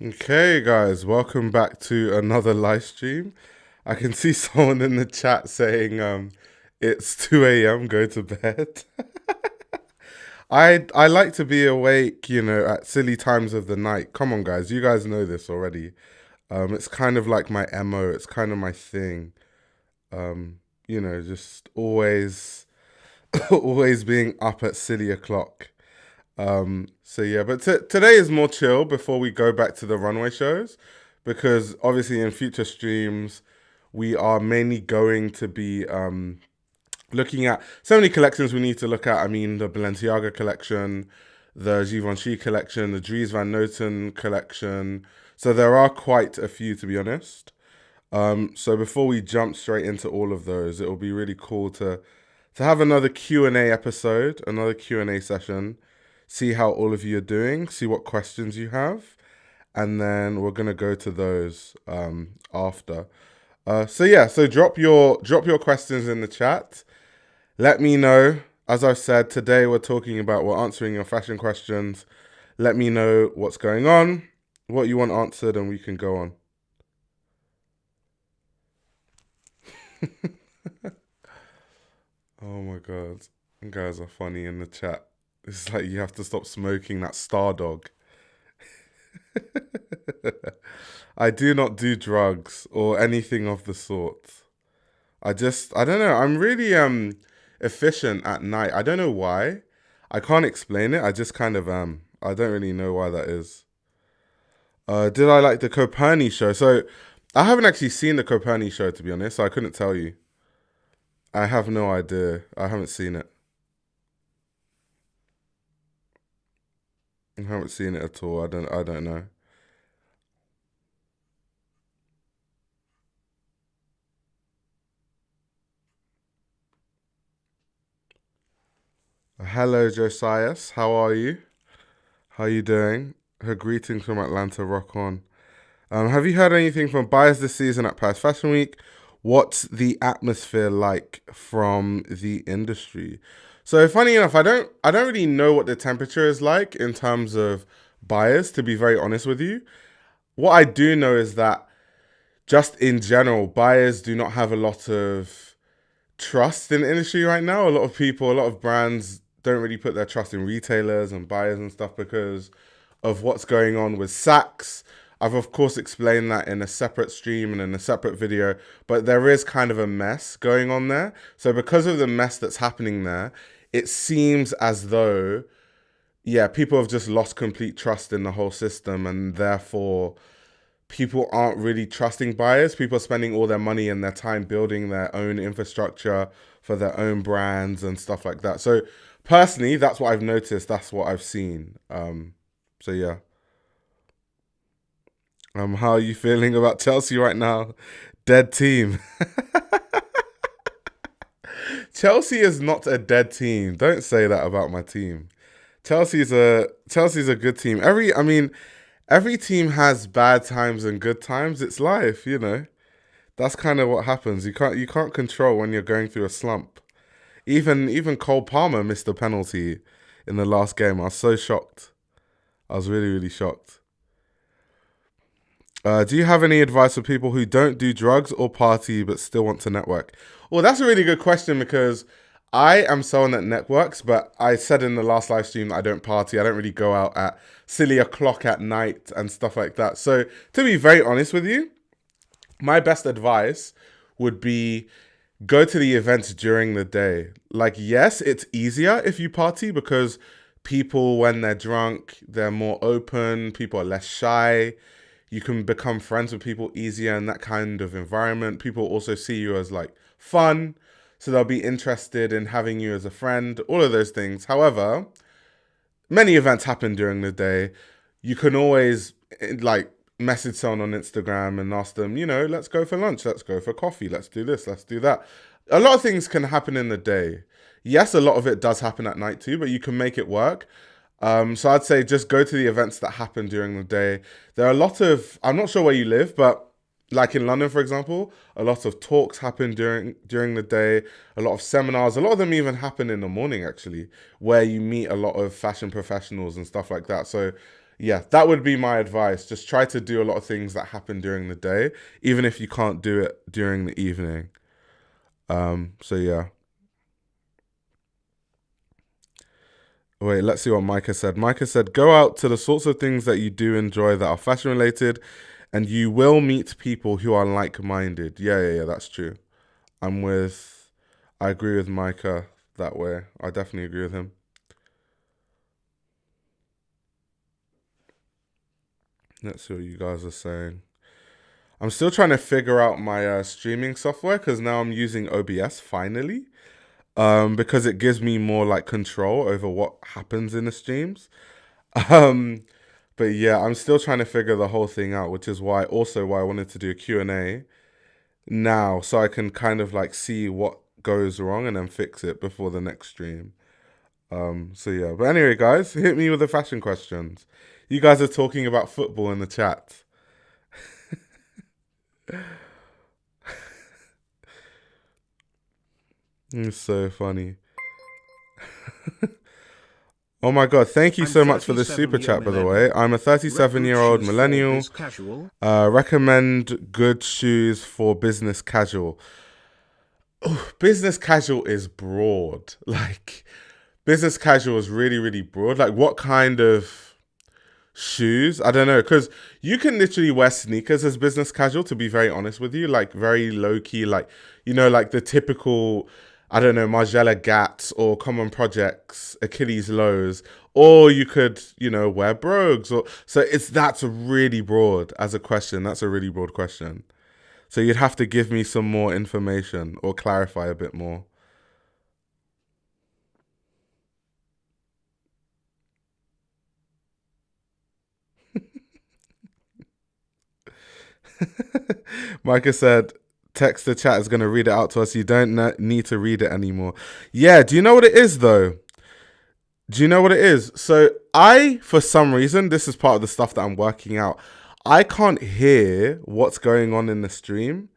Okay, guys, welcome back to another live stream. I can see someone in the chat saying, it's 2 a.m., go to bed. I like to be awake, at silly times of the night. Come on, guys, you guys know this already. It's kind of like my MO, it's kind of my thing. Just always, always being up at silly o'clock. So yeah, but today is more chill before we go back to the runway shows, because obviously in future streams we are mainly going to be looking at so many collections we need to look at. I mean, the Balenciaga collection, the Givenchy collection, the Dries Van Noten collection. So there are quite a few, to be honest. So before we jump straight into all of those, it will be really cool to have another Q&A episode, another Q&A session, see how all of you are doing, see what questions you have, and then we're gonna go to those after. So drop your questions in the chat. Let me know. As I've said, today we're answering your fashion questions. Let me know what's going on, what you want answered, and we can go on. Oh my god. You guys are funny in the chat. It's like you have to stop smoking that Star Dog. I do not do drugs or anything of the sort. I don't know. I'm really efficient at night. I don't know why. I can't explain it. I just kind of am. I don't really know why that is. Did I like the Coperni show? So I haven't actually seen the Coperni show, to be honest, so I couldn't tell you. I have no idea. I haven't seen it. I haven't seen it at all. I don't know. Hello, Josias. How are you? How you doing? Her greetings from Atlanta. Rock on. Have you heard anything from buyers this season at Paris Fashion Week? What's the atmosphere like from the industry? So funny enough, I don't really know what the temperature is like in terms of buyers, to be very honest with you. What I do know is that just in general, buyers do not have a lot of trust in the industry right now. A lot of people, a lot of brands don't really put their trust in retailers and buyers and stuff because of what's going on with Saks. I've of course explained that in a separate stream and in a separate video, but there is kind of a mess going on there. So because of the mess that's happening there, it seems as though, yeah, people have just lost complete trust in the whole system, and therefore people aren't really trusting buyers. People are spending all their money and their time building their own infrastructure for their own brands and stuff like that. So personally, that's what I've noticed. That's what I've seen. So yeah. How are you feeling about Chelsea right now? Dead team. Chelsea is not a dead team. Don't say that about my team. Chelsea's a good team. Every team has bad times and good times. It's life. That's kind of what happens. You can't control when you're going through a slump. Even Cole Palmer missed a penalty in the last game. I was so shocked. I was really, really shocked. Do you have any advice for people who don't do drugs or party but still want to network? Well, that's a really good question because I am someone that networks, but I said in the last live stream that I don't party. I don't really go out at silly o'clock at night and stuff like that. So to be very honest with you, my best advice would be go to the events during the day. Like, yes, it's easier if you party because people, when they're drunk, they're more open, people are less shy. You can become friends with people easier in that kind of environment. People also see you as like fun, so they'll be interested in having you as a friend, all of those things. However, many events happen during the day. You can always like message someone on Instagram and ask them, let's go for lunch, let's go for coffee, let's do this, let's do that. A lot of things can happen in the day. Yes, a lot of it does happen at night too, but you can make it work. So I'd say just go to the events that happen during the day. There are a lot of, I'm not sure where you live, but like in London, for example, a lot of talks happen during the day, a lot of seminars, a lot of them even happen in the morning actually, where you meet a lot of fashion professionals and stuff like that. So yeah, that would be my advice. Just try to do a lot of things that happen during the day, even if you can't do it during the evening. So yeah. Wait, let's see what Micah said. Micah said, go out to the sorts of things that you do enjoy that are fashion related, and you will meet people who are like minded. Yeah, that's true. I'm with, I agree with Micah that way. I definitely agree with him. Let's see what you guys are saying. I'm still trying to figure out my streaming software because now I'm using OBS finally. Because it gives me more like control over what happens in the streams. Um, but yeah, I'm still trying to figure the whole thing out, which is why I wanted to do a Q&A now so I can kind of like see what goes wrong and then fix it before the next stream. So yeah, but anyway, guys, hit me with the fashion questions. You guys are talking about football in the chat. It's so funny. Oh my god, thank you so much for this super chat, by the way. I'm a 37-year-old millennial. Recommend good shoes for business casual. Oh, business casual is broad. Like, business casual is really, really broad. Like, what kind of shoes? I don't know, because you can literally wear sneakers as business casual, to be very honest with you. Like, very low key, like, like the typical, I don't know, Margiela Gats or Common Projects, Achilles Lows. Or you could, wear brogues. So that's really broad as a question. That's a really broad question. So you'd have to give me some more information or clarify a bit more. Micah said, text the chat is going to read it out to us. You don't need to read it anymore. Yeah, do you know what it is though? Do you know what it is? So for some reason, this is part of the stuff that I'm working out. I can't hear what's going on in the stream.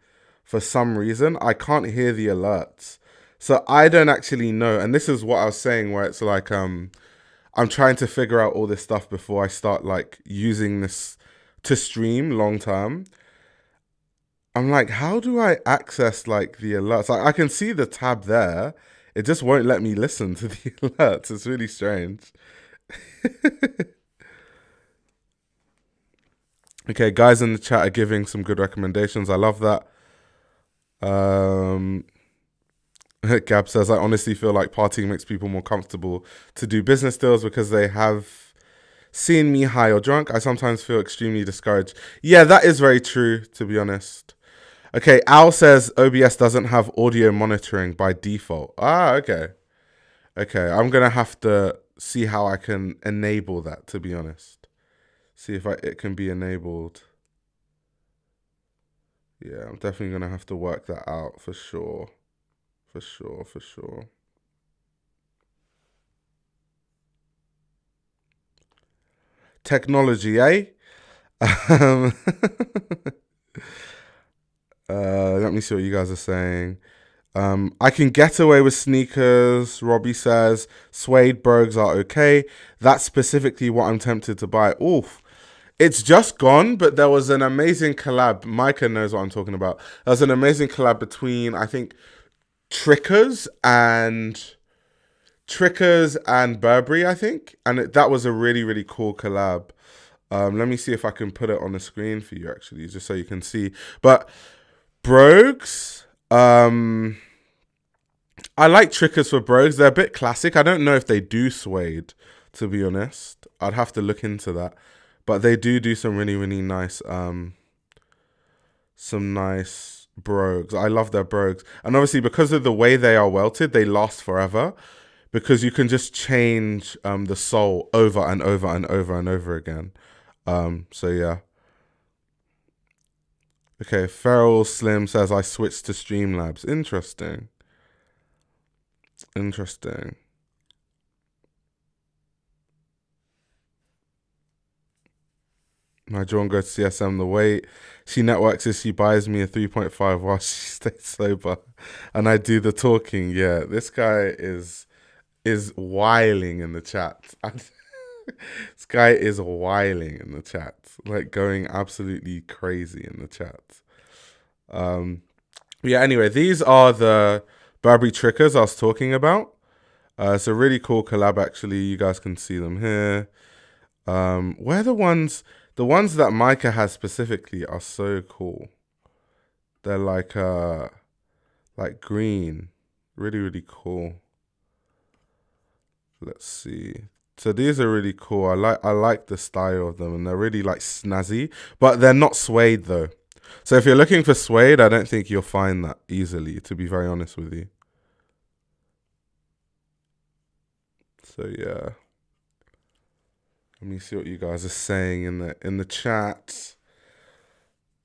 For some reason, I can't hear the alerts. So I don't actually know. And this is what I was saying, where it's like, I'm trying to figure out all this stuff before I start like using this to stream long term. I'm like, how do I access like the alerts? Like, I can see the tab there. It just won't let me listen to the alerts. It's really strange. Okay, guys in the chat are giving some good recommendations. I love that. Gab says, I honestly feel like partying makes people more comfortable to do business deals because they have seen me high or drunk. I sometimes feel extremely discouraged. Yeah, that is very true, to be honest. Okay, Al says OBS doesn't have audio monitoring by default. Okay. Okay, I'm going to have to see how I can enable that, to be honest. See if it can be enabled. Yeah, I'm definitely going to have to work that out for sure. For sure. Technology, eh? Let me see what you guys are saying. I can get away with sneakers, Robbie says. Suede brogues are okay. That's specifically what I'm tempted to buy. Oof. It's just gone, but there was an amazing collab. Micah knows what I'm talking about. There was an amazing collab between, I think, Trickers and Burberry, I think. And that was a really, really cool collab. Let me see if I can put it on the screen for you, actually, just so you can see. But brogues, I like Trickers for brogues. They're a bit classic. I don't know if they do suede, to be honest. I'd have to look into that. But they do some really, really nice, some nice brogues. I love their brogues. And obviously, because of the way they are welted, they last forever. Because you can just change the sole over and over and over and over again. So yeah. Okay, Feral Slim says I switched to Streamlabs. Interesting. My John goes to CSM the weight. She networks is she buys me a 3.5 while she stays sober. And I do the talking. Yeah, this guy is wiling in the chat. This guy is wiling in the chat, like going absolutely crazy in the chat. Um, yeah. Anyway, these are the Burberry triggers I was talking about. It's a really cool collab. Actually, you guys can see them here. Where the ones that Micah has specifically are so cool. They're like green, really really cool. Let's see. So these are really cool. I like the style of them, and they're really like snazzy, but they're not suede though. So if you're looking for suede, I don't think you'll find that easily, to be very honest with you. So yeah, let me see what you guys are saying in the chat.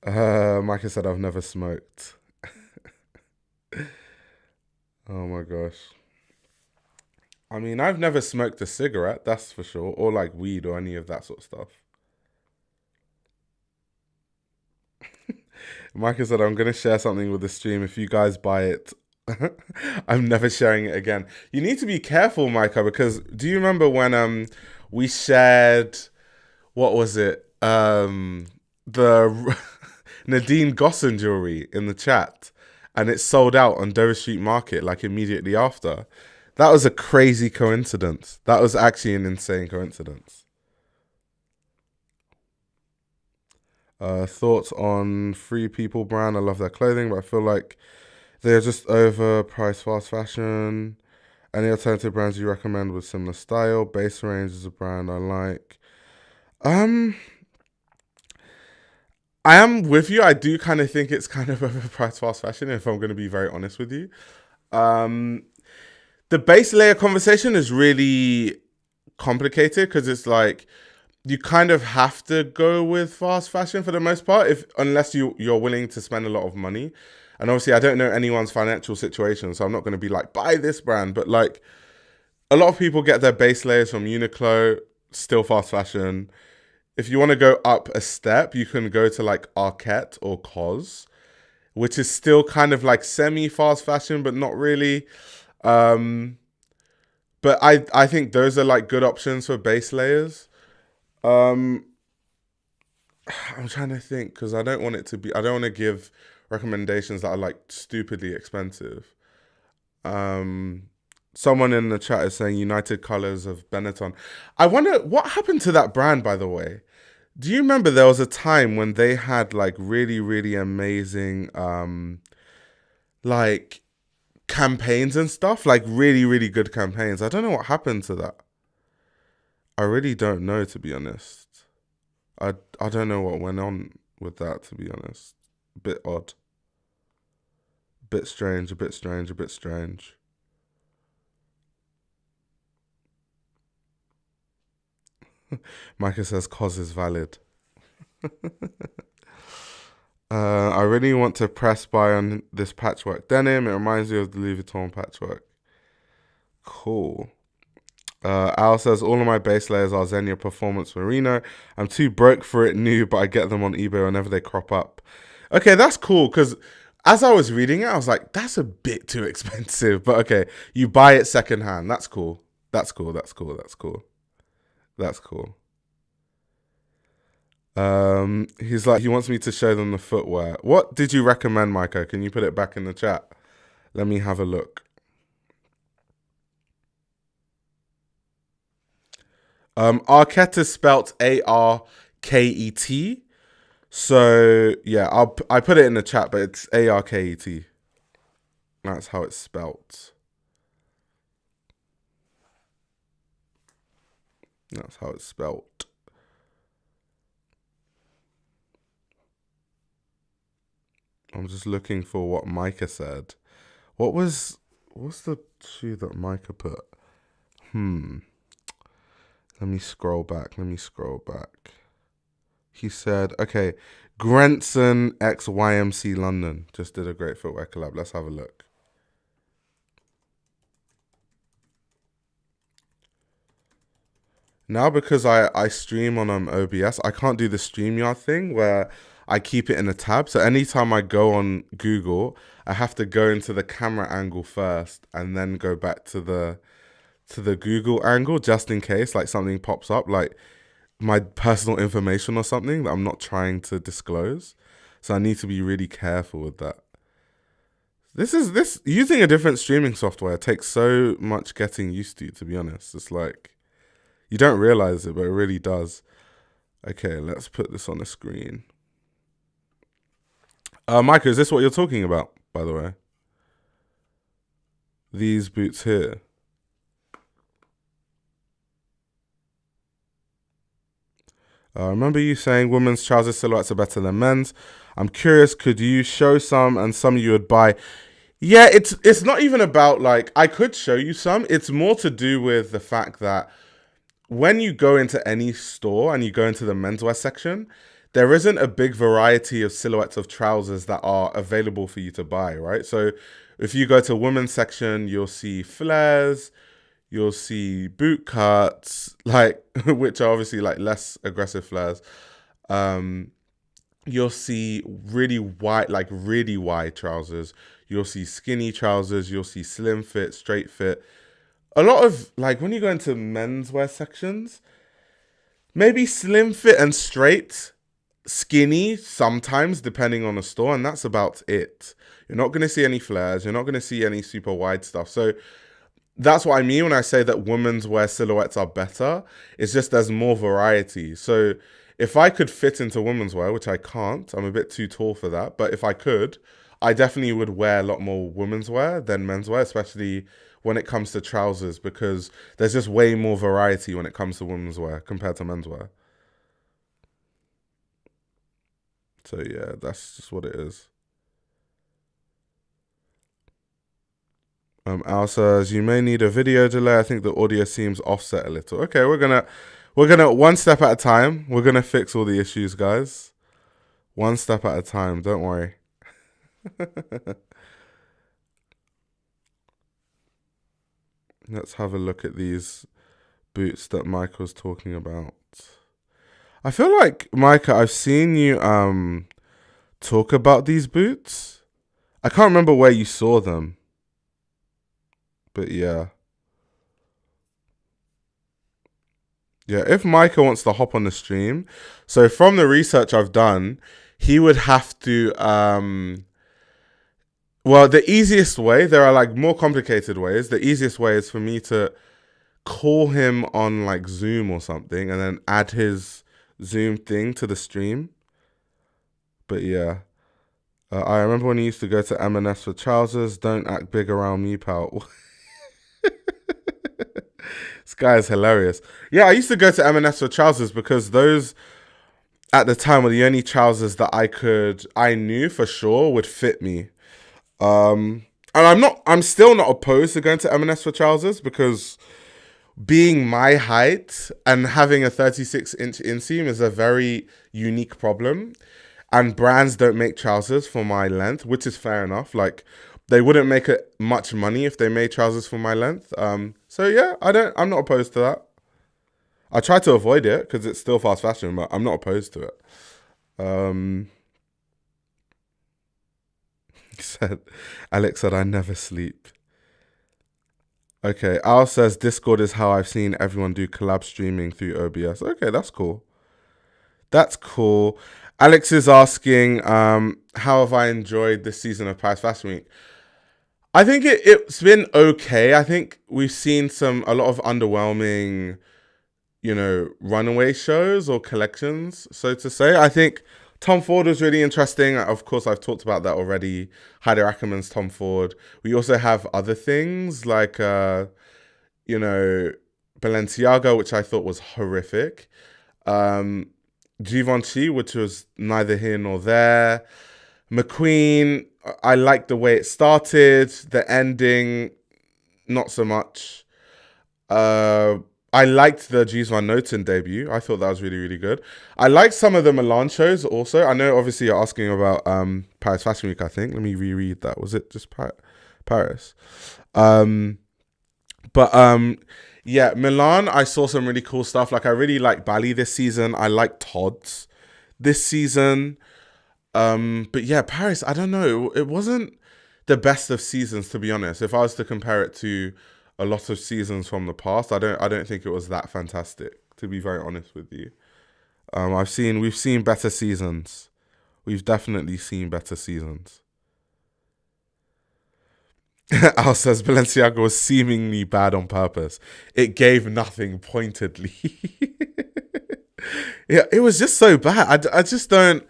Micah said I've never smoked. Oh my gosh. I mean, I've never smoked a cigarette, that's for sure, or like weed or any of that sort of stuff. Micah said, I'm going to share something with the stream. If you guys buy it, I'm never sharing it again. You need to be careful, Micah, because do you remember when we shared, what was it? The Nadine Gosson jewelry in the chat, and it sold out on Dover Street Market like immediately after. That was a crazy coincidence. That was actually an insane coincidence. Thoughts on Free People brand? I love their clothing, but I feel like they're just overpriced fast fashion. Any alternative brands you recommend with similar style? Base Range is a brand I like. Um, I am with you. I do kind of think it's kind of overpriced fast fashion, if I'm going to be very honest with you. Um, the base layer conversation is really complicated because it's like you kind of have to go with fast fashion for the most part, if unless you're willing to spend a lot of money. And obviously, I don't know anyone's financial situation, so I'm not going to be like buy this brand. But like a lot of people get their base layers from Uniqlo, still fast fashion. If you want to go up a step, you can go to like Arket or COS, which is still kind of like semi fast fashion, but not really. Um, but I think those are like good options for base layers. Um, I'm trying to think because I don't want it to be. I don't want to give recommendations that are like stupidly expensive. Um, Someone in the chat is saying United Colors of Benetton. I wonder what happened to that brand, by the way. Do you remember there was a time when they had like really, really amazing like campaigns and stuff, like really, really good campaigns. I don't know what happened to that. I really don't know, to be honest. I don't know what went on with that, to be honest. A bit odd. A bit strange, a bit strange, a bit strange. Micah says cause is valid. I really want to press buy on this patchwork denim. It reminds me of the Louis Vuitton patchwork. Cool. Al says all of my base layers are Xenia Performance Merino. I'm too broke for it new, but I get them on eBay whenever they crop up. Okay, that's cool because as I was reading it, I was like, that's a bit too expensive. But okay, you buy it secondhand. That's cool. That's cool. That's cool. That's cool. That's cool. He's like, he wants me to show them the footwear. What did you recommend, Micah? Can you put it back in the chat? Let me have a look. Arket is spelt Arket. So yeah, I put it in the chat, but it's Arket. That's how it's spelt. That's how it's spelt. I'm just looking for what Micah said. What's the shoe that Micah put? Let me scroll back. He said, okay, Grenson x YMC London just did a great footwear collab. Let's have a look. Now because I stream on OBS, I can't do the StreamYard thing where I keep it in a tab. So anytime I go on Google, I have to go into the camera angle first and then go back to to the Google angle just in case like something pops up, like my personal information or something that I'm not trying to disclose. So I need to be really careful with that. This using a different streaming software takes so much getting used to be honest. It's like you don't realize it, but it really does. Okay, let's put this on the screen. Micah, is this what you're talking about, by the way? These boots here. I remember you saying women's trouser silhouettes are better than men's. I'm curious, could you show some and some you would buy? Yeah, it's not even about like, I could show you some. It's more to do with the fact that when you go into any store and you go into the menswear section, there isn't a big variety of silhouettes of trousers that are available for you to buy, right? So if you go to women's section, you'll see flares, you'll see boot cuts, like which are obviously like less aggressive flares. You'll see really wide trousers. You'll see skinny trousers. You'll see slim fit, straight fit. A lot of like when you go into menswear sections, maybe slim fit and straight, skinny sometimes depending on the store, and that's about it. You're not going to see any flares. You're not going to see any super wide stuff. So that's what I mean when I say that women's wear silhouettes are better. It's just there's more variety. So if I could fit into women's wear, which I can't, I'm a bit too tall for that. But if I could, I definitely would wear a lot more women's wear than men's wear, especially when it comes to trousers, because there's just way more variety when it comes to women's wear compared to men's wear. So yeah, that's just what it is. Al says you may need a video delay. I think the audio seems offset a little. Okay, we're gonna one step at a time. We're gonna fix all the issues, guys. One step at a time. Don't worry. Let's have a look at these boots that Micah was talking about. I feel like Micah, I've seen you talk about these boots. I can't remember where you saw them. But yeah. Yeah, if Micah wants to hop on the stream, so from the research I've done, he would have to well, the easiest way, there are like more complicated ways. The easiest way is for me to call him on like Zoom or something and then add his Zoom thing to the stream. But yeah. I remember when he used to go to M&S for trousers. Don't act big around me, pal. This guy is hilarious. Yeah, I used to go to M&S for trousers because those at the time were the only trousers that I knew for sure would fit me. And I'm still not opposed to going to M&S for trousers because being my height and having a 36-inch inseam is a very unique problem. And brands don't make trousers for my length, which is fair enough. Like, they wouldn't make it much money if they made trousers for my length. So yeah, I'm not opposed to that. I try to avoid it because it's still fast fashion, but I'm not opposed to it. Alex said, I never sleep. Okay, Al says Discord is how I've seen everyone do collab streaming through OBS. Okay, that's cool. That's cool. Alex is asking, how have I enjoyed this season of Paris Fashion Week? I think it's been okay. I think we've seen a lot of underwhelming, runaway shows or collections, so to say. I think Tom Ford was really interesting. Of course, I've talked about that already. Heidi Ackerman's Tom Ford. We also have other things like, Balenciaga, which I thought was horrific. Givenchy, which was neither here nor there. McQueen, I liked the way it started. The ending, not so much. I liked the Dries Van Noten debut. I thought that was really, really good. I liked some of the Milan shows also. I know obviously you're asking about Paris Fashion Week, I think. Let me reread that. Was it just Paris? Yeah, Milan, I saw some really cool stuff. Like, I really like Bali this season. I like Todd's this season. But yeah, Paris, I don't know. It wasn't the best of seasons, to be honest. If I was to compare it to a lot of seasons from the past. I don't think it was that fantastic, to be very honest with you. We've seen better seasons. We've definitely seen better seasons. Al says Balenciaga was seemingly bad on purpose. It gave nothing pointedly. Yeah, it was just so bad. I just don't.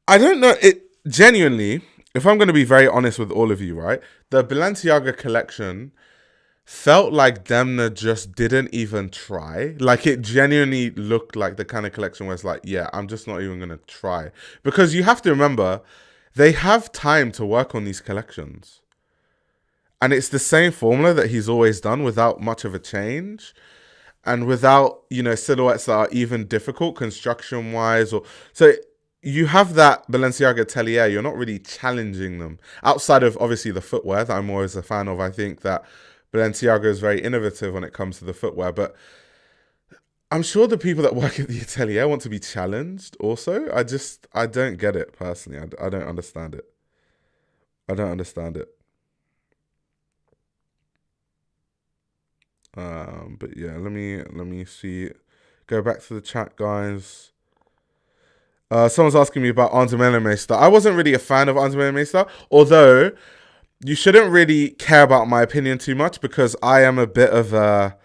I don't know. It genuinely, if I'm going to be very honest with all of you, right? The Balenciaga collection felt like Demna just didn't even try. Like it genuinely looked like the kind of collection where it's like, yeah, I'm just not even going to try. Because you have to remember, they have time to work on these collections. And it's the same formula that he's always done without much of a change. And without, silhouettes that are even difficult construction wise, or so you have that Balenciaga Atelier. You're not really challenging them outside of obviously the footwear that I'm always a fan of. I think that Balenciaga is very innovative when it comes to the footwear, but I'm sure the people that work at the Atelier want to be challenged. Also, I don't get it personally. I don't understand it. I don't understand it. But yeah, let me see. Go back to the chat, guys. Someone's asking me about Anzumela Meister. I wasn't really a fan of Anzumela Meister, although you shouldn't really care about my opinion too much because I am a bit of a.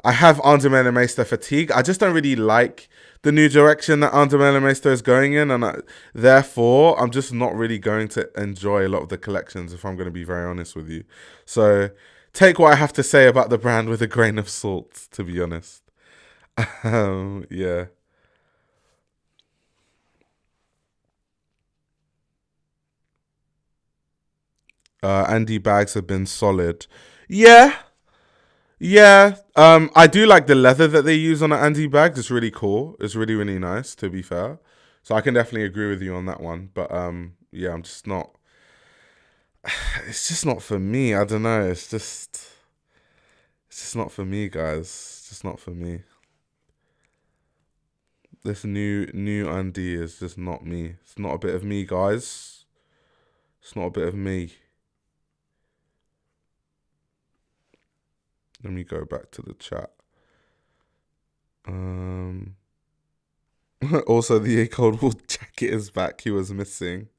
I have Anzumela Meister fatigue. I just don't really like the new direction that Anzumela Meister is going in, and therefore I'm just not really going to enjoy a lot of the collections. If I'm going to be very honest with you, so take what I have to say about the brand with a grain of salt. To be honest, yeah. Andy bags have been solid. Yeah, yeah. I do like the leather that they use on the Andy bags. It's really cool. It's really, really nice, to be fair. So I can definitely agree with you on that one. But yeah, I'm just not. It's just not for me. I don't know. It's just not for me, guys. It's just not for me. This new Andy is just not me. It's not a bit of me, guys. It's not a bit of me. Let me go back to the chat. Um. Also, the cold wool jacket is back. He was missing.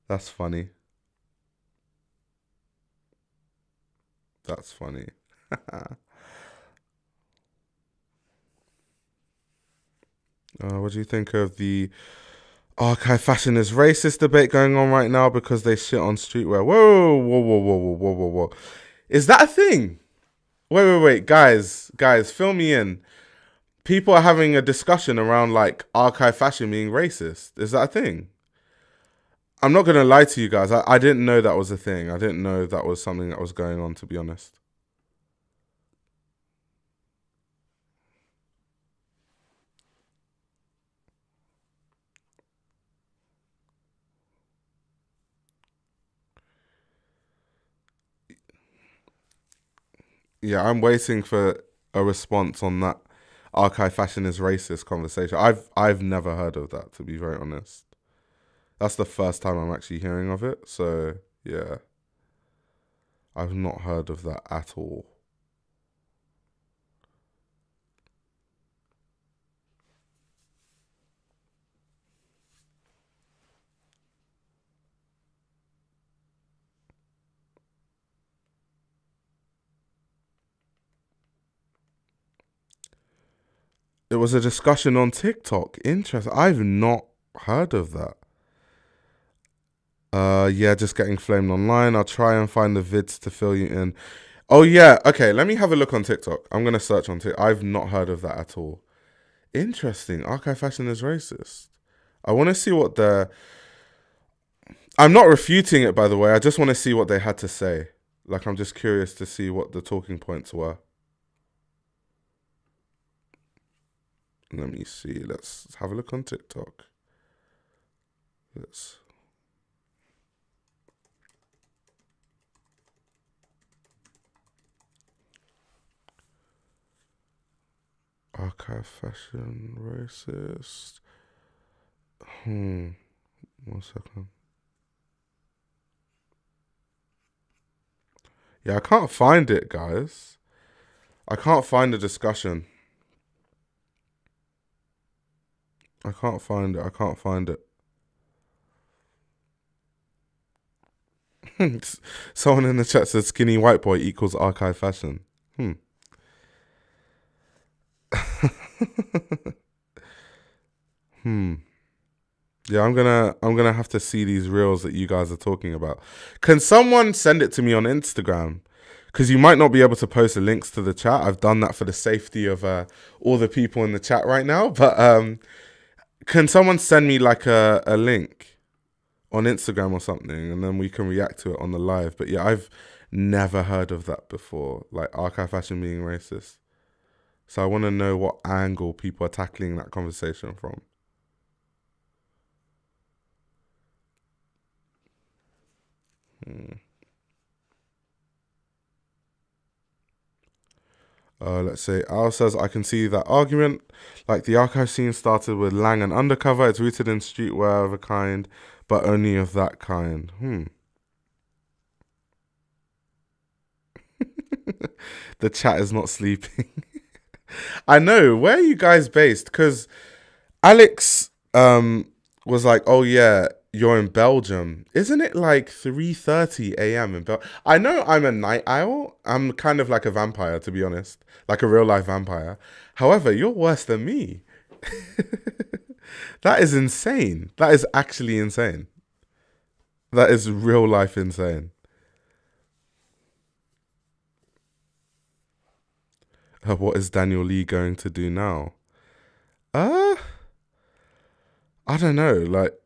That's funny. That's funny. What do you think of the archive fashion is racist debate going on right now because they shit on streetwear? Whoa, whoa, whoa, whoa, whoa, whoa, whoa, whoa. Is that a thing? Wait, guys, fill me in. People are having a discussion around like archive fashion being racist. Is that a thing? I'm not gonna lie to you guys. I didn't know that was a thing. I didn't know that was something that was going on. To be honest. Yeah, I'm waiting for a response on that archive fashion is racist conversation. I've never heard of that, to be very honest. That's the first time I'm actually hearing of it. So yeah, I've not heard of that at all. It was a discussion on TikTok. Interesting. I've not heard of that. Yeah, just getting flamed online. I'll try and find the vids to fill you in. Oh yeah, okay. Let me have a look on TikTok. I'm gonna search on TikTok. I've not heard of that at all. Interesting. Archive fashion is racist. I want to see what the. I'm not refuting it, by the way. I just want to see what they had to say. Like, I'm just curious to see what the talking points were. Let me see. Let's have a look on TikTok. Let's. Archive fashion racist. 1 second. Yeah, I can't find it, guys. I can't find the discussion. I can't find it. I can't find it. Someone in the chat said skinny white boy equals archive fashion. Hmm. Hmm. Yeah, I'm gonna have to see these reels that you guys are talking about. Can someone send it to me on Instagram? Because you might not be able to post the links to the chat. I've done that for the safety of all the people in the chat right now. But can someone send me like a link on Instagram or something, and then we can react to it on the live? But yeah, I've never heard of that before, like archive fashion being racist. So I want to know what angle people are tackling that conversation from. Let's say Al says, I can see that argument. Like the archive scene started with Lang and Undercover. It's rooted in streetwear of a kind, but only of that kind. The chat is not sleeping. I know. Where are you guys based? Because Alex was like, "Oh yeah, you're in Belgium. Isn't it like 3:30 a.m. in Belgium?" I know I'm a night owl. I'm kind of like a vampire, to be honest, like a real life vampire. However, you're worse than me. That is insane. That is actually insane. That is real life insane. What is Daniel Lee going to do now? Uh, I don't know. Like,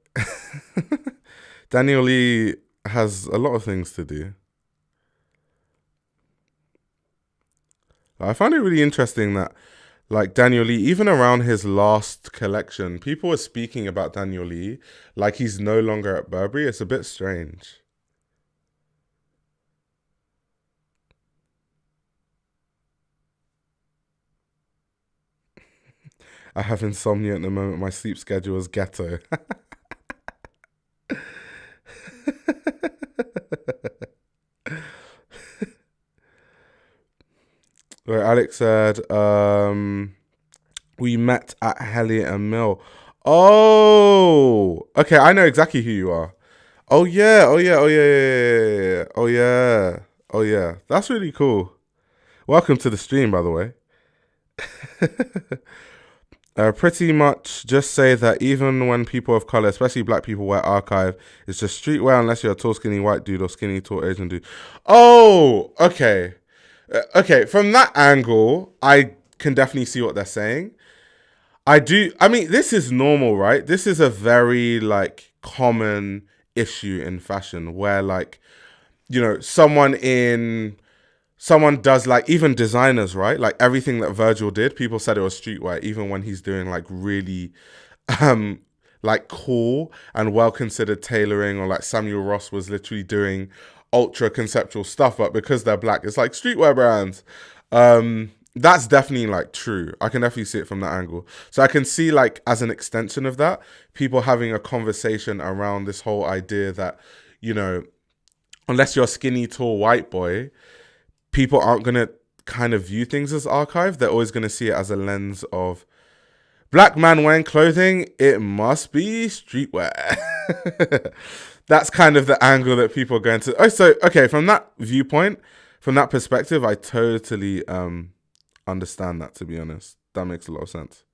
Daniel Lee has a lot of things to do. I find it really interesting that, like, Daniel Lee, even around his last collection, people were speaking about Daniel Lee like he's no longer at Burberry. It's a bit strange. I have insomnia at the moment. My sleep schedule is ghetto. Where Alex said, we met at Hellier and Mill. Oh, okay. I know exactly who you are. Oh yeah. Oh yeah. Oh yeah. Yeah. Oh yeah. Oh yeah. That's really cool. Welcome to the stream, by the way. Pretty much just say that even when people of color, especially black people, wear archive, it's just streetwear unless you're a tall, skinny white dude or skinny, tall Asian dude. Oh, okay. Okay, from that angle, I can definitely see what they're saying. I do. I mean, this is normal, right? This is a very like common issue in fashion where like, someone does like even designers, right? Like everything that Virgil did, people said it was streetwear, even when he's doing like really um like cool and well considered tailoring, or like Samuel Ross was literally doing ultra conceptual stuff, but because they're black, it's like streetwear brands. That's definitely like true. I can definitely see it from that angle. So I can see like as an extension of that, people having a conversation around this whole idea that, you know, unless you're a skinny, tall white boy, people aren't going to kind of view things as archive. They're always going to see it as a lens of black man wearing clothing. It must be streetwear. That's kind of the angle that people are going to. Oh, so, okay, from that viewpoint, from that perspective, I totally understand that, to be honest. That makes a lot of sense.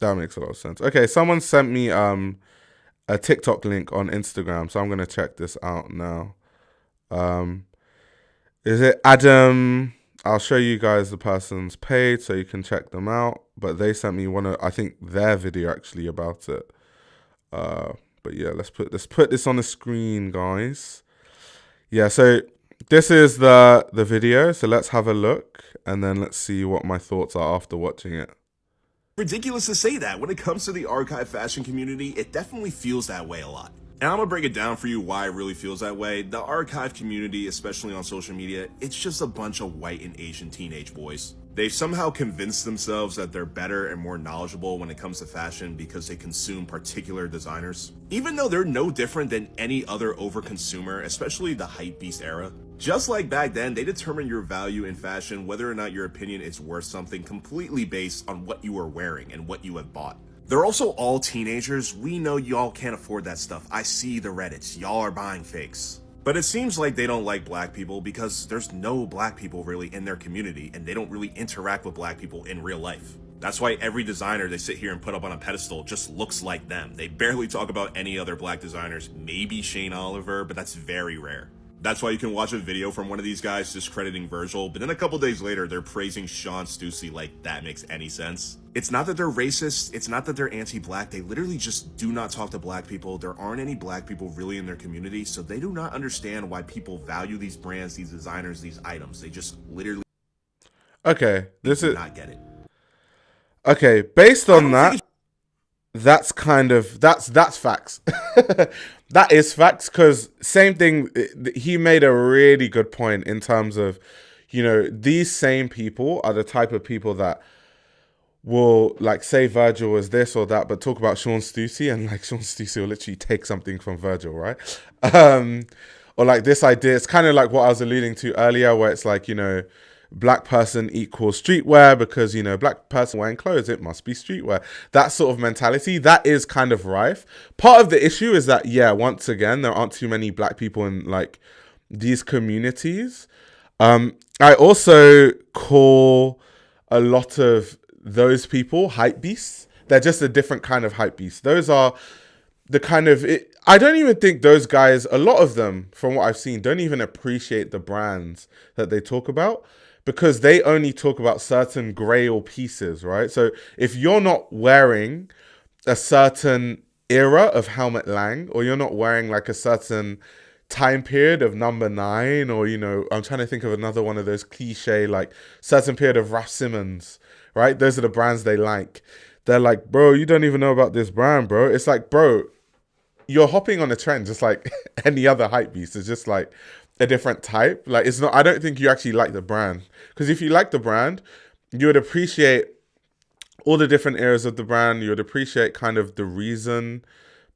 That makes a lot of sense. Okay, someone sent me a TikTok link on Instagram, so I'm going to check this out now. Is it Adam? I'll show you guys the person's page so you can check them out. But they sent me I think their video actually about it. But yeah, let's put this on the screen, guys. Yeah, so this is the video. So let's have a look, and then let's see what my thoughts are after watching it. Ridiculous to say that. When it comes to the archive fashion community, it definitely feels that way a lot. And I'm gonna break it down for you why it really feels that way. The archive community, especially on social media, it's just a bunch of white and Asian teenage boys. They've somehow convinced themselves that they're better and more knowledgeable when it comes to fashion because they consume particular designers. Even though they're no different than any other overconsumer, especially the hypebeast era. Just like back then, they determine your value in fashion, whether or not your opinion is worth something, completely based on what you are wearing and what you have bought. They're also all teenagers. We know y'all can't afford that stuff. I see the Reddits. Y'all are buying fakes. But it seems like they don't like black people because there's no black people really in their community and they don't really interact with black people in real life. That's why every designer they sit here and put up on a pedestal just looks like them. They barely talk about any other black designers, maybe Shane Oliver, but that's very rare. That's why you can watch a video from one of these guys discrediting Virgil, but then a couple days later, they're praising Sean Stussy like that makes any sense. It's not that they're racist, it's not that they're anti-black, they literally just do not talk to black people. There aren't any black people really in their community, so they do not understand why people value these brands, these designers, these items. They just literally Okay, this do is not get it. okay. Based on that, that's kind of that's facts. That is facts, because same thing. He made a really good point in terms of, you know, these same people are the type of people that will like say Virgil is this or that, but talk about Sean Stussy, and like Sean Stussy will literally take something from Virgil, right? Um, or like this idea. It's kind of like what I was alluding to earlier, where it's like, you know, black person equals streetwear because, you know, black person wearing clothes, it must be streetwear. That sort of mentality, that is kind of rife. Part of the issue is that, yeah, once again, there aren't too many black people in like these communities. I also call a lot of those people hype beasts. They're just a different kind of hype beast. Those are the kind of I don't even think those guys, a lot of them from what I've seen, don't even appreciate the brands that they talk about, because they only talk about certain grail pieces, right? So if you're not wearing a certain era of Helmut Lang, or you're not wearing like a certain time period of Number 9, or, you know, I'm trying to think of another one of those cliche, like certain period of Raf Simons, right? Those are the brands they like. They're like, bro, you don't even know about this brand, bro. It's like, bro, you're hopping on a trend just like any other hype beast. It's just like a different type. Like, it's not, I don't think you actually like the brand. Because if you like the brand, you would appreciate all the different areas of the brand. You would appreciate kind of the reason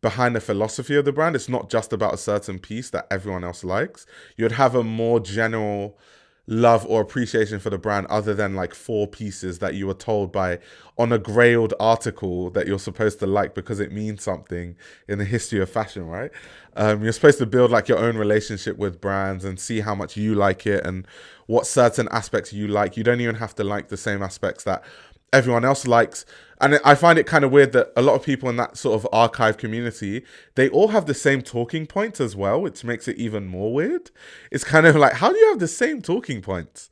behind the philosophy of the brand. It's not just about a certain piece that everyone else likes. You'd have a more general love or appreciation for the brand, other than like 4 pieces that you were told by on a grailed article that you're supposed to like because it means something in the history of fashion, right? You're supposed to build like your own relationship with brands and see how much you like it and what certain aspects you like. You don't even have to like the same aspects that everyone else likes. And I find it kind of weird that a lot of people in that sort of archive community, they all have the same talking points as well, which makes it even more weird. It's kind of like, how do you have the same talking points?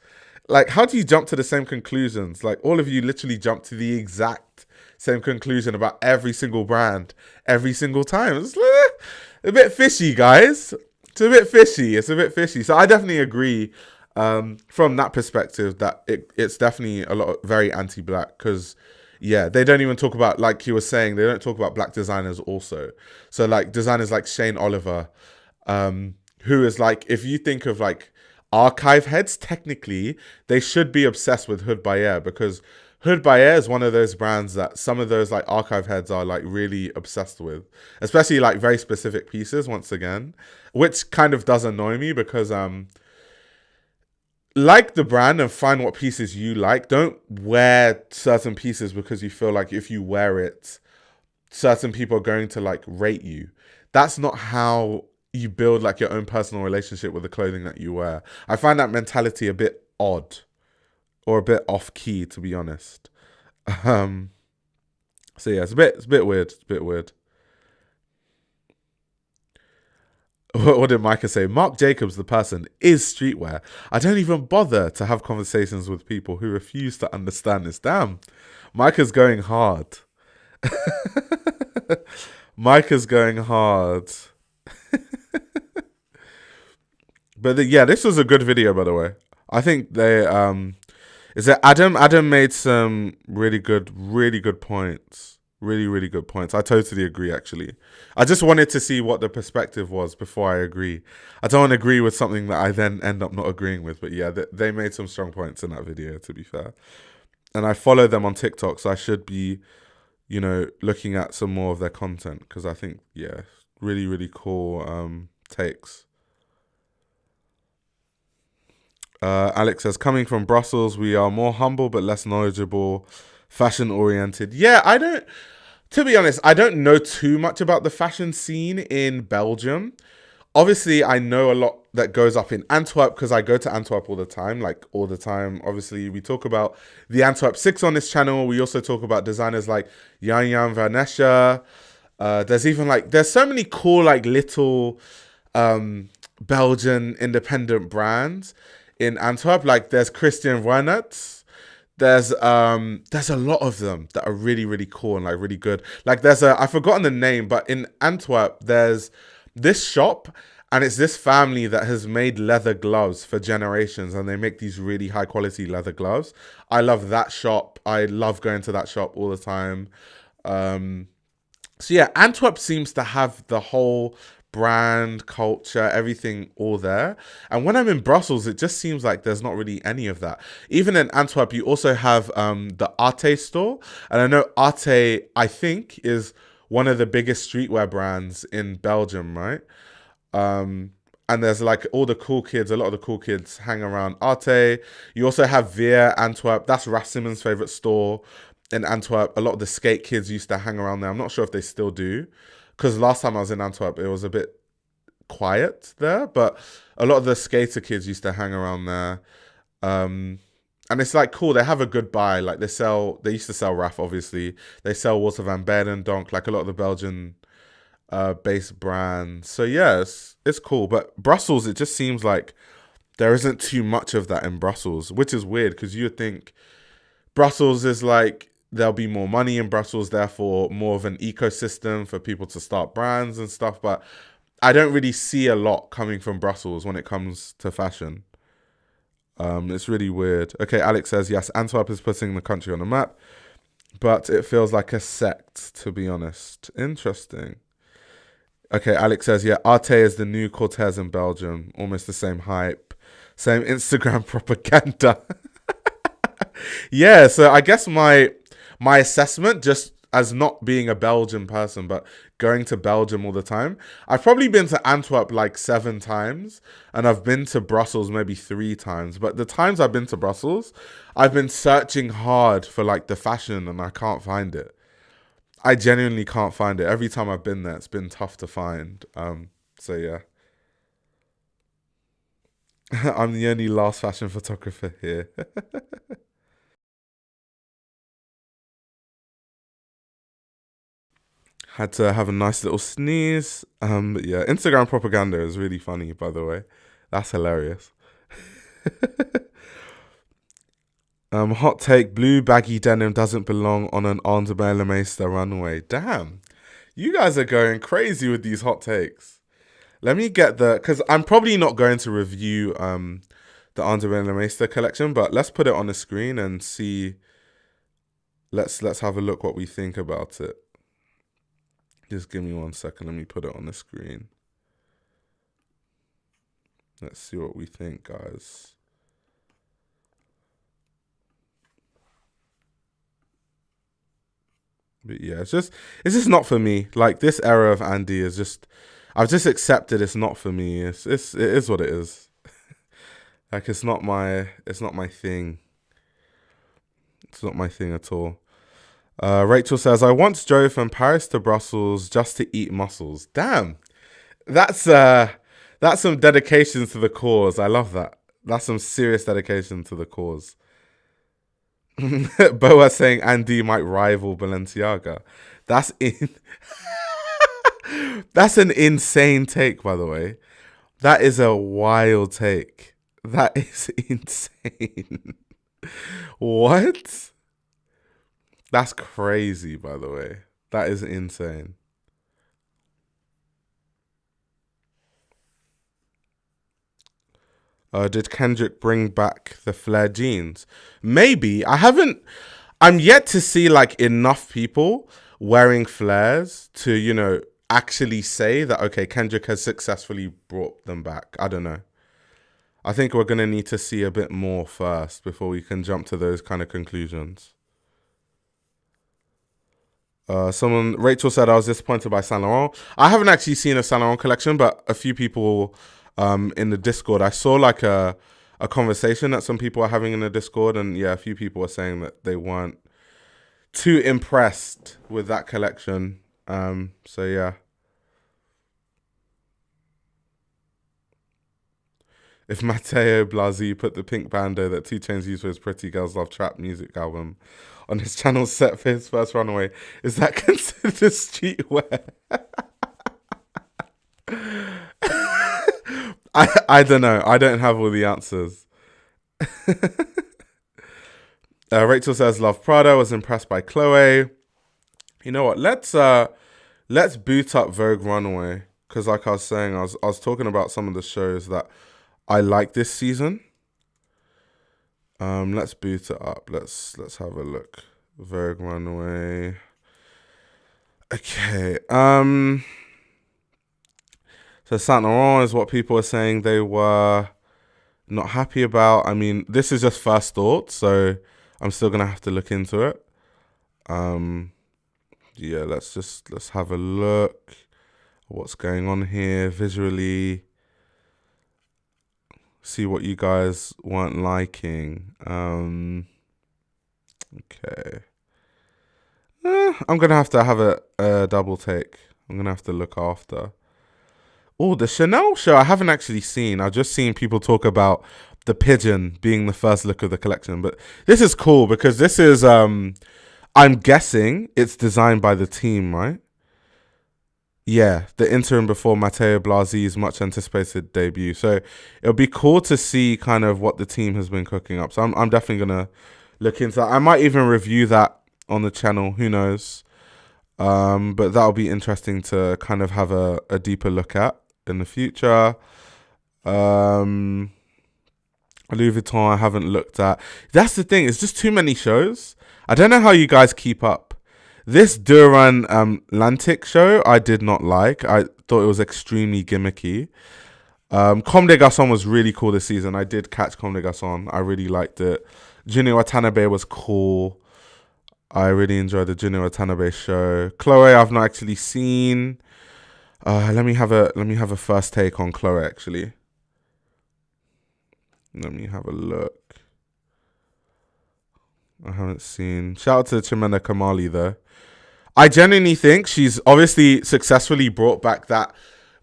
Like, how do you jump to the same conclusions? Like, all of you literally jump to the exact same conclusion about every single brand every single time. It's a bit fishy, guys. It's a bit fishy. It's a bit fishy. So I definitely agree from that perspective that it's definitely a lot very anti-black, because yeah, they don't even talk about, like you were saying, they don't talk about black designers also. So like designers like Shane Oliver, who is like, if you think of like archive heads, technically they should be obsessed with Hood by Air, because Hood by Air is one of those brands that some of those like archive heads are like really obsessed with, especially like very specific pieces, once again, which kind of does annoy me because like the brand and find what pieces you like. Don't wear certain pieces because you feel like if you wear it, certain people are going to like rate you. That's not how you build like your own personal relationship with the clothing that you wear. I find that mentality a bit odd or a bit off key, to be honest. Um, so yeah, it's a bit weird. It's a bit weird. What did Micah say? Marc Jacobs, the person, is streetwear. I don't even bother to have conversations with people who refuse to understand this. Damn, Micah's going hard. Micah's going hard. But yeah, this was a good video, by the way. I think is it Adam? Adam made some really good points. Really, really good points. I totally agree, actually. I just wanted to see what the perspective was before I agree. I don't want to agree with something that I then end up not agreeing with. But yeah, they made some strong points in that video, to be fair. And I follow them on TikTok, so I should be, looking at some more of their content because I think, yeah, really, really cool takes. Alex says, coming from Brussels, we are more humble but less knowledgeable, fashion oriented. Yeah, to be honest, I don't know too much about the fashion scene in Belgium. Obviously, I know a lot that goes up in Antwerp because I go to Antwerp all the time, like all the time. Obviously, we talk about the Antwerp 6 on this channel. We also talk about designers like Jan Jan van Escher. There's even there's so many cool, little Belgian independent brands in Antwerp. Like there's Christian Wernert. There's a lot of them that are really, really cool and really good. Like I've forgotten the name, but in Antwerp there's this shop and it's this family that has made leather gloves for generations and they make these really high quality leather gloves. I love that shop. I love going to that shop all the time. So yeah, Antwerp seems to have the whole brand, culture, everything all there. And when I'm in Brussels, it just seems like there's not really any of that. Even in Antwerp, you also have the Arte store. And I know Arte, I think, is one of the biggest streetwear brands in Belgium, right? And there's all the cool kids, a lot of the cool kids hang around Arte. You also have Veer, Antwerp. That's Rassim's favorite store in Antwerp. A lot of the skate kids used to hang around there. I'm not sure if they still do. Because last time I was in Antwerp, it was a bit quiet there. But a lot of the skater kids used to hang around there. And it's cool. They have a good buy. They used to sell Raf, obviously. They sell Walter van Beenen, Donk, a lot of the Belgian based brands. So yeah, it's cool. But Brussels, it just seems like there isn't too much of that in Brussels, which is weird because you would think Brussels is there'll be more money in Brussels, therefore more of an ecosystem for people to start brands and stuff. But I don't really see a lot coming from Brussels when it comes to fashion. It's really weird. Okay, Alex says, yes, Antwerp is putting the country on the map, but it feels like a sect, to be honest. Interesting. Okay, Alex says, yeah, Arte is the new Cortez in Belgium. Almost the same hype. Same Instagram propaganda. Yeah, so I guess my assessment, just as not being a Belgian person, but going to Belgium all the time, I've probably been to Antwerp 7 times, and I've been to Brussels maybe 3 times. But the times I've been to Brussels, I've been searching hard for the fashion, and I can't find it. I genuinely can't find it. Every time I've been there, it's been tough to find. So yeah. I'm the only last fashion photographer here. Had to have a nice little sneeze. But yeah, Instagram propaganda is really funny, by the way. That's hilarious. Hot take, blue baggy denim doesn't belong on an Anderlecht runway. Damn. You guys are going crazy with these hot takes. Let me get because I'm probably not going to review the Anderlecht collection, but let's put it on the screen and see. Let's have a look what we think about it. Just give me 1 second. Let me put it on the screen. Let's see what we think, guys. But yeah, it's just not for me. This era of Andy is just, I've just accepted it's not for me. It is what it is. It's not my thing. It's not my thing at all. Rachel says, I once drove from Paris to Brussels just to eat mussels. Damn. That's some dedication to the cause. I love that. That's some serious dedication to the cause. Boa saying Andy might rival Balenciaga. That's that's an insane take, by the way. That is a wild take. That is insane. What? That's crazy, by the way. That is insane. Did Kendrick bring back the flare jeans? Maybe. I'm yet to see enough people wearing flares to, actually say that, okay, Kendrick has successfully brought them back. I don't know. I think we're going to need to see a bit more first before we can jump to those kind of conclusions. Rachel said, I was disappointed by Saint Laurent. I haven't actually seen a Saint Laurent collection, but a few people in the Discord, I saw like a conversation that some people are having in the Discord, and yeah, a few people were saying that they weren't too impressed with that collection. So yeah. If Matteo Blasi put the pink bando that 2 Chainz used for his Pretty Girls Love Trap music album on his channel set for his first runaway, is that considered streetwear? I don't know. I don't have all the answers. Rachel says, love Prada, was impressed by Chloe. You know what? Let's boot up Vogue Runaway, because like I was saying, I was talking about some of the shows that I like this season. Let's boot it up. Let's have a look. Vogue Runaway. Okay. So Saint Laurent is what people are saying they were not happy about. I mean, this is just first thoughts, so I'm still gonna have to look into it. Yeah, let's have a look at what's going on here visually. See what you guys weren't liking. Okay. I'm gonna have to have a double take. I'm gonna have to look after. Oh, the Chanel show I haven't actually seen. I've just seen people talk about the pigeon being the first look of the collection. But this is cool because this is, I'm guessing it's designed by the team, right? Yeah, the interim before Matteo Blasi's much anticipated debut. So it'll be cool to see kind of what the team has been cooking up. So I'm definitely going to look into that. I might even review that on the channel. Who knows? But that'll be interesting to kind of have a deeper look at in the future. Louis Vuitton I haven't looked at. That's the thing. It's just too many shows. I don't know how you guys keep up. This Duran Atlantic show I did not like. I thought it was extremely gimmicky. Comme des Garçons was really cool this season. I did catch Comme des Garçons. I really liked it. Junior Watanabe was cool. I really enjoyed the Junior Watanabe show. Chloe I've not actually seen. Let me have a first take on Chloe actually. Let me have a look. I haven't seen. Shout out to Chimena Kamali though. I genuinely think she's obviously successfully brought back that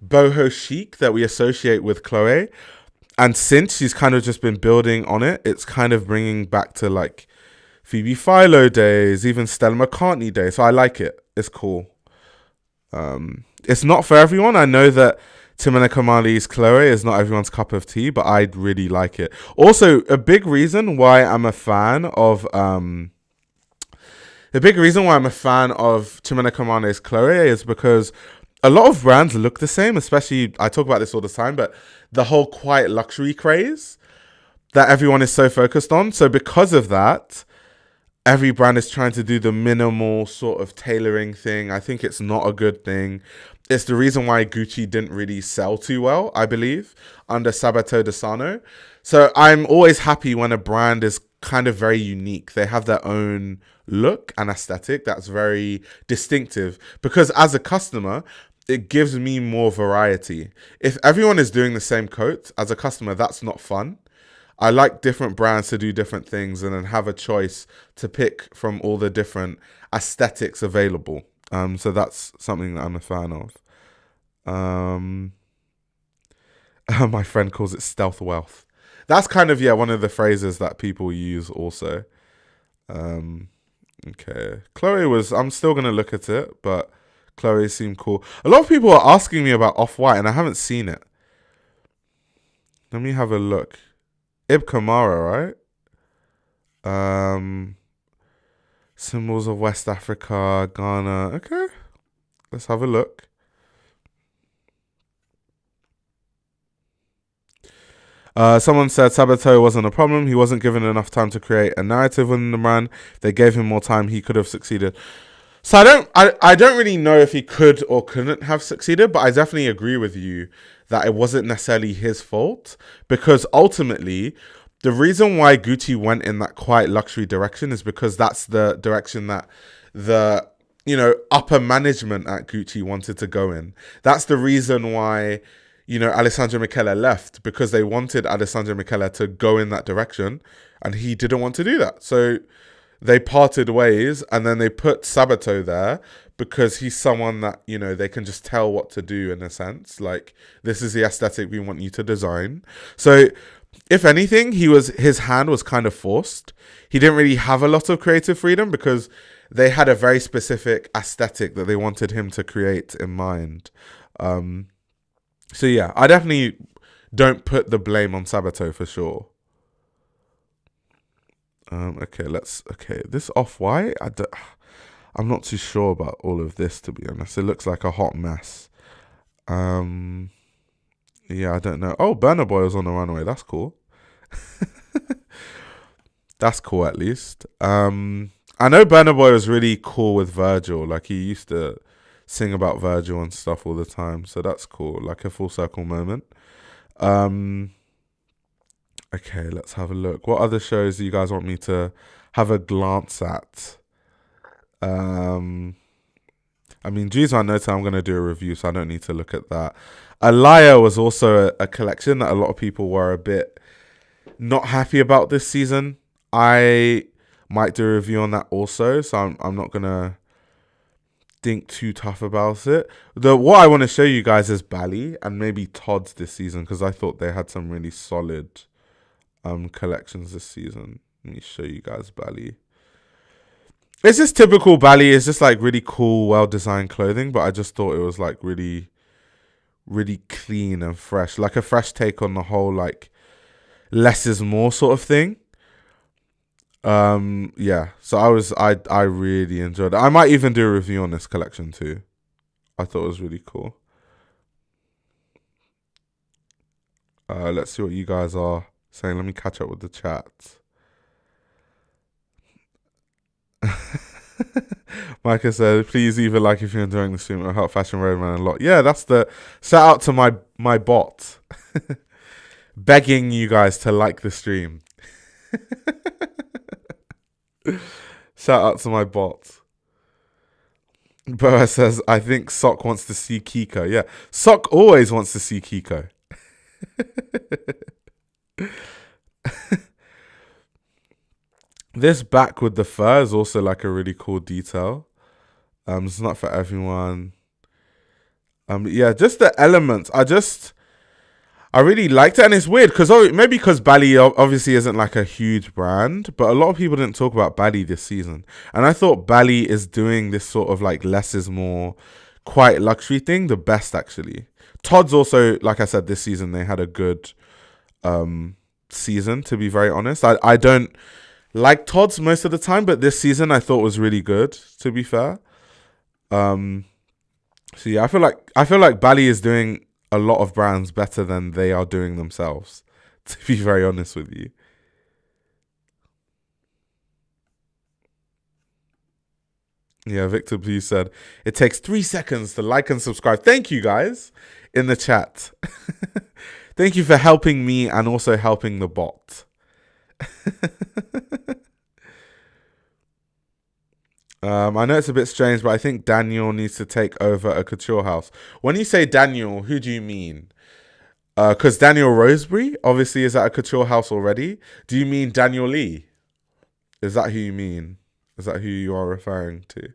boho chic that we associate with Chloe. And since she's kind of just been building on it, it's kind of bringing back to like Phoebe Philo days, even Stella McCartney days. So I like it. It's cool. It's not for everyone. I know that Chimena Kamali's Chloe is not everyone's cup of tea, but I really like it. Also, a big reason why I'm a fan of Chimena Kamali's Chloe is because a lot of brands look the same, especially, I talk about this all the time, but the whole quiet luxury craze that everyone is so focused on. So because of that, every brand is trying to do the minimal sort of tailoring thing. I think it's not a good thing. It's the reason why Gucci didn't really sell too well, I believe, under Sabato De Sarno. So I'm always happy when a brand is kind of very unique. They have their own look and aesthetic that's very distinctive, because as a customer, it gives me more variety. If everyone is doing the same coat, as a customer, that's not fun. I like different brands to do different things and then have a choice to pick from all the different aesthetics available. So that's something that I'm a fan of. My friend calls it stealth wealth. That's kind of, one of the phrases that people use also. Okay. I'm still going to look at it, but Chloe seemed cool. A lot of people are asking me about Off-White and I haven't seen it. Let me have a look. Ib Kamara, right? Symbols of West Africa, Ghana. Okay. Let's have a look. Someone said Sabato wasn't a problem. He wasn't given enough time to create a narrative within the brand. If they gave him more time, he could have succeeded. So I don't really know if he could or couldn't have succeeded, but I definitely agree with you that it wasn't necessarily his fault, because ultimately the reason why Gucci went in that quiet luxury direction is because that's the direction that the upper management at Gucci wanted to go in. That's the reason why Alessandro Michele left, because they wanted Alessandro Michele to go in that direction, and he didn't want to do that. So they parted ways, and then they put Sabato there because he's someone that they can just tell what to do, in a sense. Like, this is the aesthetic we want you to design. So if anything, his hand was kind of forced. He didn't really have a lot of creative freedom because they had a very specific aesthetic that they wanted him to create in mind. So yeah, I definitely don't put the blame on Sabato for sure. Okay, this Off-White, I'm not too sure about all of this, to be honest. It looks like a hot mess. Yeah, I don't know. Oh, Burna Boy was on the runway. That's cool. That's cool, at least. I know Burna Boy was really cool with Virgil. Like, he used to sing about Virgil and stuff all the time. So that's cool. Like a full circle moment. Okay, let's have a look. What other shows do you guys want me to have a glance at? I mean, G's I know I'm going to do a review, so I don't need to look at that. Alaya was also a collection that a lot of people were a bit not happy about this season. I might do a review on that also, so I'm not going to think too tough about it. What I want to show you guys is Bali and maybe Todd's this season, because I thought they had some really solid collections this season. Let me show you guys Bali. It's just typical Bali. It's just like really cool, well-designed clothing, but I just thought it was like really, really clean and fresh, like a fresh take on the whole like less is more sort of thing. Yeah, so I really enjoyed it. I might even do a review on this collection too. I thought it was really cool. Let's see what you guys are saying. Let me catch up with the chat. Micah said, please leave a like if you're enjoying the stream. It'll help Fashion Roadman a lot. Yeah, that's the shout out to my bot. Begging you guys to like the stream. Shout out to my bot. Boa says, I think Sok wants to see Kiko. Yeah, Sok always wants to see Kiko. This back with the fur is also like a really cool detail. It's not for everyone. Yeah, just the elements. I really liked it, and it's weird because maybe because Bali obviously isn't like a huge brand, but a lot of people didn't talk about Bali this season, and I thought Bali is doing this sort of like less is more, quite luxury thing the best actually. Todd's also, like I said, this season they had a good season, to be very honest. I don't like Todd's most of the time, but this season I thought was really good, to be fair. So yeah, I feel like Bali is doing a lot of brands better than they are doing themselves, to be very honest with you. Yeah, Victor Blue said, it takes 3 seconds to like and subscribe. Thank you guys in the chat. Thank you for helping me and also helping the bot. I know it's a bit strange, but I think Daniel needs to take over a couture house. When you say Daniel, who do you mean? Because Daniel Roseberry obviously is at a couture house already. Do you mean Daniel Lee? Is that who you mean? Is that who you are referring to?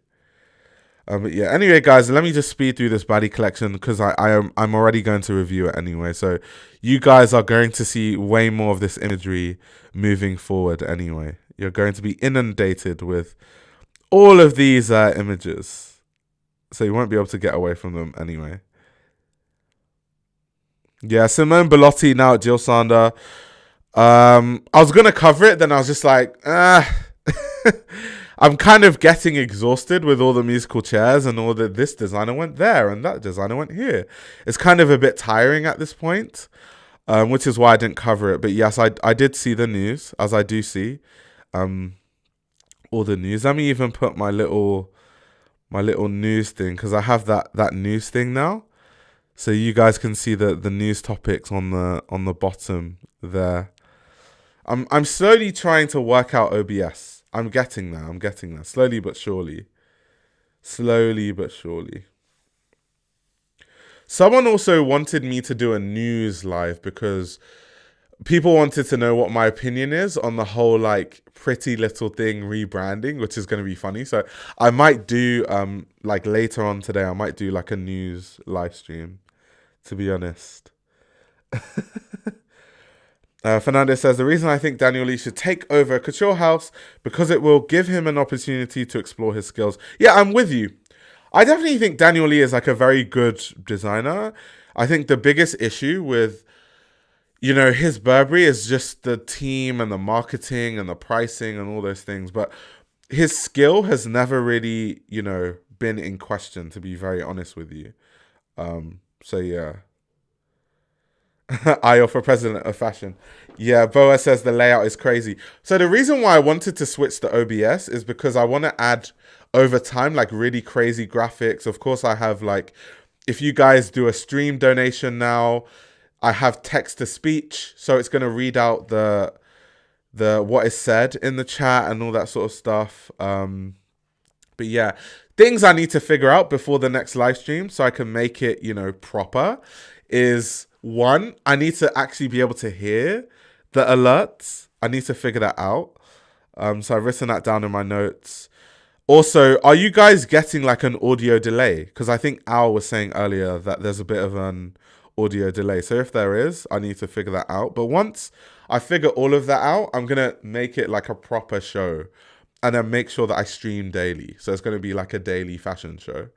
But yeah. Anyway, guys, let me just speed through this Bali collection because I'm already going to review it anyway. So you guys are going to see way more of this imagery moving forward. Anyway, you're going to be inundated with all of these images, so you won't be able to get away from them anyway. Yeah, Simone Bellotti now at Jill Sander. I was gonna cover it, then I was just like, I'm kind of getting exhausted with all the musical chairs and all that. This designer went there and that designer went here. It's kind of a bit tiring at this point, which is why I didn't cover it. But yes, I did see the news, as I do see all the news. Let me even put my little my little news thing, because I have that news thing now. So you guys can see the news topics on the bottom there. I'm slowly trying to work out OBS. I'm getting there. I'm getting there. Slowly but surely. Slowly but surely. Someone also wanted me to do a news live because people wanted to know what my opinion is on the whole like Pretty Little Thing rebranding, which is going to be funny. So I might do like later on today, I might do like a news live stream, to be honest. Fernandez says, the reason I think Daniel Lee should take over Couture House because it will give him an opportunity to explore his skills. Yeah, I'm with you. I definitely think Daniel Lee is like a very good designer. I think the biggest issue with, his Burberry is just the team and the marketing and the pricing and all those things. But his skill has never really, been in question, to be very honest with you. So yeah. Ayo for president of fashion. Yeah, Boa says the layout is crazy. So the reason why I wanted to switch to OBS is because I want to add over time like really crazy graphics. Of course, I have like, if you guys do a stream donation now, I have text to speech, so it's going to read out the what is said in the chat and all that sort of stuff. But yeah, things I need to figure out before the next live stream so I can make it, proper is one, I need to actually be able to hear the alerts. I need to figure that out. So I've written that down in my notes. Also, are you guys getting like an audio delay? Because I think Al was saying earlier that there's a bit of an audio delay. So if there is, I need to figure that out. But once I figure all of that out, I'm going to make it like a proper show and then make sure that I stream daily. So it's going to be like a daily fashion show.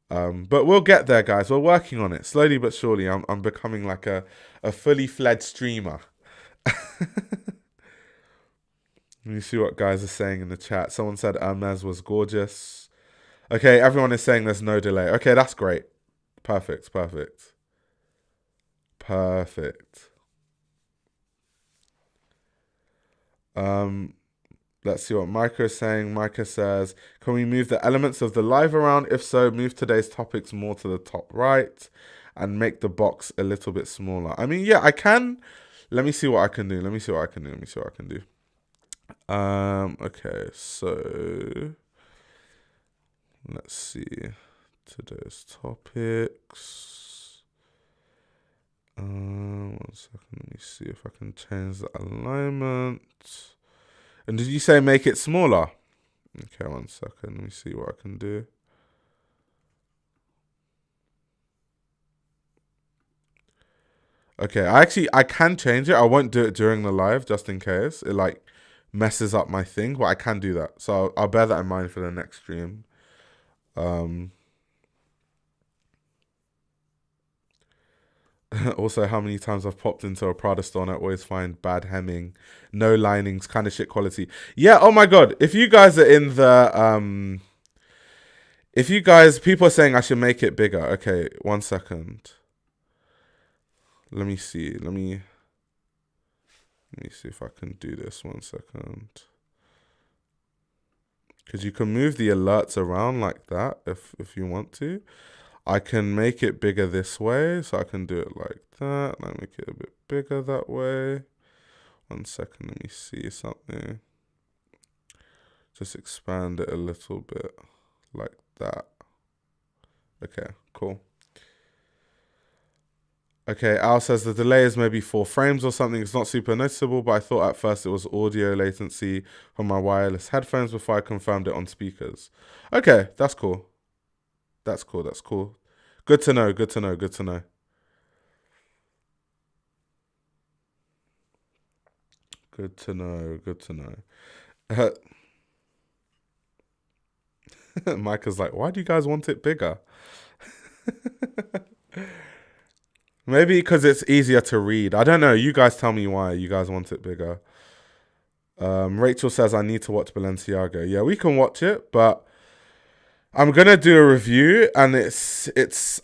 But we'll get there, guys. We're working on it slowly but surely. I'm becoming like a fully fledged streamer. Let me see what guys are saying in the chat. Someone said Hermes was gorgeous. Okay, everyone is saying there's no delay. Okay, that's great. Perfect. Let's see what Micah is saying. Micah says, can we move the elements of the live around? If so, move today's topics more to the top right and make the box a little bit smaller. I mean, yeah, I can. Let me see what I can do. Okay, so let's see today's topics. 1 second, let me see if I can change the alignment. And did you say make it smaller? Okay, 1 second, let me see what I can do. Okay, I can change it. I won't do it during the live just in case it like messes up my thing, but I can do that. So I'll bear that in mind for the next stream. Also, how many times I've popped into a Prada store and I always find bad hemming, no linings, kind of shit quality. Yeah, oh my god. If you guys are in the people are saying I should make it bigger. Okay, 1 second. Let me see. Let me see if I can do this. 1 second. Because you can move the alerts around like that if you want to. I can make it bigger this way, so I can do it like that. And I make it a bit bigger that way. 1 second, let me see something. Just expand it a little bit like that. Okay, cool. Okay, Al says the delay is maybe 4 frames or something. It's not super noticeable, but I thought at first it was audio latency from my wireless headphones before I confirmed it on speakers. Okay, that's cool. That's cool. Good to know. Micah's like, why do you guys want it bigger? Maybe because it's easier to read. I don't know. You guys tell me why you guys want it bigger. Rachel says I need to watch Balenciaga. Yeah, we can watch it, but I'm gonna do a review, and it's.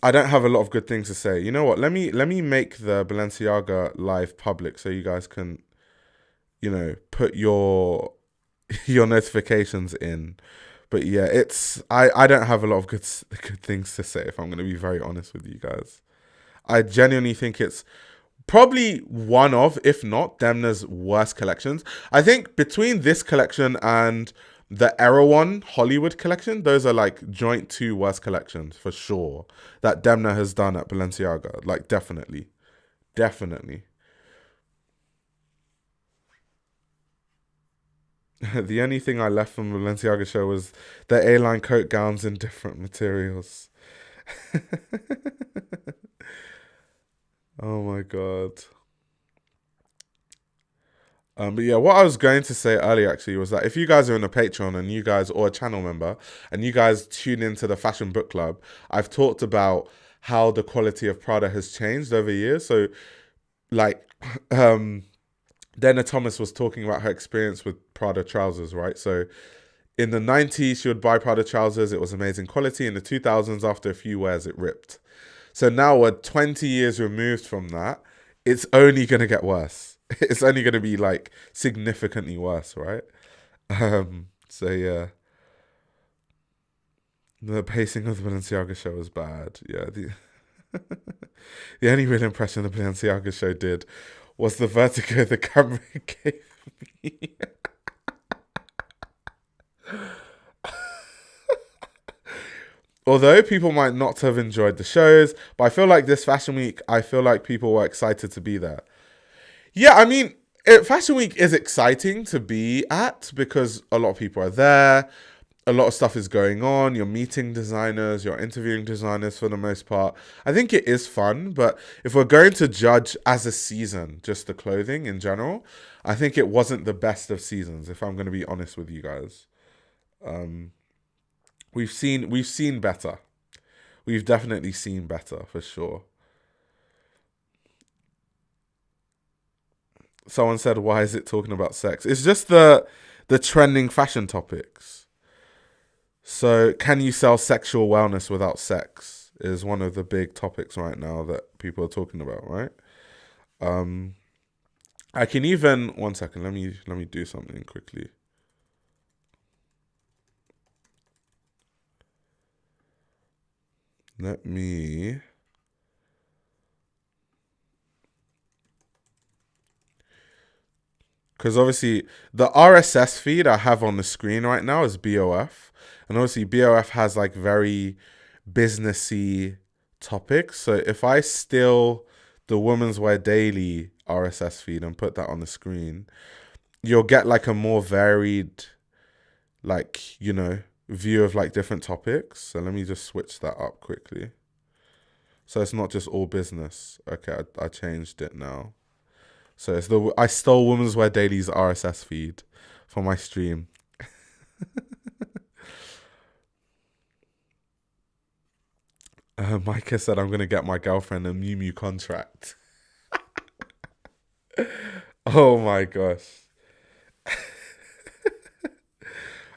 I don't have a lot of good things to say. You know what? Let me make the Balenciaga live public so you guys can, put your notifications in, But yeah, I don't have a lot of good things to say if I'm going to be very honest with you guys. I genuinely think it's probably one of, if not, Demna's worst collections. I think between this collection and the Erewhon Hollywood collection, those are like joint two worst collections for sure that Demna has done at Balenciaga. Like definitely, definitely. The only thing I left from the Balenciaga show was the A-line coat gowns in different materials. Oh my god. But yeah, what I was going to say earlier actually was that if you guys are in a Patreon and you guys or a channel member and you guys tune into the Fashion Book Club, I've talked about how the quality of Prada has changed over years. So like Dana Thomas was talking about her experience with Prada trousers, right? So in the 90s, she would buy Prada trousers. It was amazing quality. In the 2000s, after a few wears, it ripped. So now we're 20 years removed from that. It's only going to get worse. It's only going to be like significantly worse, right? So yeah, the pacing of the Balenciaga show was bad. Yeah, the only real impression the Balenciaga show did was the vertigo the camera gave me. Although people might not have enjoyed the shows, but I feel like this Fashion Week, I feel like people were excited to be there. Yeah, I mean, Fashion Week is exciting to be at because a lot of people are there. A lot of stuff is going on. You're meeting designers, you're interviewing designers for the most part. I think it is fun, but if we're going to judge as a season, just the clothing in general, I think it wasn't the best of seasons, if I'm going to be honest with you guys. We've seen better. We've definitely seen better for sure. Someone said, "Why is it talking about sex?" It's just the trending fashion topics. So, can you sell sexual wellness without sex? Is one of the big topics right now that people are talking about, right? Um, I can even 1 second. Let me do something quickly. Let me. Because obviously the RSS feed I have on the screen right now is BOF, and obviously BOF has like very businessy topics. So if I steal the Women's Wear Daily RSS feed and put that on the screen, you'll get like a more varied, like view of like different topics. So let me just switch that up quickly. So it's not just all business. Okay, I changed it now. So it's I stole Women's Wear Daily's RSS feed for my stream. Micah said I'm gonna get my girlfriend a Miu Miu contract. Oh my gosh.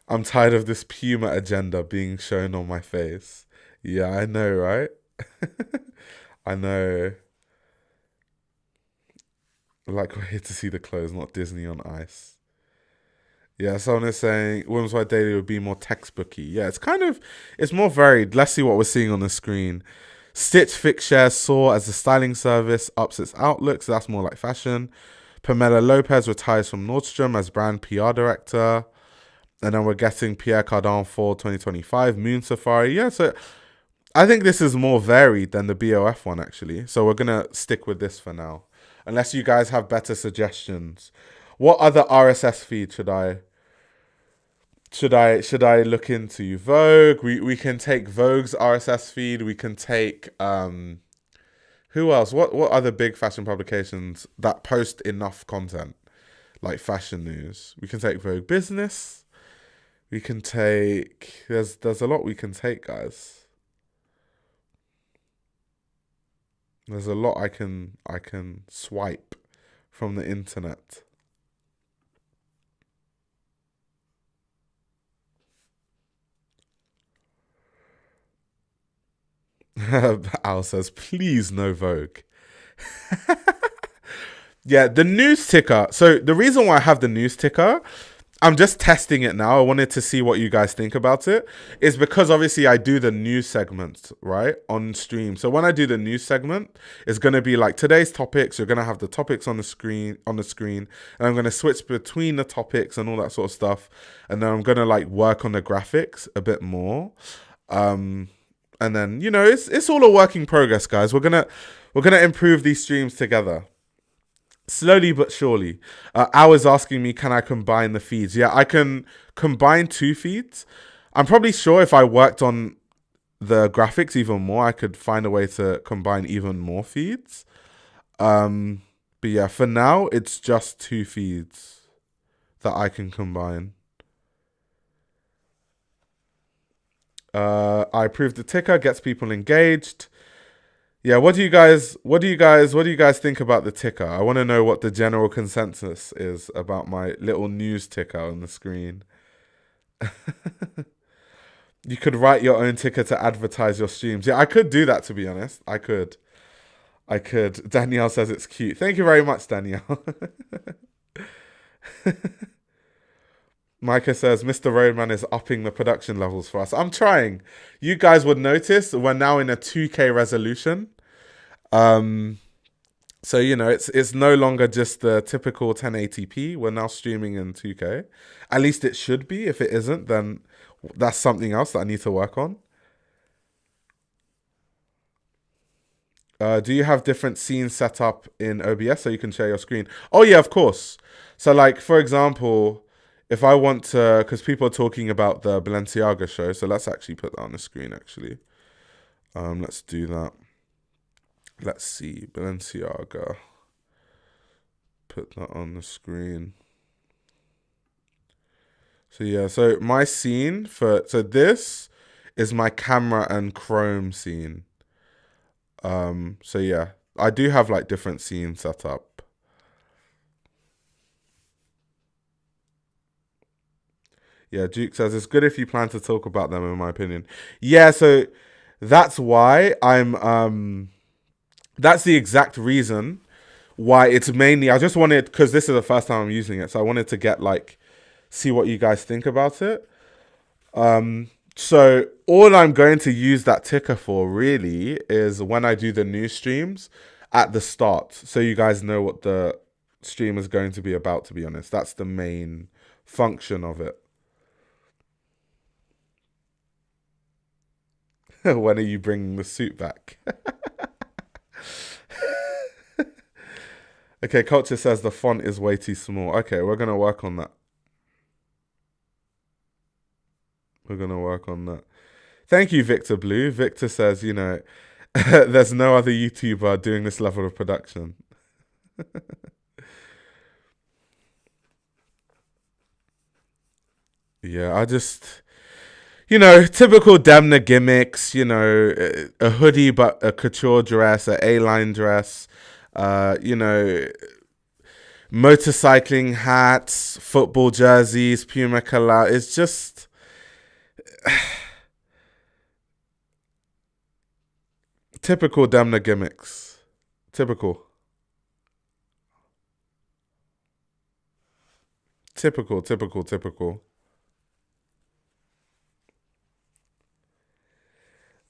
I'm tired of this Puma agenda being shown on my face. Yeah, I know, right? I know. Like, we're here to see the clothes, not Disney on Ice. Yeah, someone is saying Women's Wear Daily would be more textbooky. Yeah, it's more varied. Let's see what we're seeing on the screen. Stitch Fix shares soar as the styling service ups its outlook, so that's more like fashion. Pamela Lopez retires from Nordstrom as brand PR director. And then we're getting Pierre Cardin for 2025, Moon Safari. Yeah, so I think this is more varied than the BOF one, actually. So we're going to stick with this for now. Unless you guys have better suggestions. What other RSS feed should I look into? Vogue. We can take Vogue's RSS feed. We can take who else? What other big fashion publications that post enough content like fashion news? We can take Vogue Business. We can take there's a lot we can take, guys. There's a lot I can swipe from the internet. Al says, please no Vogue. Yeah, the news ticker. So the reason why I have the news ticker, I'm just testing it now. I wanted to see what you guys think about it. It's because obviously I do the news segment, right, on stream. So when I do the news segment, it's gonna be like today's topics. You're gonna have the topics on the screen, and I'm gonna switch between the topics and all that sort of stuff. And then I'm gonna like work on the graphics a bit more. Um, and then it's all a work in progress, guys. We're gonna improve these streams together. Slowly but surely. Al is asking me, can I combine the feeds? Yeah, I can combine two feeds. I'm probably sure if I worked on the graphics even more, I could find a way to combine even more feeds. But yeah, for now, it's just two feeds that I can combine. I approve the ticker, gets people engaged. Yeah, what do you guys think about the ticker? I want to know what the general consensus is about my little news ticker on the screen. You could write your own ticker to advertise your streams. Yeah, I could do that, to be honest. I could. I could. Danielle says it's cute. Thank you very much, Danielle. Micah says Mr. Roadman is upping the production levels for us. I'm trying. You guys would notice we're now in a 2K resolution. Um, So it's no longer just the typical 1080p. We're now streaming in 2K. At least it should be. If it isn't, then that's something else that I need to work on. Do you have different scenes set up in OBS so you can share your screen? Oh yeah, of course. So like for example, if I want to, because people are talking about the Balenciaga show, so let's actually put that on the screen. Actually, let's do that. Let's see, Balenciaga. Put that on the screen. So yeah, so my scene so this is my camera and chrome scene. So yeah, I do have like different scenes set up. Yeah, Duke says it's good if you plan to talk about them, in my opinion. Yeah, so that's why that's the exact reason why it's mainly I just wanted, because this is the first time I'm using it, so I wanted to get like see what you guys think about it. So all I'm going to use that ticker for really is when I do the news streams at the start, so you guys know what the stream is going to be about. To be honest, that's the main function of it. When are you bringing the suit back? Okay, Culture says the font is way too small. Okay, we're gonna work on that. We're gonna work on that. Thank you, Victor Blue. Victor says, there's no other YouTuber doing this level of production. Yeah, I just, typical Demna gimmicks, a hoodie but a couture dress, a A-line dress, motorcycling hats, football jerseys, Puma collab. It's just typical Demna gimmicks. Typical. Typical, typical, typical.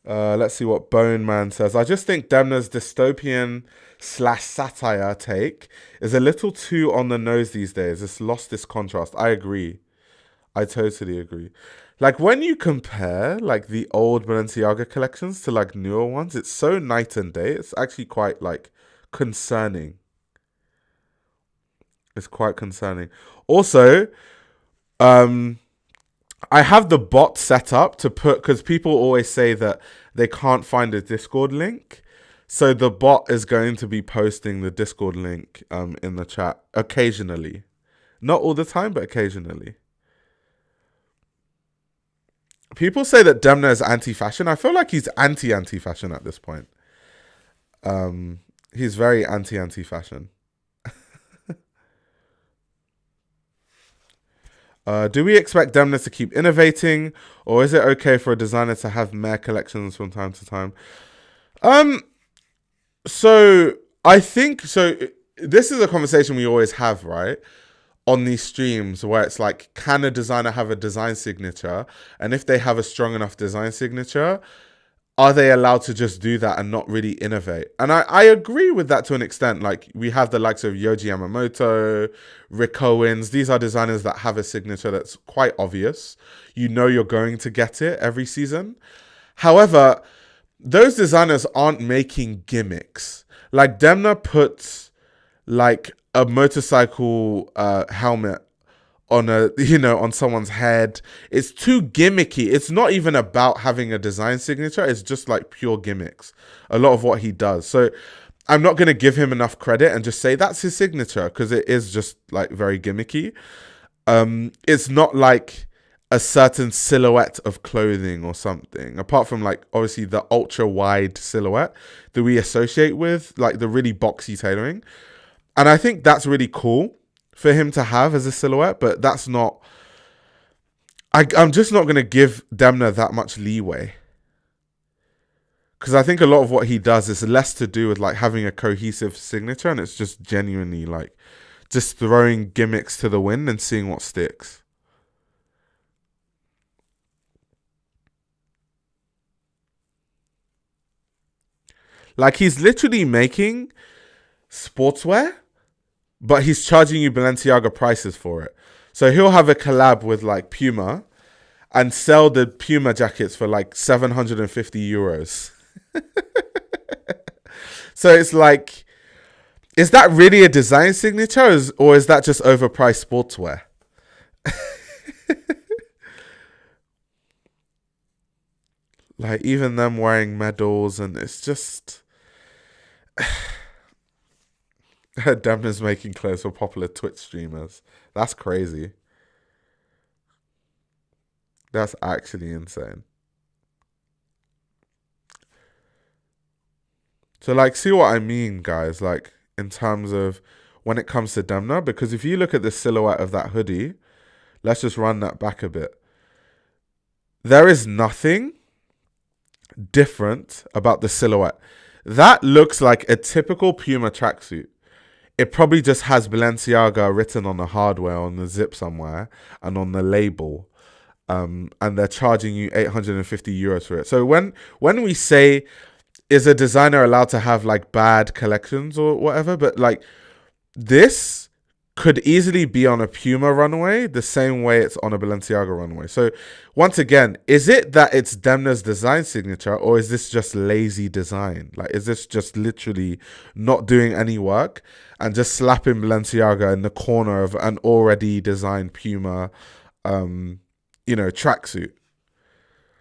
Let's see what Bone Man says. I just think Demna's dystopian / satire take is a little too on the nose these days. It's lost this contrast. I agree. I totally agree. Like when you compare like the old Balenciaga collections to like newer ones, it's so night and day. It's actually quite like concerning. It's quite concerning. Also, I have the bot set up to put, because people always say that they can't find a Discord link. So the bot is going to be posting the Discord link in the chat occasionally. Not all the time, but occasionally. People say that Demna is anti-fashion. I feel like he's anti-fashion at this point. He's very anti-fashion. Do we expect Demna to keep innovating, or is it okay for a designer to have mere collections from time to time? So I think so. This is a conversation we always have, right? on these streams where it's like, can a designer have a design signature? And if they have a strong enough design signature, are they allowed to just do that and not really innovate? And I agree with that to an extent. Like, we have the likes of Yoji Yamamoto, Rick Owens. These are designers that have a signature that's quite obvious. You know you're going to get it every season. However, those designers aren't making gimmicks. Like, Demna puts like a motorcycle helmet on on someone's head. It's too gimmicky. It's not even about having a design signature. It's just like pure gimmicks, a lot of what he does. So I'm not going to give him enough credit and just say that's his signature, because it is just like very gimmicky. It's not like a certain silhouette of clothing or something, apart from like obviously the ultra wide silhouette that we associate with like the really boxy tailoring. And I think that's really cool for him to have as a silhouette, but that's not... I'm just not going to give Demna that much leeway. Because I think a lot of what he does is less to do with like having a cohesive signature, and it's just genuinely like just throwing gimmicks to the wind and seeing what sticks. Like, he's literally making sportswear, but he's charging you Balenciaga prices for it. So he'll have a collab with like Puma and sell the Puma jackets for like 750 euros. So it's like, is that really a design signature, or is that just overpriced sportswear? Like, even them wearing medals, and it's just... Demna's making clothes for popular Twitch streamers. That's crazy. That's actually insane. So, like, see what I mean, guys? Like, in terms of when it comes to Demna, because if you look at the silhouette of that hoodie, let's just run that back a bit. There is nothing different about the silhouette. That looks like a typical Puma tracksuit. It probably just has Balenciaga written on the hardware, on the zip somewhere, and on the label. And they're charging you 850 euros for it. So when we say, is a designer allowed to have like bad collections or whatever, but like, this could easily be on a Puma runway the same way it's on a Balenciaga runway. So once again, is it that it's Demna's design signature, or is this just lazy design? Like, is this just literally not doing any work and just slapping Balenciaga in the corner of an already designed Puma, tracksuit?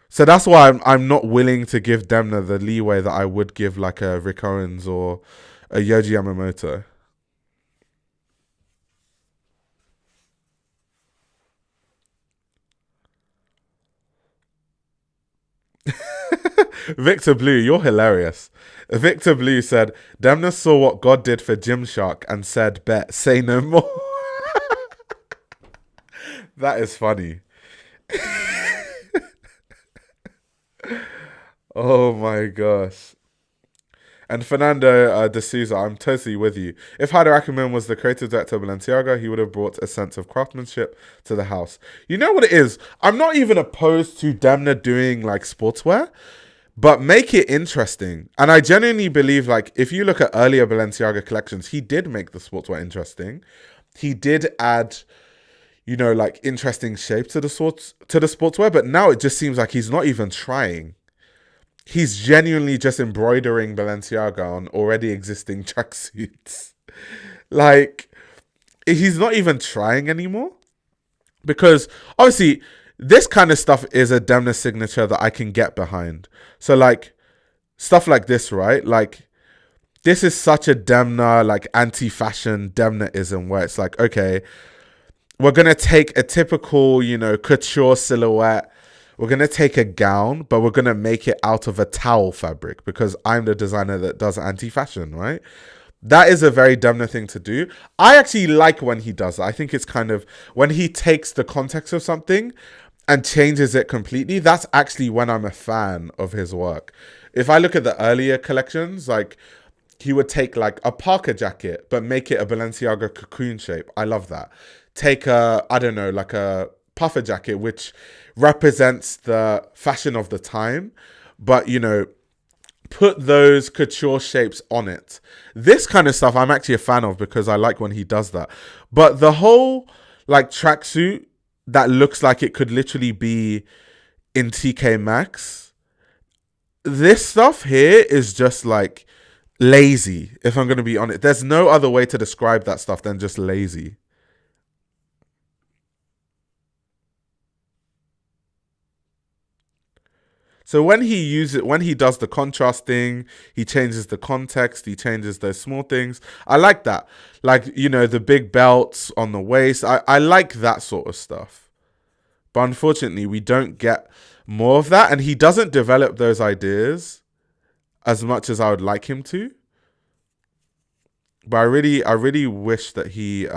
So that's why I'm not willing to give Demna the leeway that I would give like a Rick Owens or a Yoji Yamamoto. Victor Blue, you're hilarious. Victor Blue said, Demna saw what God did for Gymshark and said, bet, say no more. That is funny. Oh my gosh. And Fernando de Souza, I'm totally with you. If Haider Ackerman was the creative director of Balenciaga, he would have brought a sense of craftsmanship to the house. You know what it is? I'm not even opposed to Demna doing like sportswear, but make it interesting. And I genuinely believe, like, if you look at earlier Balenciaga collections, he did make the sportswear interesting. He did add, like interesting shape to the sportswear, but now it just seems like he's not even trying. He's genuinely just embroidering Balenciaga on already existing tracksuits. Like, he's not even trying anymore. Because, obviously, this kind of stuff is a Demna signature that I can get behind. So, like, stuff like this, right? Like, this is such a Demna, like, anti-fashion Demnaism, where it's like, okay, we're going to take a typical, couture silhouette. We're going to take a gown, but we're going to make it out of a towel fabric because I'm the designer that does anti-fashion, right? That is a very Demna thing to do. I actually like when he does that. I think it's kind of when he takes the context of something and changes it completely. That's actually when I'm a fan of his work. If I look at the earlier collections, like he would take like a Parker jacket, but make it a Balenciaga cocoon shape. I love that. Take a, I don't know, like a puffer jacket, which represents the fashion of the time, but put those couture shapes on it. This kind of stuff I'm actually a fan of because I like when he does that. But the whole like tracksuit that looks like it could literally be in TK Maxx, this stuff here is just like lazy, if I'm going to be honest. There's no other way to describe that stuff than just lazy. So when he does the contrast thing, he changes the context, he changes those small things. I like that. Like, the big belts on the waist. I like that sort of stuff. But unfortunately, we don't get more of that. And he doesn't develop those ideas as much as I would like him to. But I really wish that he,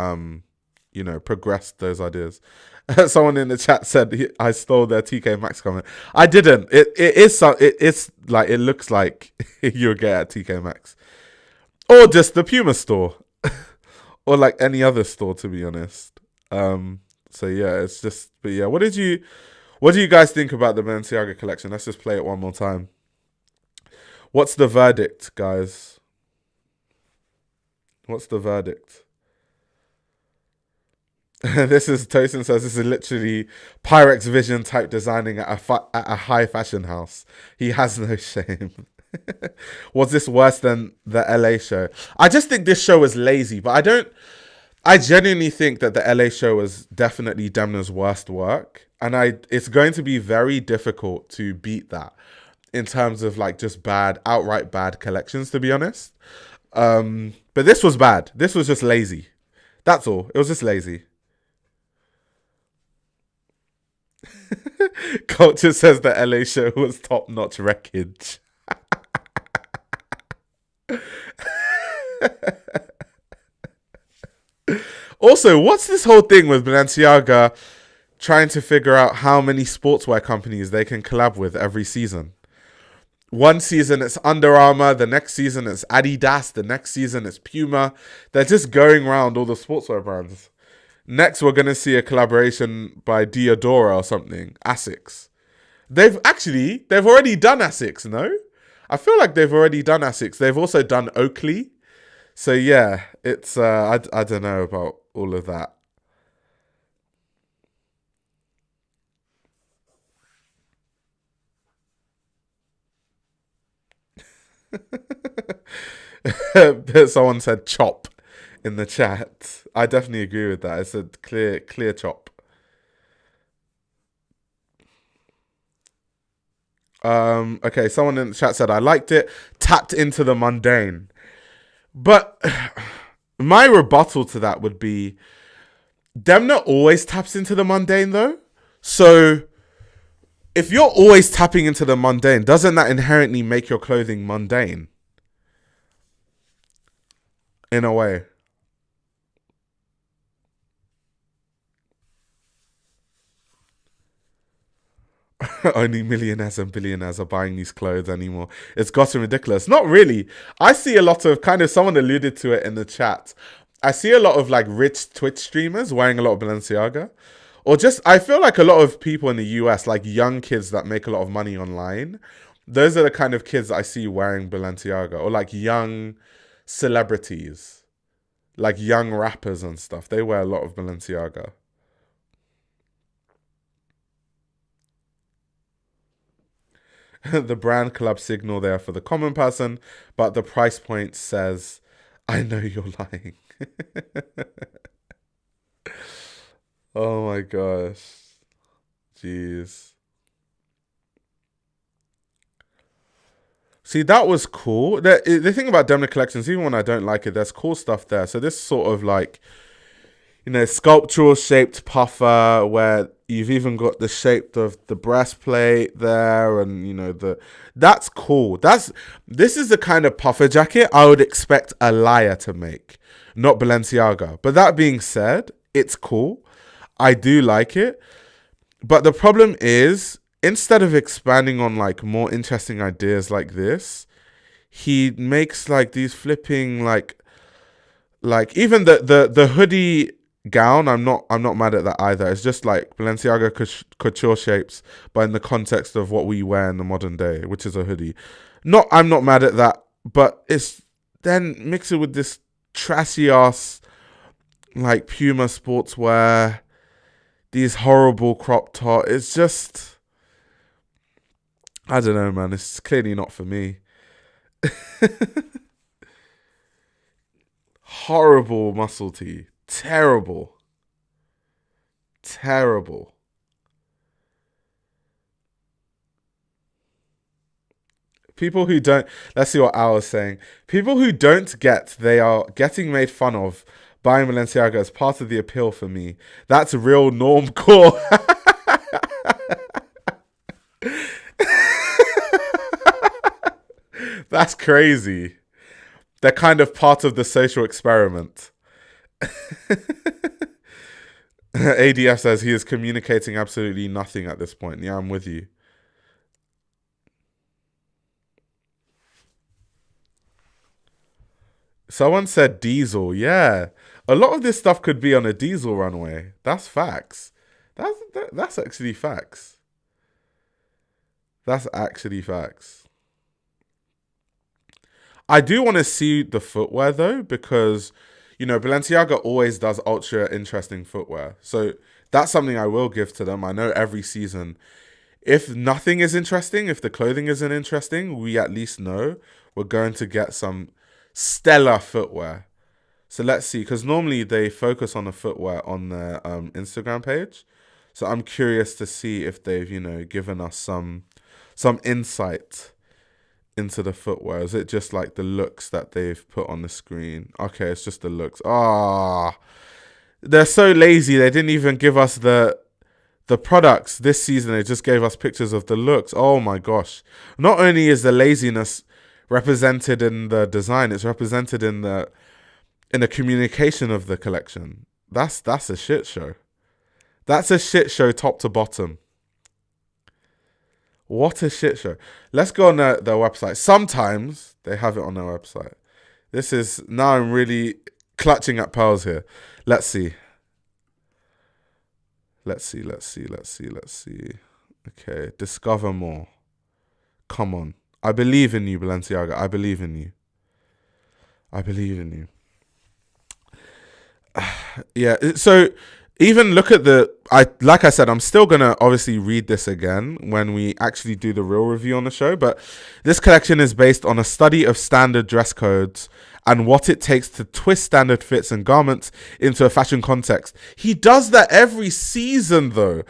progressed those ideas. Someone in the chat said I stole their TK Maxx comment. I didn't. It's like it looks like you'll get at TK Maxx or just the Puma store or like any other store, to be honest. So yeah, it's just. But yeah, what do you guys think about the Balenciaga collection? Let's just play it one more time. What's the verdict, guys? What's the verdict? This is Tosin says this is literally Pyrex Vision type designing at a high fashion house. He has no shame. Was this worse than the LA show? I just think this show was lazy, but I genuinely think that the LA show was definitely Demna's worst work, and it's going to be very difficult to beat that in terms of like just outright bad collections, to be honest. But this was bad. This was just lazy. That's all. It was just lazy. Culture says the LA show was top-notch wreckage. Also, what's this whole thing with Balenciaga trying to figure out how many sportswear companies they can collab with every season? One season it's Under Armour, the next season it's Adidas, the next season it's Puma. They're just going around all the sportswear brands. Next, we're going to see a collaboration by Diodora or something. Asics. They've already done Asics, no? I feel like they've already done Asics. They've also done Oakley. So yeah, it's, I don't know about all of that. Someone said chop in the chat. I definitely agree with that. It's a clear chop. Okay, someone in the chat said I liked it. Tapped into the mundane. But my rebuttal to that would be Demna always taps into the mundane though. So if you're always tapping into the mundane, doesn't that inherently make your clothing mundane? In a way. Only millionaires and billionaires are buying these clothes anymore. It's gotten ridiculous. Not really. I see a lot of someone alluded to it in the chat. I see a lot of like rich Twitch streamers wearing a lot of Balenciaga. Or just, I feel like a lot of people in the US, like young kids that make a lot of money online, those are the kind of kids I see wearing Balenciaga. Or like young celebrities, like young rappers and stuff. They wear a lot of Balenciaga. The brand club signal there for the common person, but the price point says, I know you're lying. Oh my gosh. Jeez. See, that was cool. The thing about Demna collections, even when I don't like it, there's cool stuff there. So this sort of like, sculptural shaped puffer where you've even got the shape of the breastplate there, and that's cool. This is the kind of puffer jacket I would expect a liar to make, not Balenciaga. But that being said, it's cool. I do like it. But the problem is, instead of expanding on like more interesting ideas like this, he makes like these flipping like even the hoodie gown. I'm not mad at that either. It's just like Balenciaga couture shapes, but in the context of what we wear in the modern day, which is a hoodie. I'm not mad at that, but it's then mix it with this trashy ass like Puma sportswear, these horrible crop top. It's just, I don't know, man. It's clearly not for me. Horrible muscle tee. Terrible. Terrible. People who don't, let's see what Al is saying. People who don't get they are getting made fun of buying Balenciaga as part of the appeal for me. That's real norm core. That's crazy. They're kind of part of the social experiment. ADF says he is communicating absolutely nothing at this point. Yeah, I'm with you. Someone said diesel. Yeah. A lot of this stuff could be on a diesel runway. That's facts. That's actually facts. That's actually facts. I do want to see the footwear though, because Balenciaga always does ultra interesting footwear. So that's something I will give to them. I know every season, if nothing is interesting, if the clothing isn't interesting, we at least know we're going to get some stellar footwear. So let's see, because normally they focus on the footwear on their Instagram page. So I'm curious to see if they've, given us some insight into the footwear. Is it just like the looks that they've put on the screen? Okay, it's just the looks. They're so lazy. They didn't even give us the products this season. They just gave us pictures of the looks. Oh my gosh. Not only is the laziness represented in the design, it's represented in the communication of the collection. That's a shit show. That's a shit show top to bottom. What a shit show. Let's go on their website. Sometimes they have it on their website. This is, now I'm really clutching at pearls here. Let's see. Let's see. Okay, discover more. Come on. I believe in you, Balenciaga. I believe in you. Yeah, so even look at like I said, I'm still going to obviously read this again when we actually do the real review on the show, but this collection is based on a study of standard dress codes and what it takes to twist standard fits and garments into a fashion context. He does that every season though.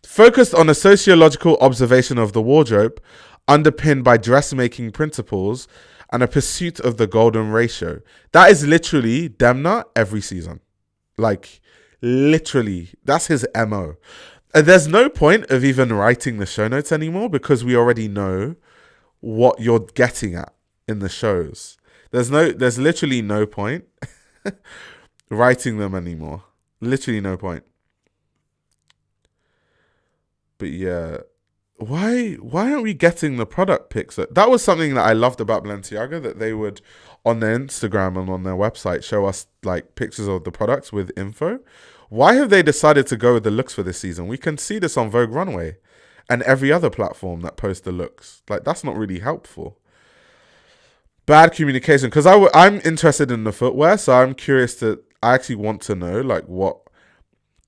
Focused on a sociological observation of the wardrobe, underpinned by dressmaking principles and a pursuit of the golden ratio. That is literally Demna every season. Like, literally, that's his MO. And there's no point of even writing the show notes anymore because we already know what you're getting at in the shows. There's literally no point writing them anymore. Literally no point. But yeah, why aren't we getting the product pics? That was something that I loved about Balenciaga, that they would on their Instagram and on their website show us like pictures of the products with info. Why have they decided to go with the looks for this season? We can see this on Vogue Runway and every other platform that posts the looks. Like, that's not really helpful. Bad communication, because I'm interested in the footwear, so I'm curious I actually want to know like what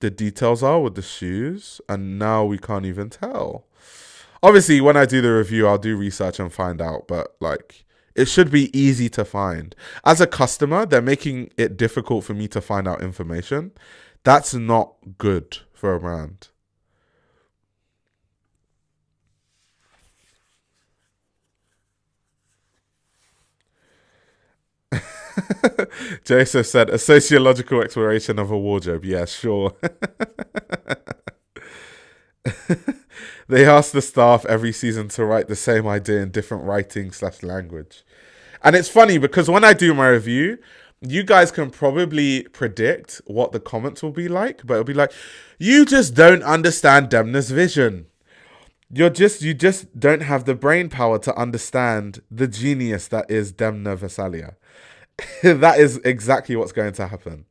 the details are with the shoes, and now we can't even tell. Obviously, when I do the review, I'll do research and find out, but like, it should be easy to find. As a customer, they're making it difficult for me to find out information. That's not good for a brand. Joseph said, a sociological exploration of a wardrobe. Yeah, sure. They ask the staff every season to write the same idea in different writing/language. And it's funny because when I do my review, you guys can probably predict what the comments will be like, but it'll be like, you just don't understand Demna's vision. You just don't have the brain power to understand the genius that is Demna Vesalia. That is exactly what's going to happen.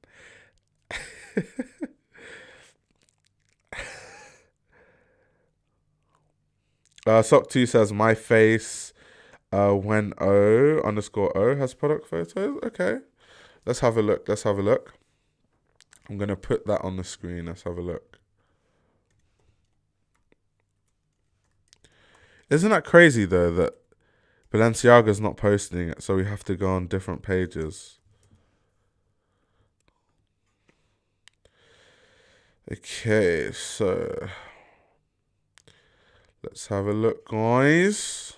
Sock 2 says my face when O underscore O has product photos. Okay. Let's have a look. Let's have a look. I'm gonna put that on the screen. Let's have a look. Isn't that crazy though that Balenciaga's not posting it, so we have to go on different pages. Okay, so let's have a look, guys.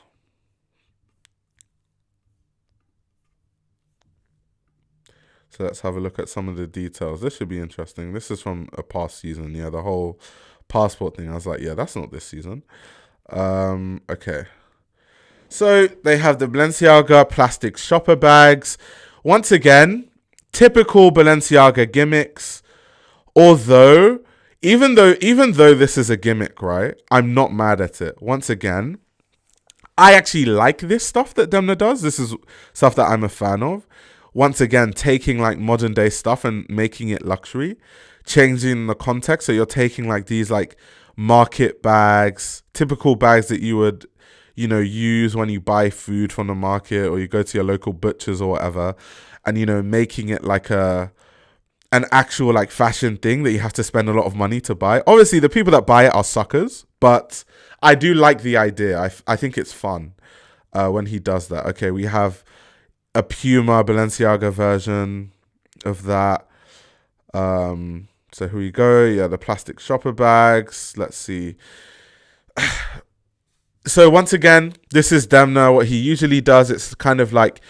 So let's have a look at some of the details. This should be interesting. This is from a past season. Yeah, the whole passport thing. I was like, yeah, that's not this season. Okay. So they have the Balenciaga plastic shopper bags. Once again, typical Balenciaga gimmicks. Although, even though this is a gimmick, right? I'm not mad at it. Once again, I actually like this stuff that Demna does. This is stuff that I'm a fan of. Once again, taking like modern day stuff and making it luxury, changing the context. So you're taking like these like market bags, typical bags that you would, use when you buy food from the market or you go to your local butchers or whatever, and making it like an actual like fashion thing that you have to spend a lot of money to buy. Obviously, the people that buy it are suckers, but I do like the idea. I think it's fun when he does that. Okay, we have a Puma Balenciaga version of that. So here we go. Yeah, the plastic shopper bags. Let's see. So once again, this is Demna. What he usually does, it's kind of like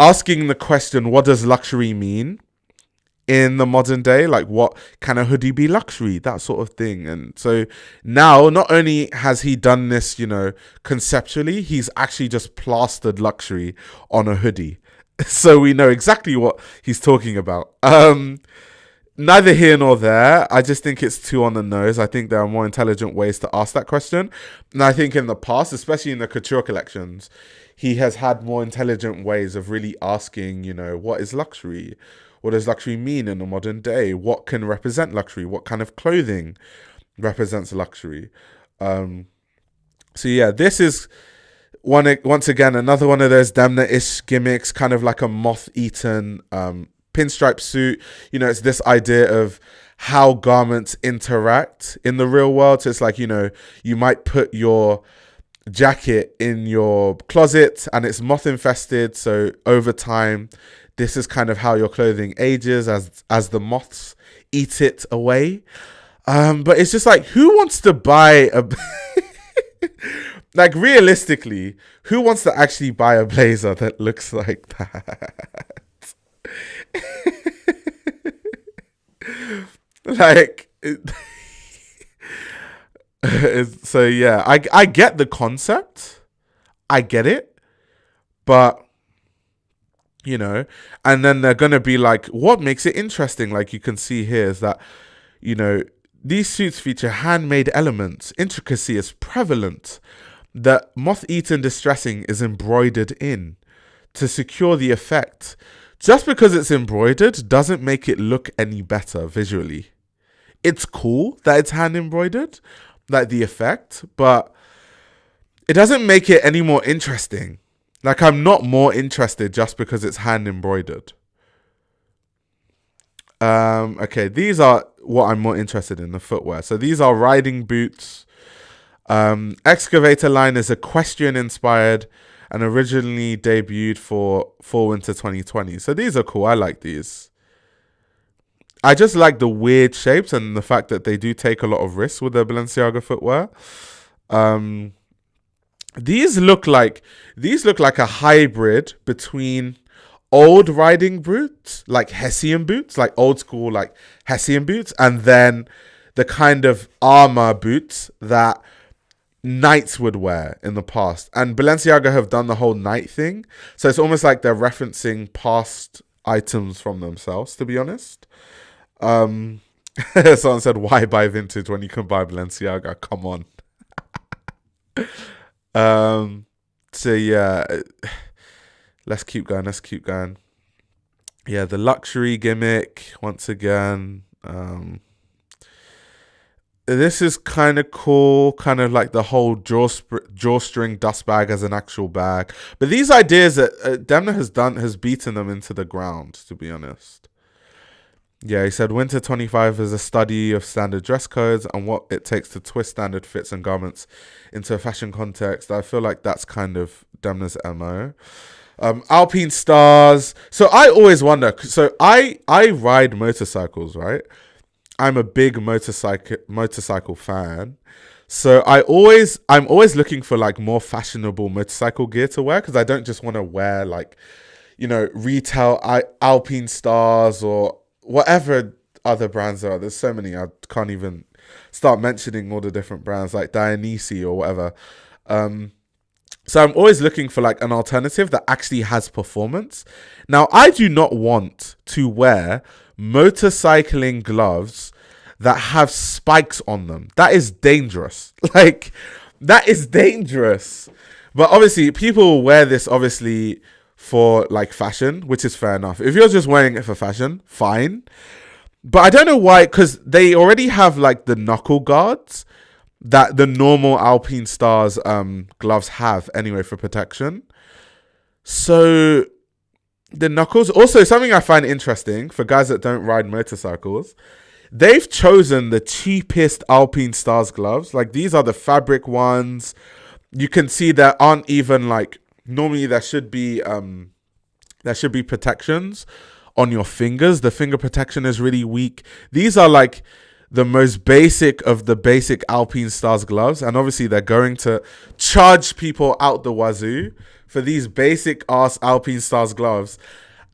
asking the question, what does luxury mean in the modern day? Like, what can a hoodie be luxury? That sort of thing. And so now, not only has he done this, conceptually, he's actually just plastered luxury on a hoodie. So we know exactly what he's talking about. Neither here nor there. I just think it's too on the nose. I think there are more intelligent ways to ask that question. And I think in the past, especially in the couture collections, he has had more intelligent ways of really asking, what is luxury? What does luxury mean in the modern day? What can represent luxury? What kind of clothing represents luxury? So yeah, this is once again another one of those Demna-ish gimmicks, kind of like a moth-eaten pinstripe suit. It's this idea of how garments interact in the real world. So it's like, you might put your jacket in your closet and it's moth infested. So over time, this is kind of how your clothing ages as the moths eat it away. But it's just like, who wants to buy a like realistically, who wants to actually buy a blazer that looks like that? Like, so yeah, I get the concept, I get it, but and then they're gonna be like, what makes it interesting? Like you can see here is that these suits feature handmade elements, intricacy is prevalent, that moth-eaten distressing is embroidered in to secure the effect. Just because it's embroidered doesn't make it look any better visually. It's cool that it's hand embroidered, like the effect, but it doesn't make it any more interesting. Like, I'm not more interested just because it's hand embroidered. Okay, these are what I'm more interested in, the footwear. So these are riding boots. Excavator line is equestrian inspired and originally debuted for fall winter 2020. So these are cool. I like these. I just like the weird shapes and the fact that they do take a lot of risks with their Balenciaga footwear. These look like a hybrid between old riding boots, like Hessian boots, like old school like Hessian boots, and then the kind of armor boots that knights would wear in the past. And Balenciaga have done the whole knight thing, so it's almost like they're referencing past items from themselves, to be honest. Someone said, why buy vintage when you can buy Balenciaga? Come on. Um, so yeah, let's keep going. Let's keep going. Yeah, the luxury gimmick once again. This is kind of cool, kind of like the whole drawstring dust bag as an actual bag. But these ideas that Demna has beaten them into the ground. To be honest, yeah, he said Winter 25 is a study of standard dress codes and what it takes to twist standard fits and garments into a fashion context. I feel like that's kind of Demna's mo. Alpine stars. So I always wonder. So I ride motorcycles, right? I'm a big motorcycle fan. So I'm always looking for like more fashionable motorcycle gear to wear because I don't just want to wear like, retail Alpine Stars or whatever other brands there are. There's so many I can't even start mentioning all the different brands like Dionysi or whatever. So I'm always looking for like an alternative that actually has performance. Now, I do not want to wear motorcycling gloves that have spikes on them. That is dangerous. Like, that is dangerous. But obviously, people wear this obviously for like fashion, which is fair enough. If you're just wearing it for fashion, fine. But I don't know why, because they already have like the knuckle guards that the normal Alpine Stars gloves have anyway for protection. So the knuckles, also something I find interesting for guys that don't ride motorcycles, they've chosen the cheapest Alpine Stars gloves. Like these are the fabric ones. You can see there aren't even like, normally there should be protections on your fingers. The finger protection is really weak. These are like the most basic of the basic Alpine Stars gloves, and obviously they're going to charge people out the wazoo for these basic ass Alpine Stars gloves,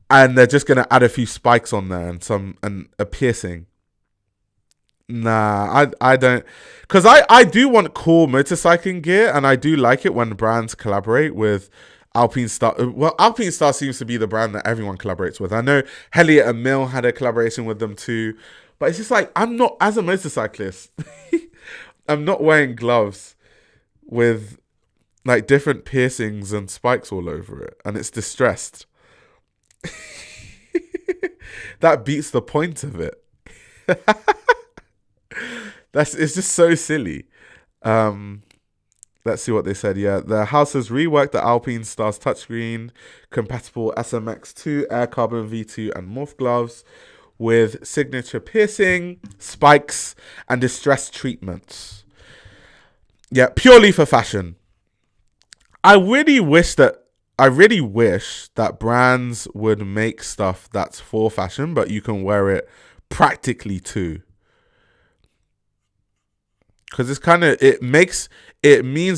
and they're just gonna add a few spikes on there and a piercing. Nah, I don't, because I do want cool motorcycling gear, and I do like it when brands collaborate with Alpine Star. Well, Alpine Star seems to be the brand that everyone collaborates with. I know Helliot and Mill had a collaboration with them too. But it's just like, I'm not, as a motorcyclist, I'm not wearing gloves with like different piercings and spikes all over it. And it's distressed. That beats the point of it. It's just so silly. Let's see what they said. Yeah, the house has reworked the Alpine Stars touchscreen, compatible SMX2, Air Carbon V2, and Morph gloves with signature piercing, spikes, and distress treatments. Yeah, purely for fashion. I really wish that brands would make stuff that's for fashion, but you can wear it practically too. Because it means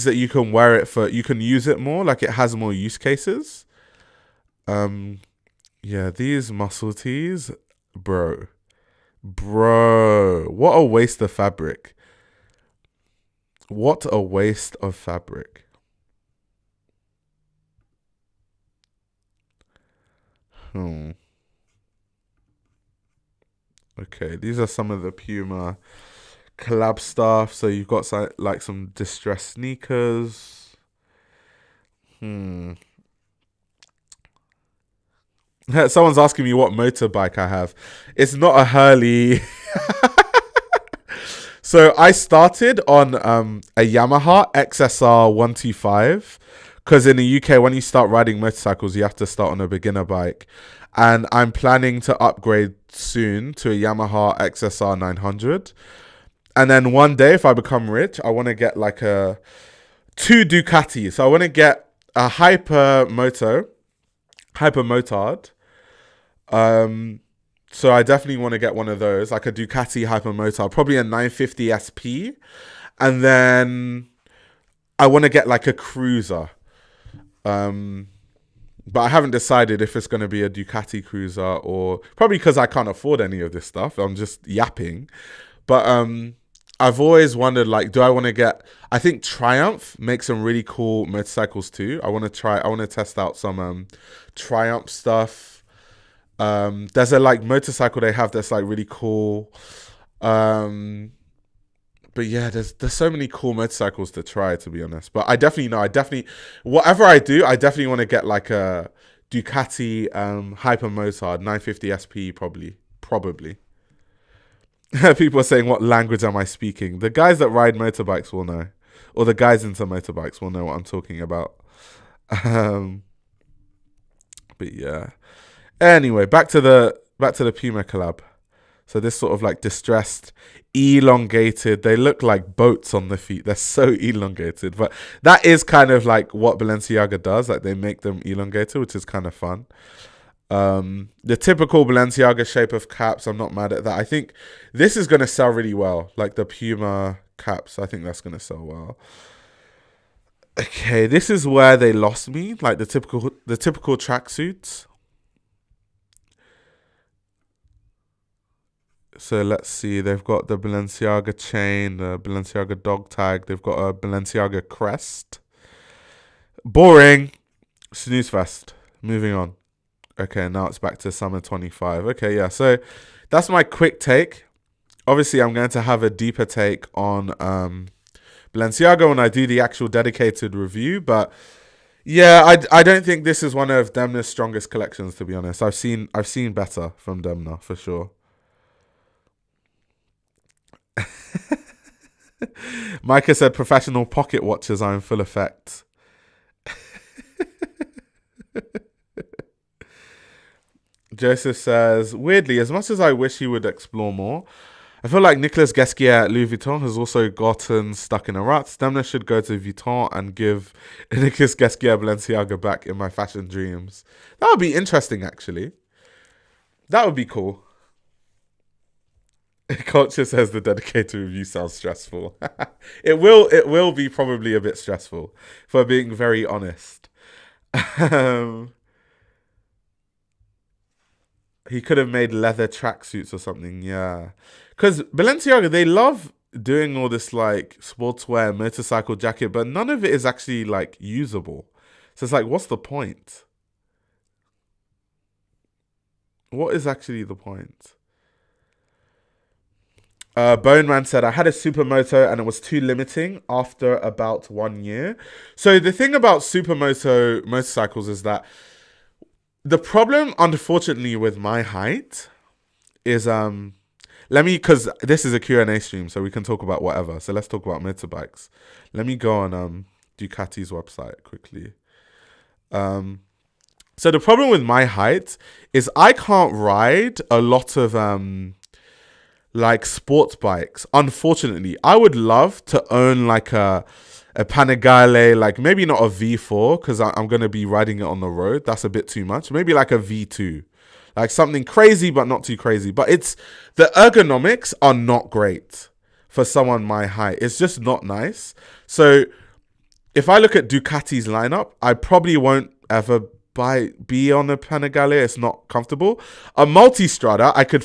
that you can wear it you can use it more, like it has more use cases. Yeah, these muscle tees, bro, what a waste of fabric. What a waste of fabric. Okay, these are some of the Puma collab stuff. So you've got like some distressed sneakers. Someone's asking me what motorbike I have. It's not a Hurley. So I started on a Yamaha XSR 125 because in the UK, when you start riding motorcycles, you have to start on a beginner bike. And I'm planning to upgrade soon to a Yamaha XSR 900. And then one day, if I become rich, I want to get like two Ducatis. So I want to get a Hyper Motard. So I definitely want to get one of those, like a Ducati Hyper Motard, probably a 950 SP. And then I want to get like a cruiser. But I haven't decided if it's going to be a Ducati cruiser or probably because I can't afford any of this stuff. I'm just yapping. But I've always wondered, like, do I want to get... I think Triumph makes some really cool motorcycles too. I want to test out some Triumph stuff. There's a like motorcycle they have that's like really cool. But But yeah, there's so many cool motorcycles to try, to be honest. But I definitely know, whatever I do, I definitely want to get like a Ducati Hypermotard 950 SP, probably. People are saying, what language am I speaking? The guys that ride motorbikes will know, or the guys into motorbikes will know what I'm talking about. Um, but yeah. Anyway, back to the Puma collab. So this sort of like distressed, elongated. They look like boats on the feet. They're so elongated. But that is kind of like what Balenciaga does. Like they make them elongated, which is kind of fun. The typical Balenciaga shape of caps, I'm not mad at that. I think this is going to sell really well. Like the Puma caps, I think that's going to sell well. Okay, this is where they lost me. Like the typical tracksuits. So let's see. They've got the Balenciaga chain, the Balenciaga dog tag. They've got a Balenciaga crest. Boring. Snooze fest. Moving on. Okay, now it's back to summer 25. Okay, yeah. So that's my quick take. Obviously, I'm going to have a deeper take on Balenciaga when I do the actual dedicated review. But yeah, I don't think this is one of Demna's strongest collections, to be honest. I've seen better from Demna for sure. Micah said professional pocket watches are in full effect. Joseph says, weirdly, as much as I wish he would explore more, I feel like Nicolas Ghesquière at Louis Vuitton has also gotten stuck in a rut. Demna should go to Vuitton and give Nicolas Ghesquière Balenciaga back in my fashion dreams. That would be interesting, actually. That would be cool. Culture says the dedicated review sounds stressful. It will be probably a bit stressful, for being very honest. He could have made leather tracksuits or something, yeah. Because Balenciaga, they love doing all this like sportswear, motorcycle jacket, but none of it is actually like usable. So it's like, what's the point? What is actually the point? Bone Man said, I had a Supermoto and it was too limiting after about 1 year. So the thing about Supermoto motorcycles is that the problem, unfortunately, with my height is because this is a Q&A stream, so we can talk about whatever. So let's talk about motorbikes. Let me go on Ducati's website quickly. So the problem with my height is I can't ride a lot of like sports bikes. Unfortunately, I would love to own like a Panigale, like maybe not a V4 because I'm going to be riding it on the road. That's a bit too much. Maybe like a V2, like something crazy but not too crazy. But the ergonomics are not great for someone my height. It's just not nice. So if I look at Ducati's lineup, I probably won't ever be on a Panigale. It's not comfortable. A Multistrada I could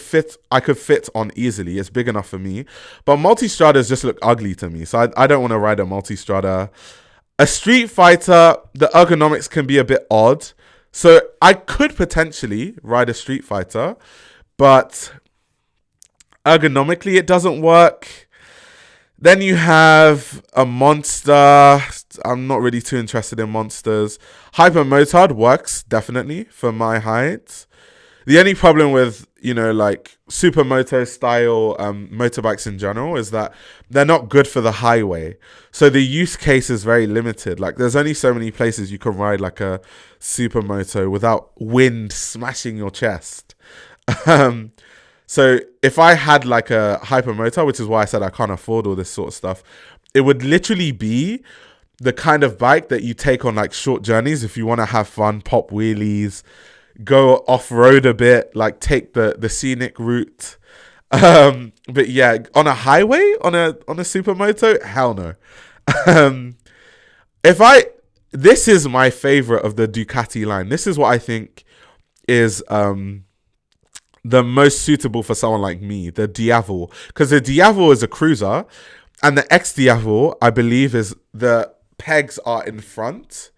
fit on easily. It's big enough for me. But Multistradas just look ugly to me. So I don't want to ride a Multistrada. A Street Fighter, the ergonomics can be a bit odd. So I could potentially ride a Street Fighter, but ergonomically it doesn't work. Then you have a Monster. I'm not really too interested in Monsters. Hypermotard works definitely for my height. The only problem with, like supermoto style motorbikes in general is that they're not good for the highway. So the use case is very limited. Like there's only so many places you can ride like a supermoto without wind smashing your chest. So if I had like a hypermotor, which is why I said I can't afford all this sort of stuff, it would literally be the kind of bike that you take on like short journeys if you want to have fun, pop wheelies, go off-road a bit, like take the scenic route. But yeah, on a highway, on a supermoto, hell no. This is my favorite of the Ducati line. This is what I think is the most suitable for someone like me, the Diavel. Because the Diavel is a cruiser, and the X Diavel, I believe, is the pegs are in front,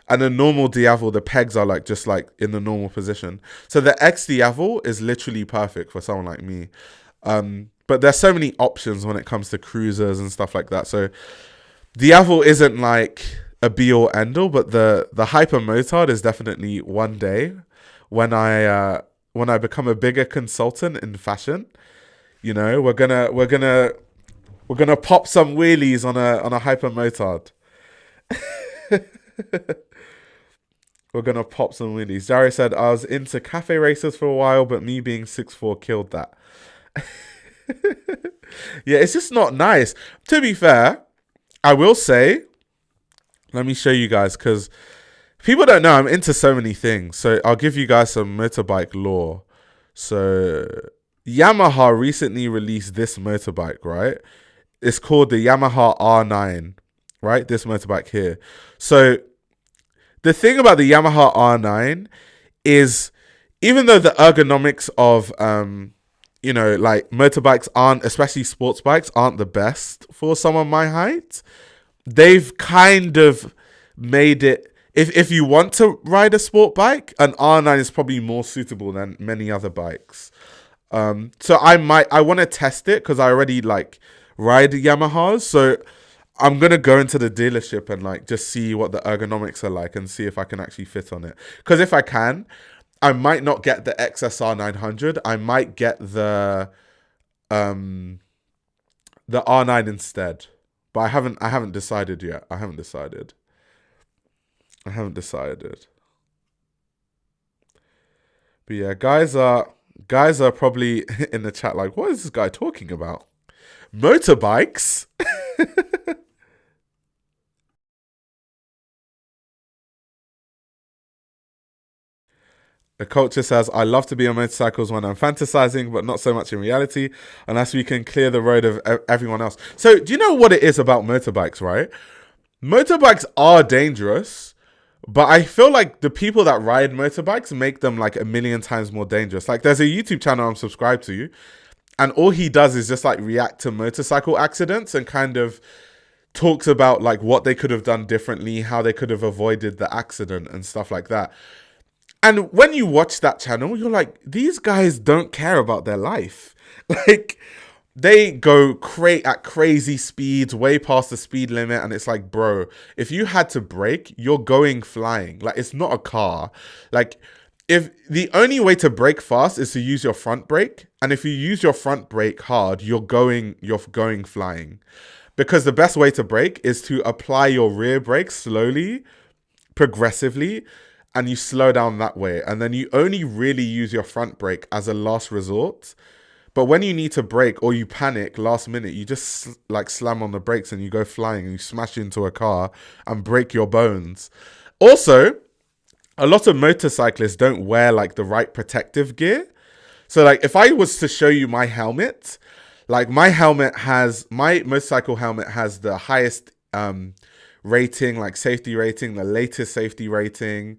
and the normal Diavel, the pegs are like just like in the normal position. So the X Diavel is literally perfect for someone like me. but there's so many options when it comes to cruisers and stuff like that. So the Avil isn't like a be all end all, but the hyper motard is definitely one day when I become a bigger consultant in fashion. You know, we're gonna pop some wheelies on a hyper motard. We're gonna pop some wheelies. Jari said I was into cafe races for a while, but me being 6'4" killed that. Yeah, it's just not nice. To be fair, I will say, let me show you guys, because people don't know I'm into so many things. So I'll give you guys some motorbike lore. So Yamaha recently released this motorbike, right? It's called the Yamaha R9, right? This motorbike here. So the thing about the Yamaha R9 is, even though the ergonomics of like motorbikes aren't, especially sports bikes, aren't the best for someone my height, they've kind of made it, if you want to ride a sport bike, an R9 is probably more suitable than many other bikes. So I want to test it because I already like ride Yamahas. So I'm going to go into the dealership and like just see what the ergonomics are like and see if I can actually fit on it. Because if I can, I might not get the XSR 900. I might get the R9 instead. But I haven't decided yet. I haven't decided. But yeah, guys are probably in the chat like, what is this guy talking about? Motorbikes? The culture says, I love to be on motorcycles when I'm fantasizing, but not so much in reality, unless we can clear the road of everyone else. So do you know what it is about motorbikes, right? Motorbikes are dangerous, but I feel like the people that ride motorbikes make them like a million times more dangerous. Like there's a YouTube channel I'm subscribed to, and all he does is just like react to motorcycle accidents and kind of talks about like what they could have done differently, how they could have avoided the accident and stuff like that. And when you watch that channel, you're like, these guys don't care about their life. Like, they go at crazy speeds, way past the speed limit. And it's like, bro, if you had to brake, you're going flying. Like, it's not a car. Like, if the only way to brake fast is to use your front brake. And if you use your front brake hard, you're going flying. Because the best way to brake is to apply your rear brake slowly, progressively, and you slow down that way. And then you only really use your front brake as a last resort. But when you need to brake or you panic last minute, you just like slam on the brakes and you go flying and you smash into a car and break your bones. Also, a lot of motorcyclists don't wear like the right protective gear. So like if I was to show you my helmet, like my motorcycle helmet has the highest rating, like safety rating, the latest safety rating.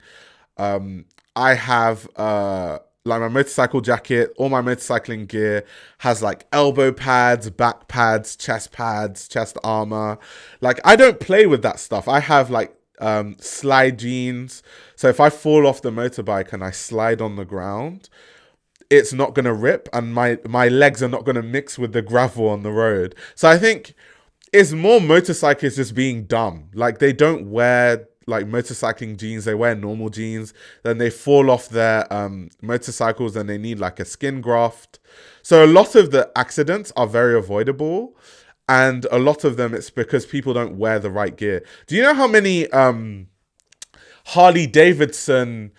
I have like my motorcycle jacket, all my motorcycling gear has like elbow pads, back pads, chest armor. Like I don't play with that stuff. I have like slide jeans. So if I fall off the motorbike and I slide on the ground, it's not gonna rip and my legs are not gonna mix with the gravel on the road. So I think it's more motorcyclists just being dumb. Like they don't wear like motorcycling jeans, they wear normal jeans, then they fall off their motorcycles and they need like a skin graft. So a lot of the accidents are very avoidable, and a lot of them it's because people don't wear the right gear. Do you know how many Harley Davidson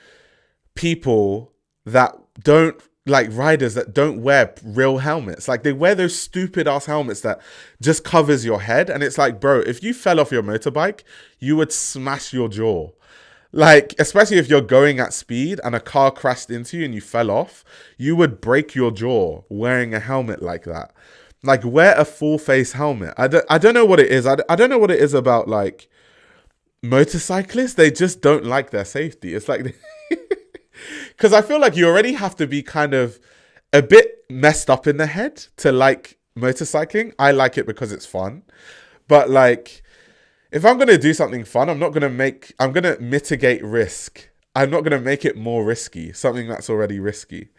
people that don't, like riders that don't wear real helmets? Like they wear those stupid ass helmets that just covers your head, and it's like, bro, if you fell off your motorbike, you would smash your jaw. Like, especially if you're going at speed and a car crashed into you and you fell off, you would break your jaw wearing a helmet like that. Like, wear a full face helmet. I don't know what it is. I don't know what it is about like motorcyclists. They just don't like their safety. It's like because I feel like you already have to be kind of a bit messed up in the head to like motorcycling. I like it because it's fun. But like, if I'm going to do something fun, I'm going to mitigate risk. I'm not going to make it more risky, something that's already risky.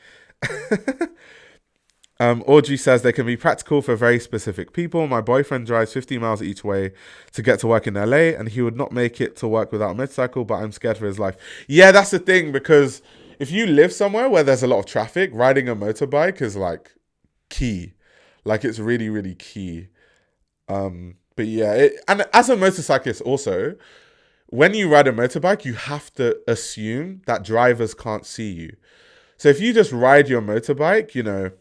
Audrey says they can be practical for very specific people. My boyfriend drives 50 miles each way to get to work in LA, and he would not make it to work without a motorcycle, but I'm scared for his life. Yeah, that's the thing, because if you live somewhere where there's a lot of traffic, riding a motorbike is like key. Like it's really, really key. But yeah, and as a motorcyclist also, when you ride a motorbike, you have to assume that drivers can't see you. So if you just ride your motorbike,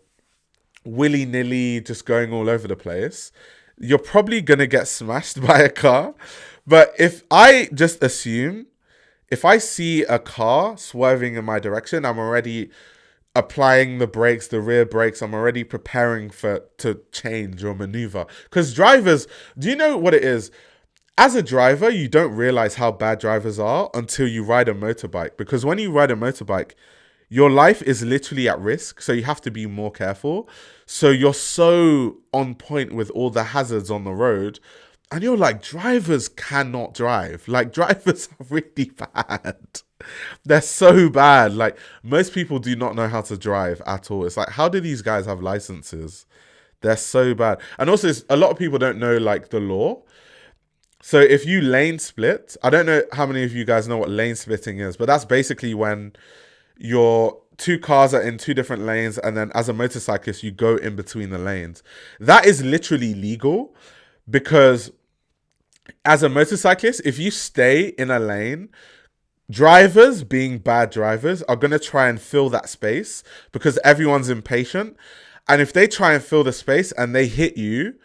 willy nilly, just going all over the place, you're probably going to get smashed by a car. But if I just assume, if I see a car swerving in my direction, I'm already applying the brakes, the rear brakes. I'm already preparing to change or maneuver. Because drivers, do you know what it is? As a driver, you don't realize how bad drivers are until you ride a motorbike. Because when you ride a motorbike, your life is literally at risk, so you have to be more careful. So you're so on point with all the hazards on the road, and you're like, drivers cannot drive. Like, drivers are really bad. They're so bad. Like, most people do not know how to drive at all. It's like, how do these guys have licenses? They're so bad. And also, a lot of people don't know, like, the law. So if you lane split, I don't know how many of you guys know what lane splitting is, but that's basically when your two cars are in two different lanes, and then as a motorcyclist, you go in between the lanes. That is literally legal, because as a motorcyclist, if you stay in a lane, drivers, being bad drivers, are going to try and fill that space because everyone's impatient. And if they try and fill the space and they hit you,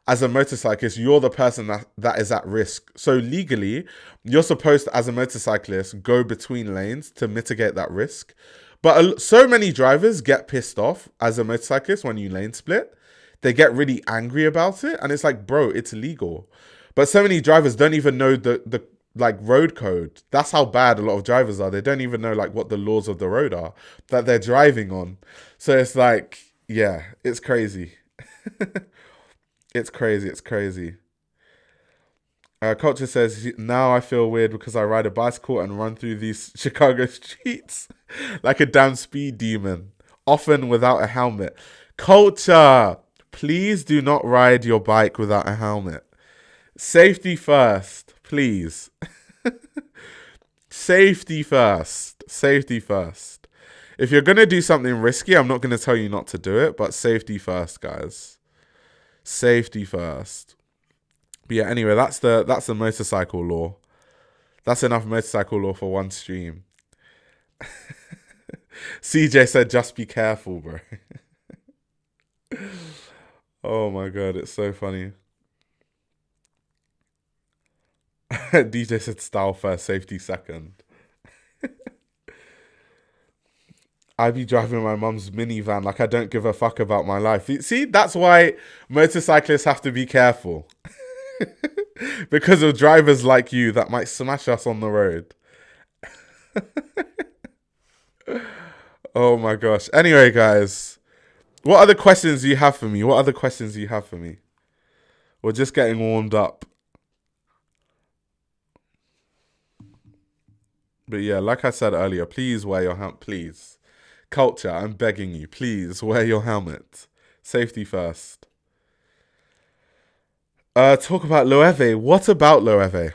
as a motorcyclist, you're the person that is at risk. So legally, you're supposed to, as a motorcyclist, go between lanes to mitigate that risk. But so many drivers get pissed off as a motorcyclist when you lane split. They get really angry about it. And it's like, bro, it's legal. But so many drivers don't even know the like road code. That's how bad a lot of drivers are. They don't even know like what the laws of the road are that they're driving on. So it's like, yeah, it's crazy. It's crazy. It's crazy. Culture says, now I feel weird because I ride a bicycle and run through these Chicago streets like a damn speed demon, often without a helmet. Culture, please do not ride your bike without a helmet. Safety first, please. Safety first. Safety first. If you're going to do something risky, I'm not going to tell you not to do it, but safety first, guys. Safety first. But yeah, anyway, that's the motorcycle law. That's enough motorcycle law for one stream. CJ said, just be careful, bro. Oh my god, it's so funny. DJ said, style first, safety second. I be driving my mum's minivan like I don't give a fuck about my life. See, that's why motorcyclists have to be careful. Because of drivers like you that might smash us on the road. Oh my gosh. Anyway, guys, what other questions do you have for me? What other questions do you have for me? We're just getting warmed up. But yeah, like I said earlier, please wear your helmet. Please. Culture, I'm begging you, please wear your helmet. Safety first. Talk about Loewe. What about Loewe?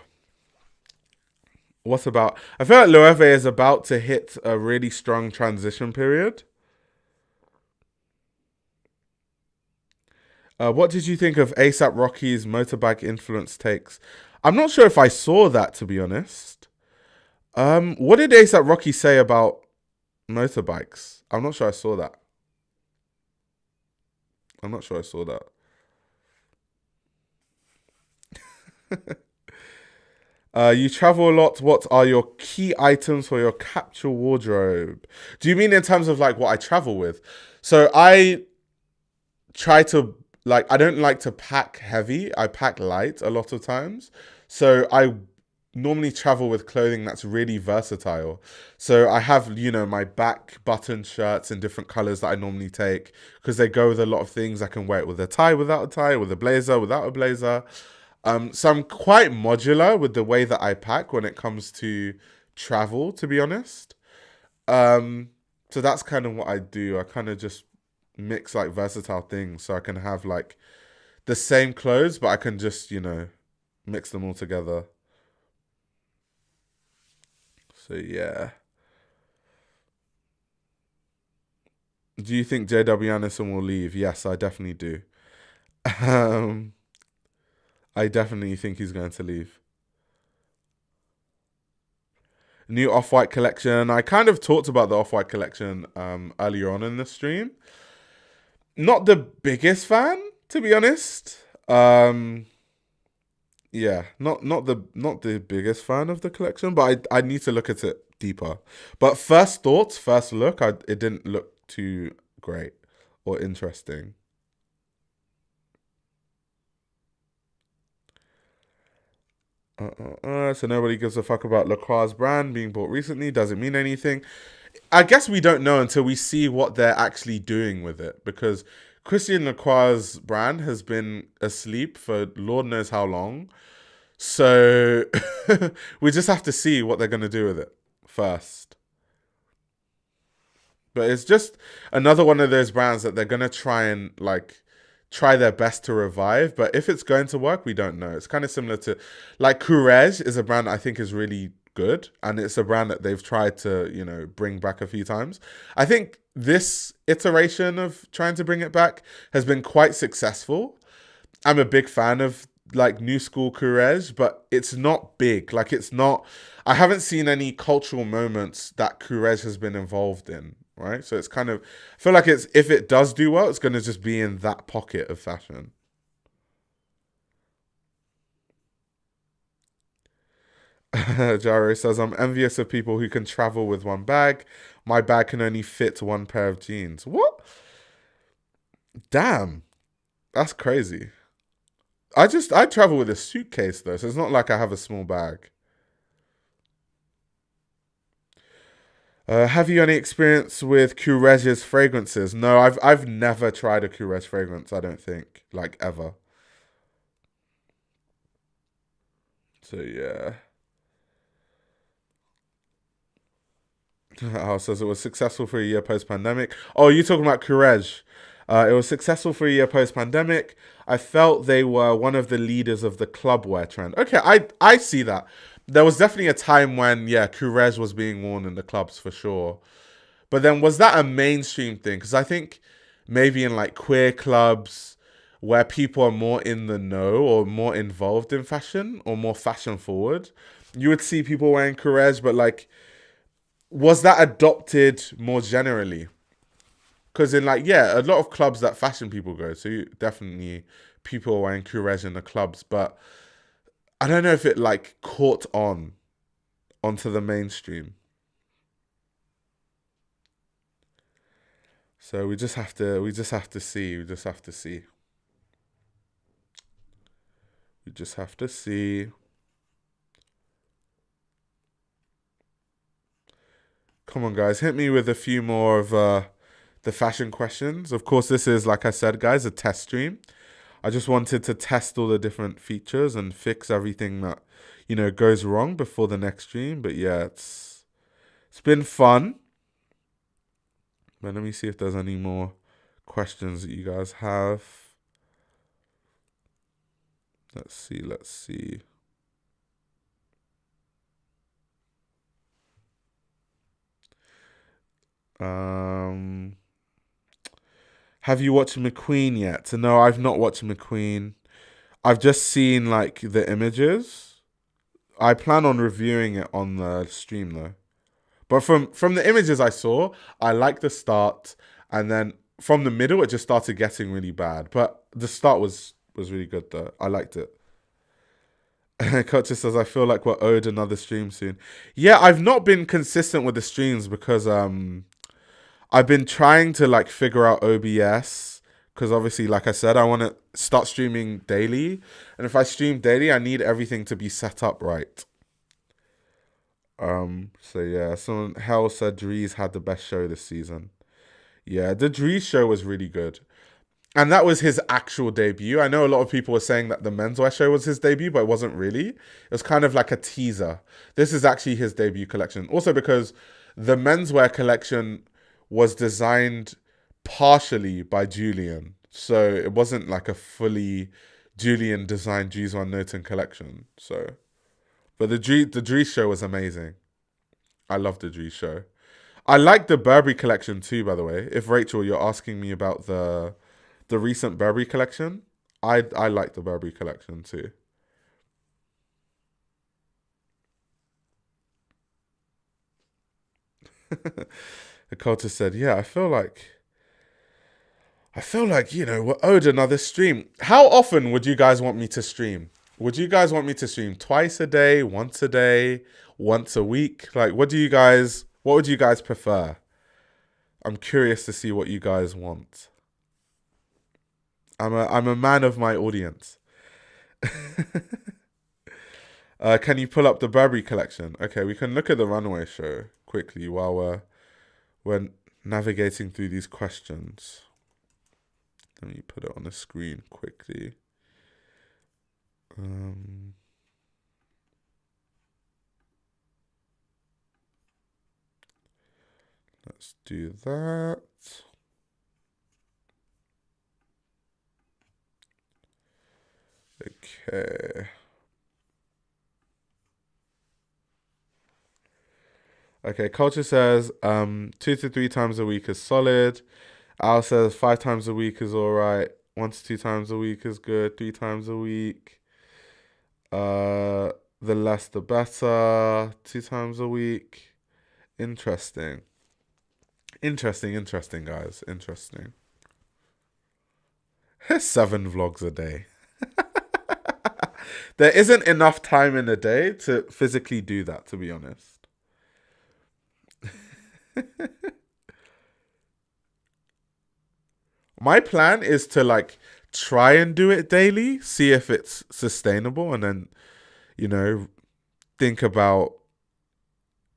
What about... I feel like Loewe is about to hit a really strong transition period. What did you think of A$AP Rocky's motorbike influence takes? I'm not sure if I saw that, to be honest. What did A$AP Rocky say about motorbikes? I'm not sure I saw that. You travel a lot. What are your key items for your capsule wardrobe? Do you mean in terms of like what I travel with? So I try to I don't like to pack heavy. I pack light a lot of times. So I normally travel with clothing that's really versatile. So I have, my back button shirts in different colors that I normally take because they go with a lot of things. I can wear it with a tie, without a tie, with a blazer, without a blazer. So I'm quite modular with the way that I pack when it comes to travel, to be honest. So that's kind of what I do. I kind of just mix like versatile things, so I can have like the same clothes, but I can just, mix them all together. So yeah. Do you think JW Anderson will leave? Yes, I definitely do. Um, I definitely think he's going to leave. New Off-White collection. I kind of talked about the Off-White collection earlier on in the stream. Not the biggest fan, to be honest. Yeah, not the biggest fan of the collection, but I need to look at it deeper. But first thoughts, first look, it didn't look too great or interesting. So nobody gives a fuck about Lacroix's brand being bought recently. Doesn't mean anything. I guess we don't know until we see what they're actually doing with it, because Christian Lacroix's brand has been asleep for Lord knows how long. So we just have to see what they're going to do with it first. But it's just another one of those brands that they're going to try and like try their best to revive. But if it's going to work, we don't know. It's kind of similar to like Courrèges is a brand I think is really good. And it's a brand that they've tried to, bring back a few times. I think this iteration of trying to bring it back has been quite successful. I'm a big fan of like new school Courrèges, but it's not big. Like it's not. I haven't seen any cultural moments that Courrèges has been involved in. Right, so it's kind of. I feel like it's if it does do well, it's going to just be in that pocket of fashion. Jaro says, I'm envious of people who can travel with one bag. My bag can only fit one pair of jeans. What? Damn, that's crazy. I travel with a suitcase though, so it's not like I have a small bag. Have you any experience with Courrèges fragrances? No, I've never tried a Courrèges fragrance. I don't think, like ever. So yeah. Oh, says it was successful for a year post pandemic. Oh, you talking about Courrèges? It was successful for a year post pandemic. I felt they were one of the leaders of the club wear trend. Okay, I see that. There was definitely a time when Courrèges was being worn in the clubs for sure. But then was that a mainstream thing? Because I think maybe in like queer clubs where people are more in the know or more involved in fashion or more fashion forward, you would see people wearing Courrèges, but like was that adopted more generally? Because in like a lot of clubs that fashion people go to, definitely people are wearing Courrèges in the clubs, but I don't know if it like caught onto the mainstream. So we just have to see. We just have to see. We just have to see. Come on, guys, hit me with a few more of the fashion questions. Of course, this is, like I said, guys, a test stream. I just wanted to test all the different features and fix everything that, goes wrong before the next stream. But yeah, it's been fun. But let me see if there's any more questions that you guys have. Let's see. Um, have you watched McQueen yet? No, I've not watched McQueen. I've just seen like the images. I plan on reviewing it on the stream though. But from the images I saw, I like the start, and then from the middle, it just started getting really bad. But the start was really good though. I liked it. Coach says, I feel like we're owed another stream soon. Yeah, I've not been consistent with the streams because I've been trying to like figure out OBS because obviously, like I said, I want to start streaming daily, and if I stream daily, I need everything to be set up right. So yeah, someone Hell said Dries had the best show this season. Yeah, the Dries show was really good. And that was his actual debut. I know a lot of people were saying that the menswear show was his debut, but it wasn't really. It was kind of like a teaser. This is actually his debut collection. Also because the menswear collection was designed partially by Julian. So it wasn't like a fully Julian designed G's One Noten collection. So, but the Dries show was amazing. I love the Dries show. I like the Burberry collection too, by the way. If Rachel, you're asking me about the recent Burberry collection, I like the Burberry collection too. The culture said, "Yeah, I feel like we're owed another stream. How often would you guys want me to stream? Would you guys want me to stream twice a day, once a week? Like, what would you guys prefer? I'm curious to see what you guys want. I'm a man of my audience. Can you pull up the Burberry collection? Okay, we can look at the runway show quickly while we're navigating through these questions. Let me put it on the screen quickly. Let's do that. Okay. Okay, culture says 2 to 3 times a week is solid. Al says 5 times a week is alright. 1 to 2 times a week is good. 3 times a week. The less the better. 2 times a week. Interesting. Interesting, guys. Interesting. 7 vlogs a day. There isn't enough time in a day to physically do that, to be honest. My plan is to try and do it daily, see if it's sustainable, and then, think about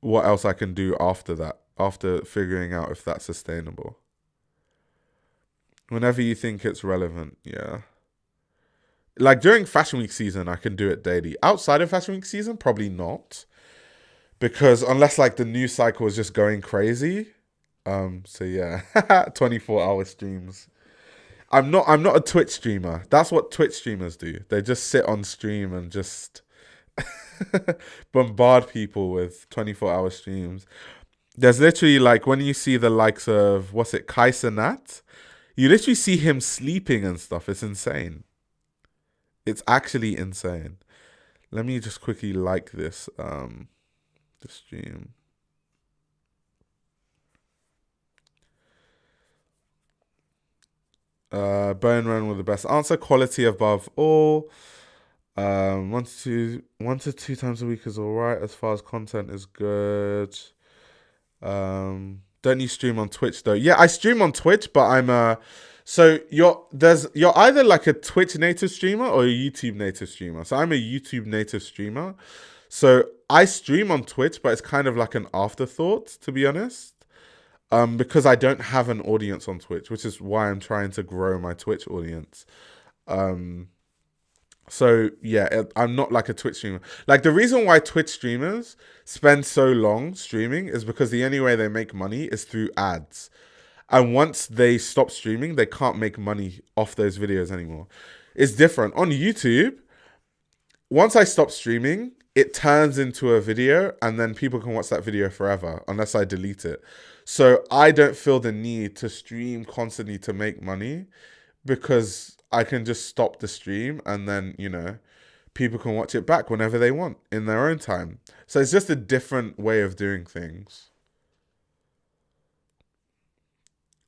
what else I can do after that, after figuring out if that's sustainable. Whenever you think it's relevant, yeah. Like during Fashion Week season, I can do it daily. Outside of Fashion Week season, probably not. Because unless the news cycle is just going crazy. So yeah, 24-hour streams. I'm not a Twitch streamer. That's what Twitch streamers do. They just sit on stream and just bombard people with 24-hour streams. There's literally when you see the likes of Kai Cenat, you literally see him sleeping and stuff. It's insane. It's actually insane. Let me just quickly this the stream. Bone Run with the best answer. Quality above all. 1 to 2 times a week is alright as far as content is good. Don't you stream on Twitch though? Yeah, I stream on Twitch, but I'm so you're either a Twitch native streamer or a YouTube native streamer. So I'm a YouTube native streamer. So I stream on Twitch, but it's kind of like an afterthought, to be honest. Because I don't have an audience on Twitch, which is why I'm trying to grow my Twitch audience. So yeah, I'm not a Twitch streamer. The reason why Twitch streamers spend so long streaming is because the only way they make money is through ads. And once they stop streaming, they can't make money off those videos anymore. It's different. On YouTube, once I stop streaming, it turns into a video and then people can watch that video forever unless I delete it. So I don't feel the need to stream constantly to make money because I can just stop the stream and then, people can watch it back whenever they want in their own time. So it's just a different way of doing things.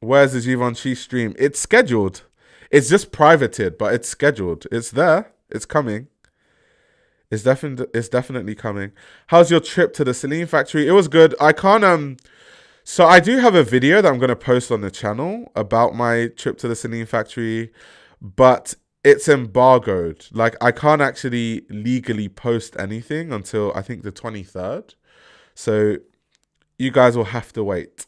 Where's the Givenchy stream? It's scheduled. It's just privated, but it's scheduled. It's there. It's coming. It's definitely coming. How's your trip to the Celine factory? It was good. I can't so I do have a video that I'm gonna post on the channel about my trip to the Celine factory, but it's embargoed. I can't actually legally post anything until I think the 23rd. So you guys will have to wait.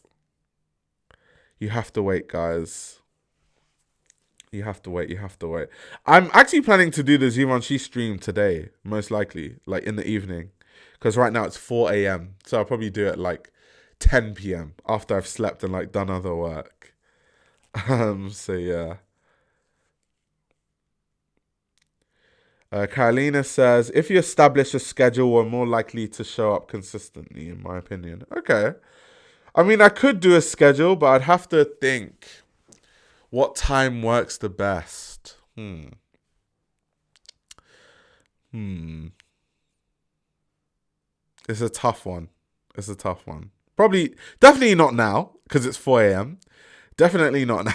You have to wait, guys. You have to wait. I'm actually planning to do the Givenchy stream today, most likely, in the evening. Because right now it's 4 a.m. So I'll probably do it 10 p.m. after I've slept and done other work. So yeah. Carolina says, if you establish a schedule, we're more likely to show up consistently, in my opinion. Okay. I mean, I could do a schedule, but I'd have to think what time works the best. Hmm. It's a tough one. It's a tough one. Probably, definitely not now, because it's 4 a.m. Definitely not now.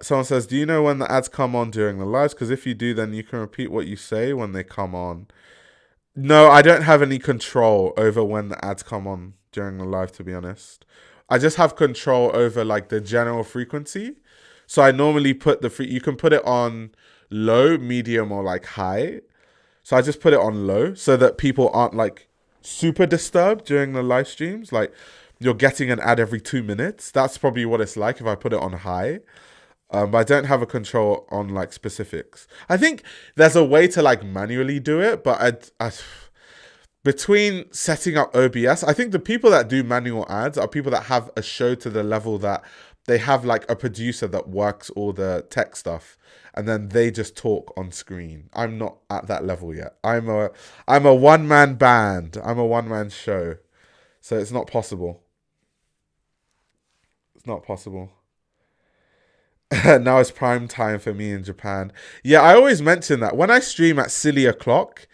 Someone says, do you know when the ads come on during the lives? Because if you do, then you can repeat what you say when they come on. No, I don't have any control over when the ads come on during the live, to be honest. I just have control over like the general frequency. So I normally put you can put it on low, medium, or like high. So I just put it on low so that people aren't like super disturbed during the live streams. Like you're getting an ad every 2 minutes. That's probably what it's like if I put it on high. But I don't have a control on like specifics. I think there's a way to like manually do it, but between setting up OBS, I think the people that do manual ads are people that have a show to the level that they have like a producer that works all the tech stuff, and then they just talk on screen. I'm not at that level yet. I'm a one man band. I'm a one man show, so it's not possible. It's not possible. Now it's prime time for me in Japan. Yeah, I always mention that when I stream at silly o'clock,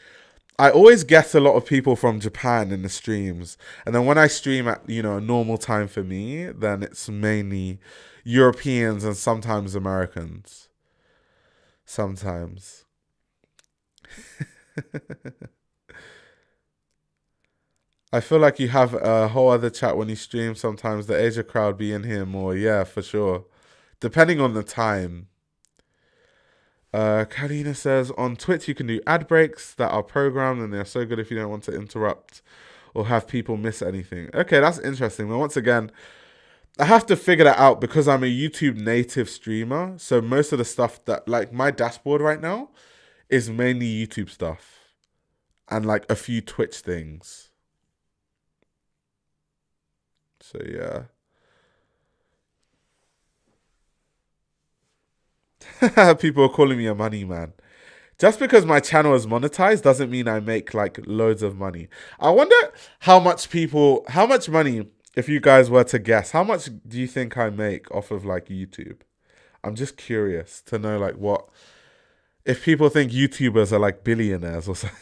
I always get a lot of people from Japan in the streams. And then when I stream at, a normal time for me, then it's mainly Europeans and sometimes Americans. Sometimes. I feel like you have a whole other chat when you stream. Sometimes the Asia crowd be in here more. Yeah, for sure. Depending on the time. Karina says, on Twitch you can do ad breaks that are programmed and they're so good if you don't want to interrupt or have people miss anything. Okay, that's interesting. But once again, I have to figure that out because I'm a YouTube native streamer. So most of the stuff that, like my dashboard right now is mainly YouTube stuff and like a few Twitch things. So yeah. People are calling me a money man. Just because my channel is monetized doesn't mean I make like loads of money. I wonder how much money, if you guys were to guess, how much do you think I make off of like YouTube? I'm just curious to know like if people think YouTubers are like billionaires or something.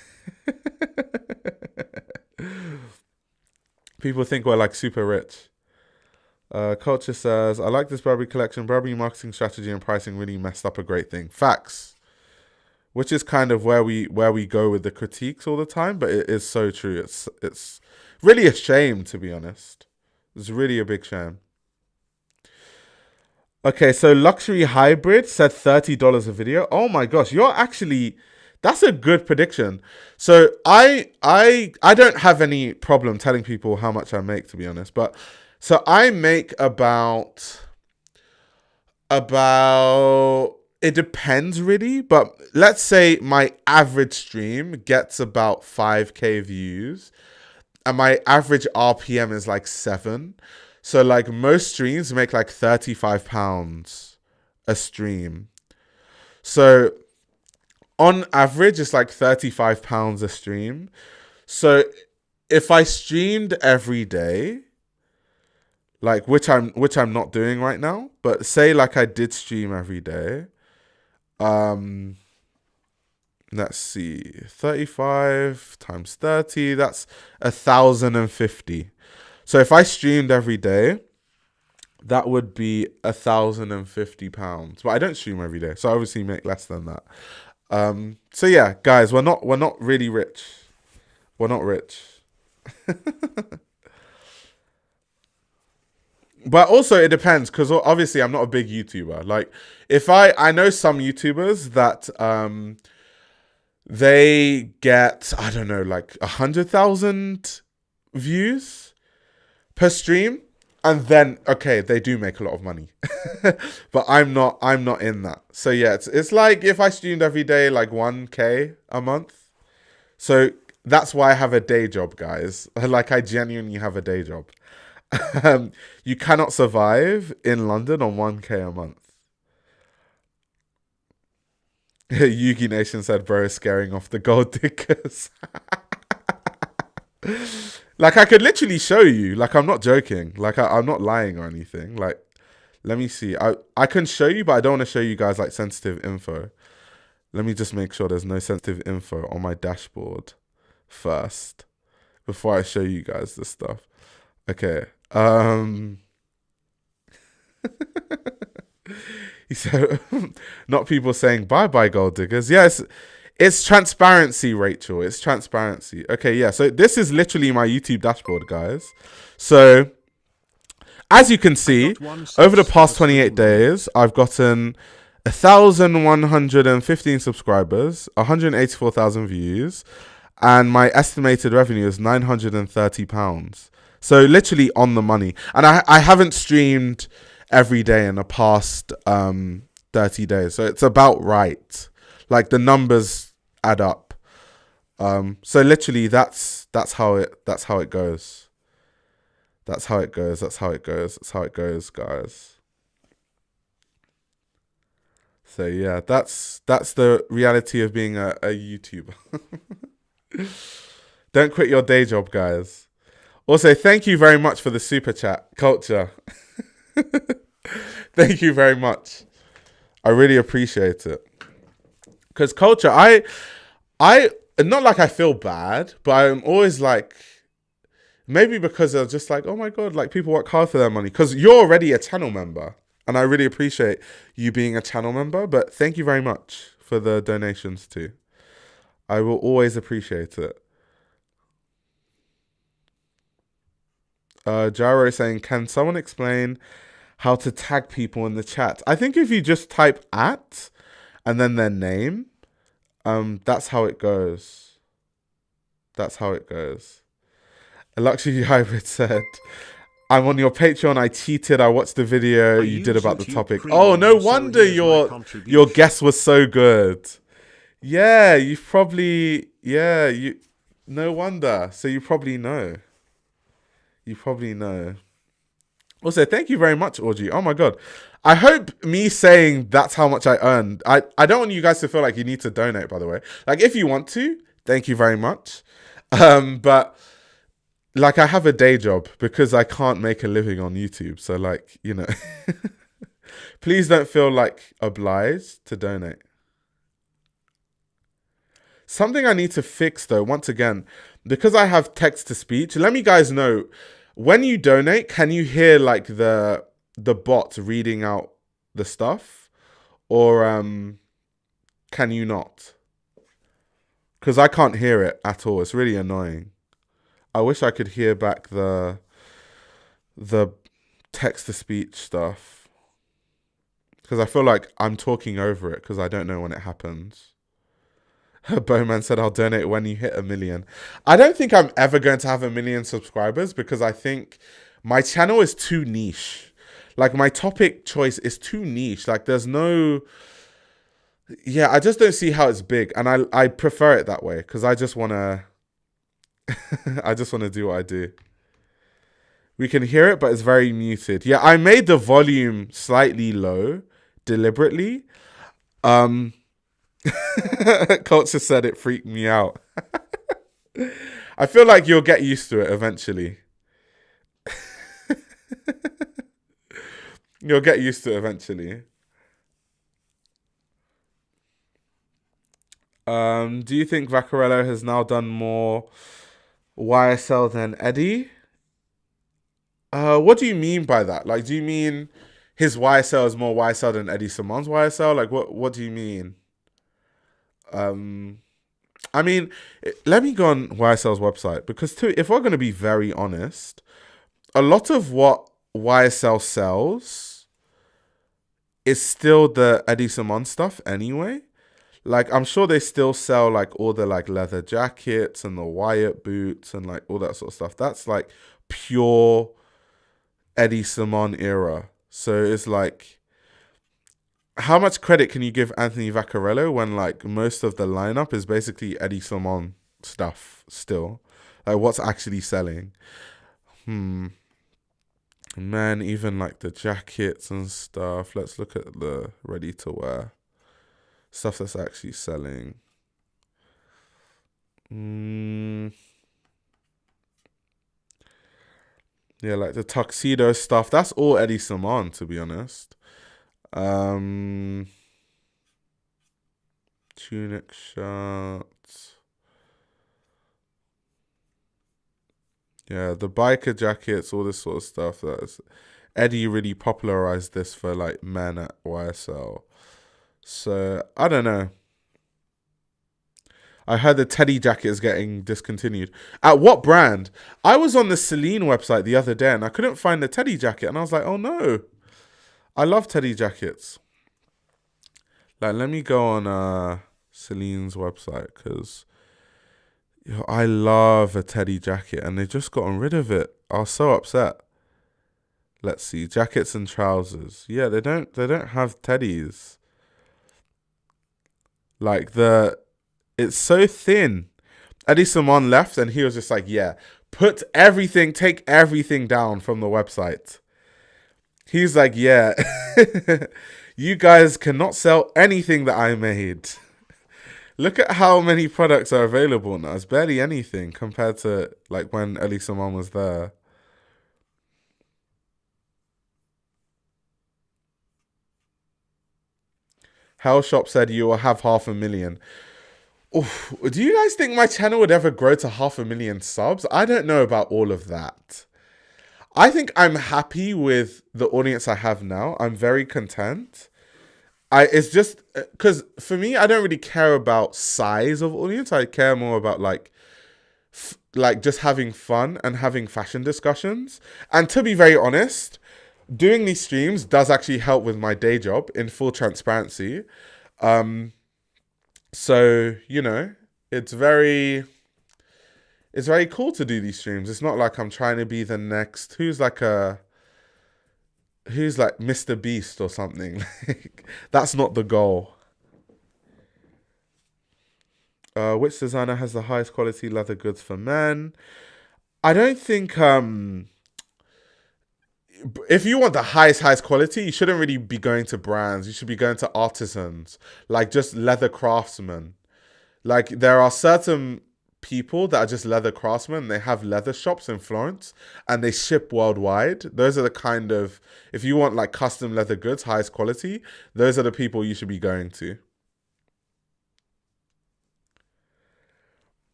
People think we're like super rich. Culture says, I like this Burberry collection. Burberry marketing strategy and pricing really messed up a great thing. Facts. Which is kind of where we go with the critiques all the time, but it is so true. It's really a shame, to be honest. It's really a big shame. Okay, so Luxury Hybrid said $30 a video. Oh my gosh, that's a good prediction. So I don't have any problem telling people how much I make, to be honest. But so I make about it depends really, but let's say my average stream gets about 5k views and my average RPM is like 7. So like most streams make like £35 a stream. So on average it's like £35 a stream. So if I streamed every day, like which I'm not doing right now, but say like I did stream every day, let's see, 35 times 30, that's 1,050. So if I streamed every day, that would be £1,050. But I don't stream every day, so I obviously make less than that. So yeah, guys, we're not really rich. We're not rich. But also it depends because obviously I'm not a big YouTuber. Like if I know some YouTubers that they get, I don't know, like 100,000 views per stream, and then okay, they do make a lot of money. But I'm not in that. So yeah, it's like if I streamed every day like 1k a month. So that's why I have a day job, guys. Like, I genuinely have a day job. You cannot survive in London on 1K a month. Yugi Nation said, bro is scaring off the gold diggers. Like, I could literally show you. Like, I'm not joking. Like, I'm not lying or anything. Like, let me see. I can show you, but I don't want to show you guys, like, sensitive info. Let me just make sure there's no sensitive info on my dashboard first before I show you guys this stuff. Okay. He said, not people saying bye-bye gold diggers. Yes, it's transparency, Rachel. It's transparency. Okay, yeah. So this is literally my YouTube dashboard, guys. So as you can see, over the past 28 days, I've gotten 1,115 subscribers, 184,000 views, and my estimated revenue is £930. So literally on the money. And I haven't streamed every day in the past 30 days. So it's about right. Like, the numbers add up. So literally that's how it goes. That's how it goes. That's how it goes. That's how it goes, guys. So yeah, that's the reality of being a YouTuber. Don't quit your day job, guys. Also, thank you very much for the super chat, Culture. Thank you very much. I really appreciate it. Because Culture, I not like I feel bad, but I'm always like, maybe because they're just like, oh my God, like, people work hard for their money. Because you're already a channel member. And I really appreciate you being a channel member. But thank you very much for the donations too. I will always appreciate it. Gyro saying, can someone explain how to tag people in the chat? I think if you just type @ and then their name, that's how it goes. That's how it goes. A Luxury Hybrid said, I'm on your Patreon. I cheated. I watched the video you did about the topic. Oh, no wonder your guess was so good. Yeah, you've probably, no wonder. So you probably know. You probably know. Also, thank you very much, Audrey. Oh my God. I hope me saying that's how much I earned. I don't want you guys to feel like you need to donate, by the way. Like, if you want to, thank you very much. But like, I have a day job because I can't make a living on YouTube. So, like, you know, please don't feel like obliged to donate. Something I need to fix, though, once again, because I have text to speech, let me guys know, when you donate, can you hear like the bot reading out the stuff, or can you not? Because I can't hear it at all. It's really annoying. I wish I could hear back the text to speech stuff, because I feel like I'm talking over it because I don't know when it happens. Bowman said, I'll donate when you hit 1 million. I don't think I'm ever going to have 1 million subscribers because I think my channel is too niche. Like, my topic choice is too niche. Like, there's no... Yeah, I just don't see how it's big. And I prefer it that way because I just want to... I just want to do what I do. We can hear it, but it's very muted. Yeah, I made the volume slightly low deliberately. Culture said it freaked me out. I feel like you'll get used to it eventually. You'll get used to it eventually. Do you think Vaccarello has now done more YSL than Eddie? What do you mean by that? Like, do you mean his YSL is more YSL than Eddie Simon's YSL? Like, what do you mean? I mean, let me go on YSL's website, because too, if we're going to be very honest, a lot of what YSL sells is still the Eddie Simon stuff anyway. Like, I'm sure they still sell like all the like leather jackets and the Wyatt boots and like all that sort of stuff. That's like pure Eddie Simon era. So it's like, how much credit can you give Anthony Vaccarello when like most of the lineup is basically Eddie Simon stuff still. Like what's actually selling. Man, even like the jackets and stuff. Let's look at the ready to wear stuff that's actually selling. Yeah, like the tuxedo stuff. That's all Eddie Saman, to be honest. Tunic shirts. Yeah, the biker jackets, all this sort of stuff. That's Eddie really popularized this for like men at YSL. So I don't know. I heard the Teddy jacket is getting discontinued. At what brand? I was on the Celine website the other day and I couldn't find the Teddy jacket, and I was like, oh no. I love Teddy jackets. Like, let me go on Celine's website because I love a Teddy jacket and they just gotten rid of it. I was so upset. Let's see, jackets and trousers. Yeah, they don't have Teddies. Like it's so thin. Eddie Saman left and he was just like, yeah, take everything down from the website. He's like, yeah, you guys cannot sell anything that I made. Look at how many products are available now. It's barely anything compared to like when Eddie Saman was there. Hell Shop said you will have 500,000. Oof. Do you guys think my channel would ever grow to 500,000 subs? I don't know about all of that. I think I'm happy with the audience I have now. I'm very content. It's just because for me, I don't really care about size of audience. I care more about like just having fun and having fashion discussions. And to be very honest, doing these streams does actually help with my day job, in full transparency. So, it's very cool to do these streams. It's not like I'm trying to be the next who's like Mr. Beast or something. That's not the goal. Which designer has the highest quality leather goods for men? I don't think if you want the highest quality, you shouldn't really be going to brands. You should be going to artisans, like just leather craftsmen. Like there are certain people that are just leather craftsmen. They have leather shops in Florence and they ship worldwide. Those are the kind of, if you want like custom leather goods, highest quality, those are the people you should be going to.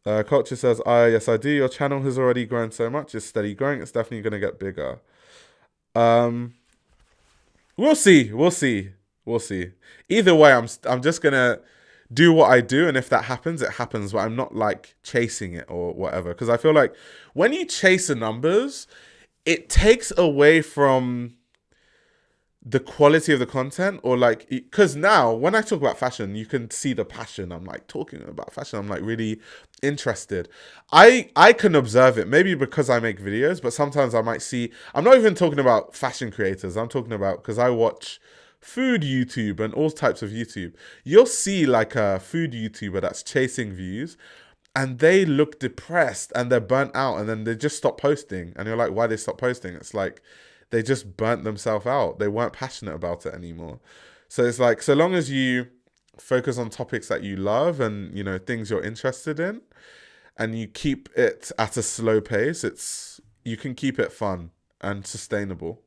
Culture says, yes, I do. Your channel has already grown so much. It's steady growing. It's definitely going to get bigger. We'll see. Either way, I'm just going to do what I do, and if that happens, it happens, but I'm not like chasing it or whatever, because I feel like when you chase the numbers, it takes away from the quality of the content, or like, because now when I talk about fashion, you can see the passion. I'm like talking about fashion, I'm like really interested. I can observe it, maybe because I make videos, but sometimes I might see, I'm not even talking about fashion creators, I'm talking about, because I watch food YouTube and all types of YouTube. You'll see like a food YouTuber that's chasing views and they look depressed and they're burnt out, and then they just stop posting, and you're like, why they stop posting? It's like they just burnt themselves out. They weren't passionate about it anymore. So it's like, so long as you focus on topics that you love and, things you're interested in, and you keep it at a slow pace, you can keep it fun and sustainable.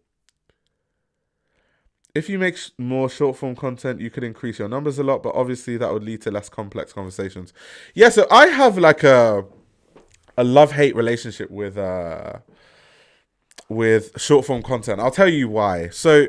If you make more short form content, you could increase your numbers a lot, but obviously that would lead to less complex conversations. Yeah, so I have like a love-hate relationship with short form content. I'll tell you why. So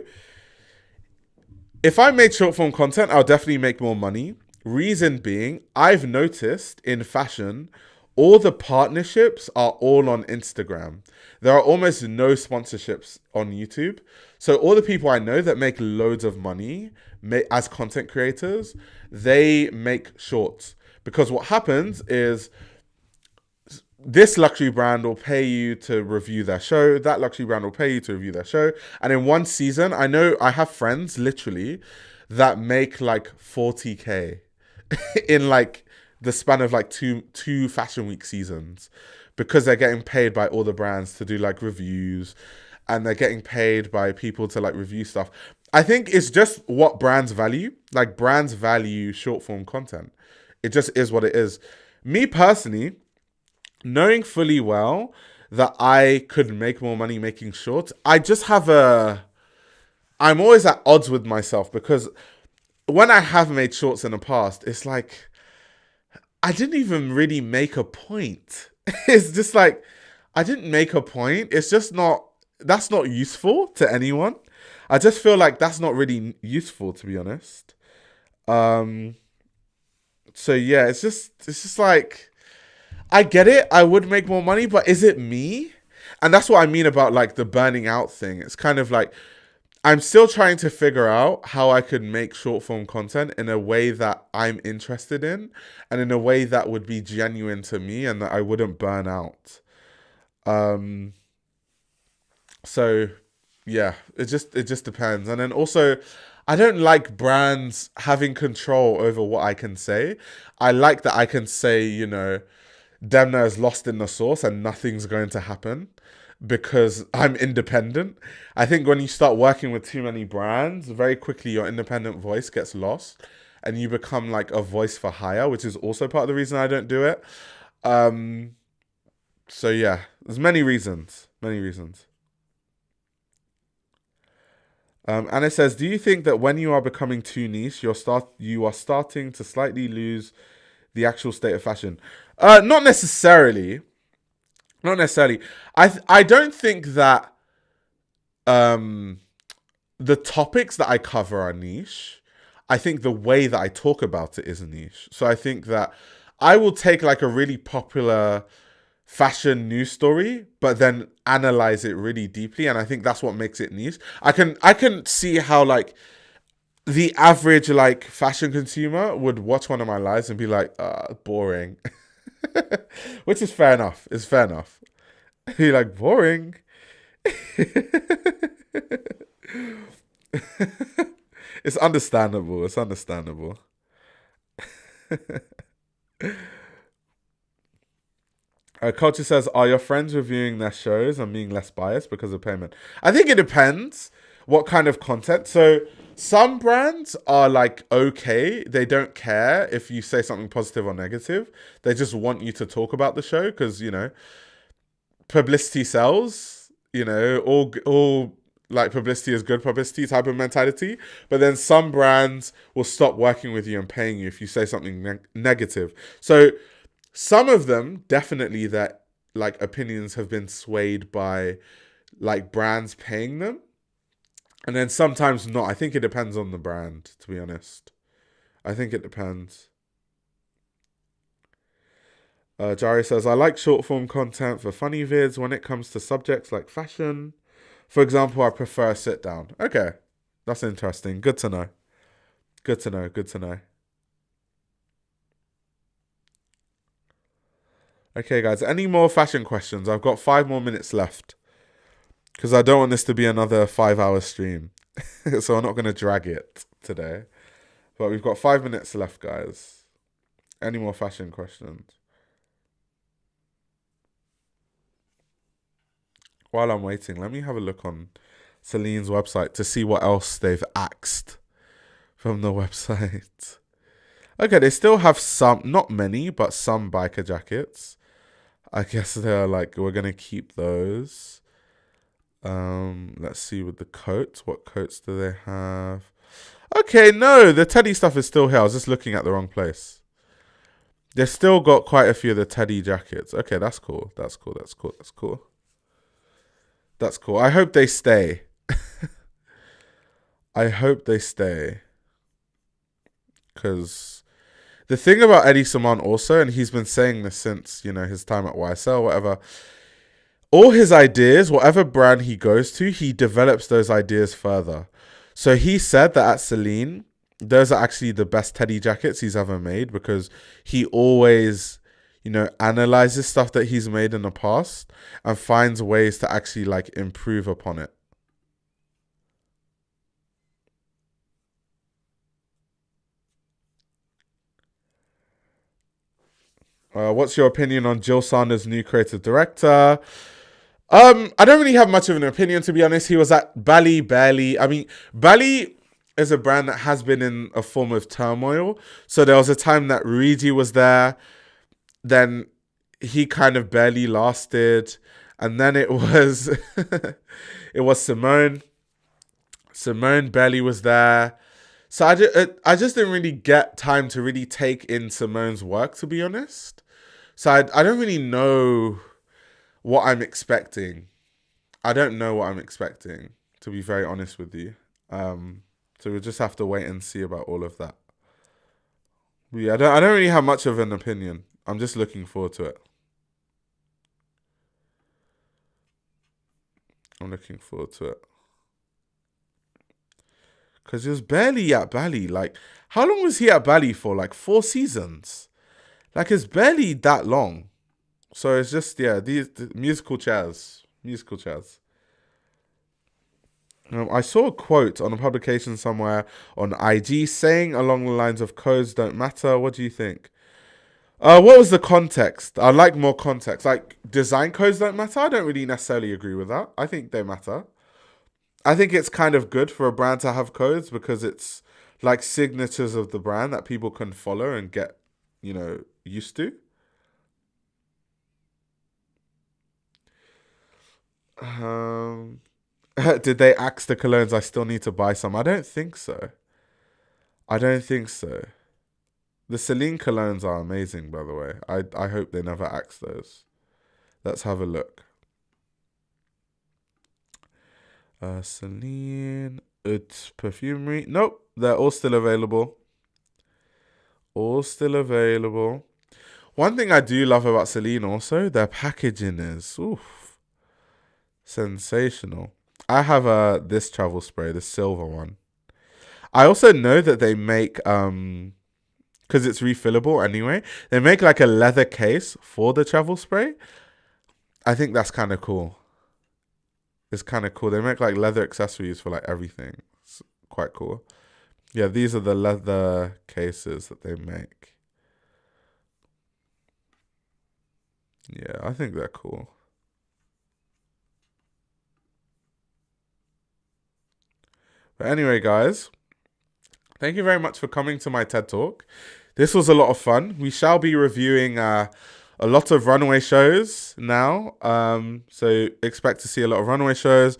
if I made short form content, I'll definitely make more money. Reason being, I've noticed in fashion, all the partnerships are all on Instagram. There are almost no sponsorships on YouTube. So all the people I know that make loads of money as content creators, they make shorts. Because what happens is this luxury brand will pay you to review their show. That luxury brand will pay you to review their show. And in one season, I know I have friends literally that make like 40K in like the span of like two Fashion Week seasons, because they're getting paid by all the brands to do like reviews, and they're getting paid by people to like review stuff. I think it's just what brands value. Like brands value short form content. It just is what it is. Me personally, knowing fully well that I could make more money making shorts, I just have a. I'm always at odds with myself, because when I have made shorts in the past, it's like I didn't even really make a point. It's just like I didn't make a point. It's just not. That's not useful to anyone. I just feel like that's not really useful, to be honest. Um. So yeah, it's just like I get it. I would make more money, but is it me? And that's what I mean about like the burning out thing. It's kind of like I'm still trying to figure out how I could make short form content in a way that I'm interested in, and in a way that would be genuine to me and that I wouldn't burn out. Um so yeah, it just depends. And then also I don't like brands having control over what I can say. I like that I can say, Demna is lost in the sauce and nothing's going to happen because I'm independent. I think when you start working with too many brands, very quickly your independent voice gets lost and you become like a voice for hire, which is also part of the reason I don't do it. Um, so yeah, there's many reasons, many reasons. And it says, do you think that when you are becoming too niche, you are starting to slightly lose the actual state of fashion? Not necessarily. Not necessarily. I don't think that um the topics that I cover are niche. I think the way that I talk about it is niche. So I think that I will take like a really popular fashion news story, but then analyze it really deeply, and I think that's what makes it niche. I can see how like the average like fashion consumer would watch one of my lives and be like, boring. Which is fair enough. It's fair enough. Be like, boring. It's understandable. It's understandable. Culture says, are your friends reviewing their shows and being less biased because of payment? I think it depends what kind of content. So some brands are like, okay, they don't care if you say something positive or negative. They just want you to talk about the show because, publicity sells, all like publicity is good publicity type of mentality. But then some brands will stop working with you and paying you if you say something negative. So some of them definitely that like opinions have been swayed by like brands paying them. And then sometimes not. I think it depends on the brand, to be honest. I think it depends. Jari says, I like short form content for funny vids when it comes to subjects like fashion. For example, I prefer a sit down. Okay, that's interesting. Good to know. Good to know. Good to know. Okay, guys, any more fashion questions? I've got 5 more minutes left because I don't want this to be another 5 hour stream. So I'm not going to drag it today. But we've got 5 minutes left, guys. Any more fashion questions? While I'm waiting, let me have a look on Celine's website to see what else they've axed from the website. Okay, they still have some, not many, but some biker jackets. I guess they're like, we're going to keep those. Let's see with the coats. What coats do they have? Okay, no, the Teddy stuff is still here. I was just looking at the wrong place. They've still got quite a few of the Teddy jackets. Okay, that's cool. That's cool. That's cool. That's cool. That's cool. I hope they stay. I hope they stay. Because the thing about Eddie Simon also, and he's been saying this since, his time at YSL, whatever, all his ideas, whatever brand he goes to, he develops those ideas further. So he said that at Celine, those are actually the best Teddy jackets he's ever made because he always, analyzes stuff that he's made in the past and finds ways to actually like improve upon it. What's your opinion on Jill Sanders' new creative director? I don't really have much of an opinion, to be honest. He was at Bally barely. I mean, Bally is a brand that has been in a form of turmoil. So there was a time that Luigi was there, then he kind of barely lasted, and then it was it was Simone. Simone barely was there. So I just didn't really get time to really take in Simone's work, to be honest. So I don't really know what I'm expecting. I don't know what I'm expecting, to be very honest with you. So we'll just have to wait and see about all of that. But yeah, I don't really have much of an opinion. I'm just looking forward to it. I'm looking forward to it. Because he was barely at Bali. Like, how long was he at Bali for? Like 4 seasons. Like, it's barely that long. So it's just, yeah, the musical chairs. Musical chairs. I saw a quote on a publication somewhere on IG saying along the lines of codes don't matter. What do you think? What was the context? I'd like more context. Like, design codes don't matter? I don't really necessarily agree with that. I think they matter. I think it's kind of good for a brand to have codes because it's like signatures of the brand that people can follow and get, used to. Um, did they axe the colognes? I still need to buy some. I don't think so. I don't think so. The Celine colognes are amazing, by the way. I hope they never axe those. Let's have a look. Celine, Ut Perfumery. Nope, they're all still available. All still available. One thing I do love about Celine also, their packaging is sensational. I have this travel spray, the silver one. I also know that they make because it's refillable anyway. They make like a leather case for the travel spray. I think that's kind of cool. It's kind of cool. They make like leather accessories for like everything. It's quite cool. Yeah, these are the leather cases that they make. Yeah, I think they're cool. But anyway, guys, thank you very much for coming to my TED Talk. This was a lot of fun. We shall be reviewing a lot of runway shows now. So expect to see a lot of runway shows.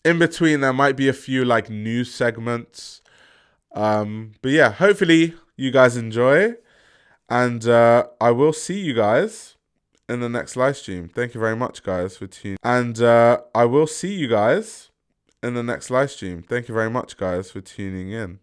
In between, there might be a few like news segments. But yeah, hopefully you guys enjoy. And I will see you guys in the next live stream. Thank you very much, guys, for tuning. And I will see you guys in the next live stream. Thank you very much, guys, for tuning in.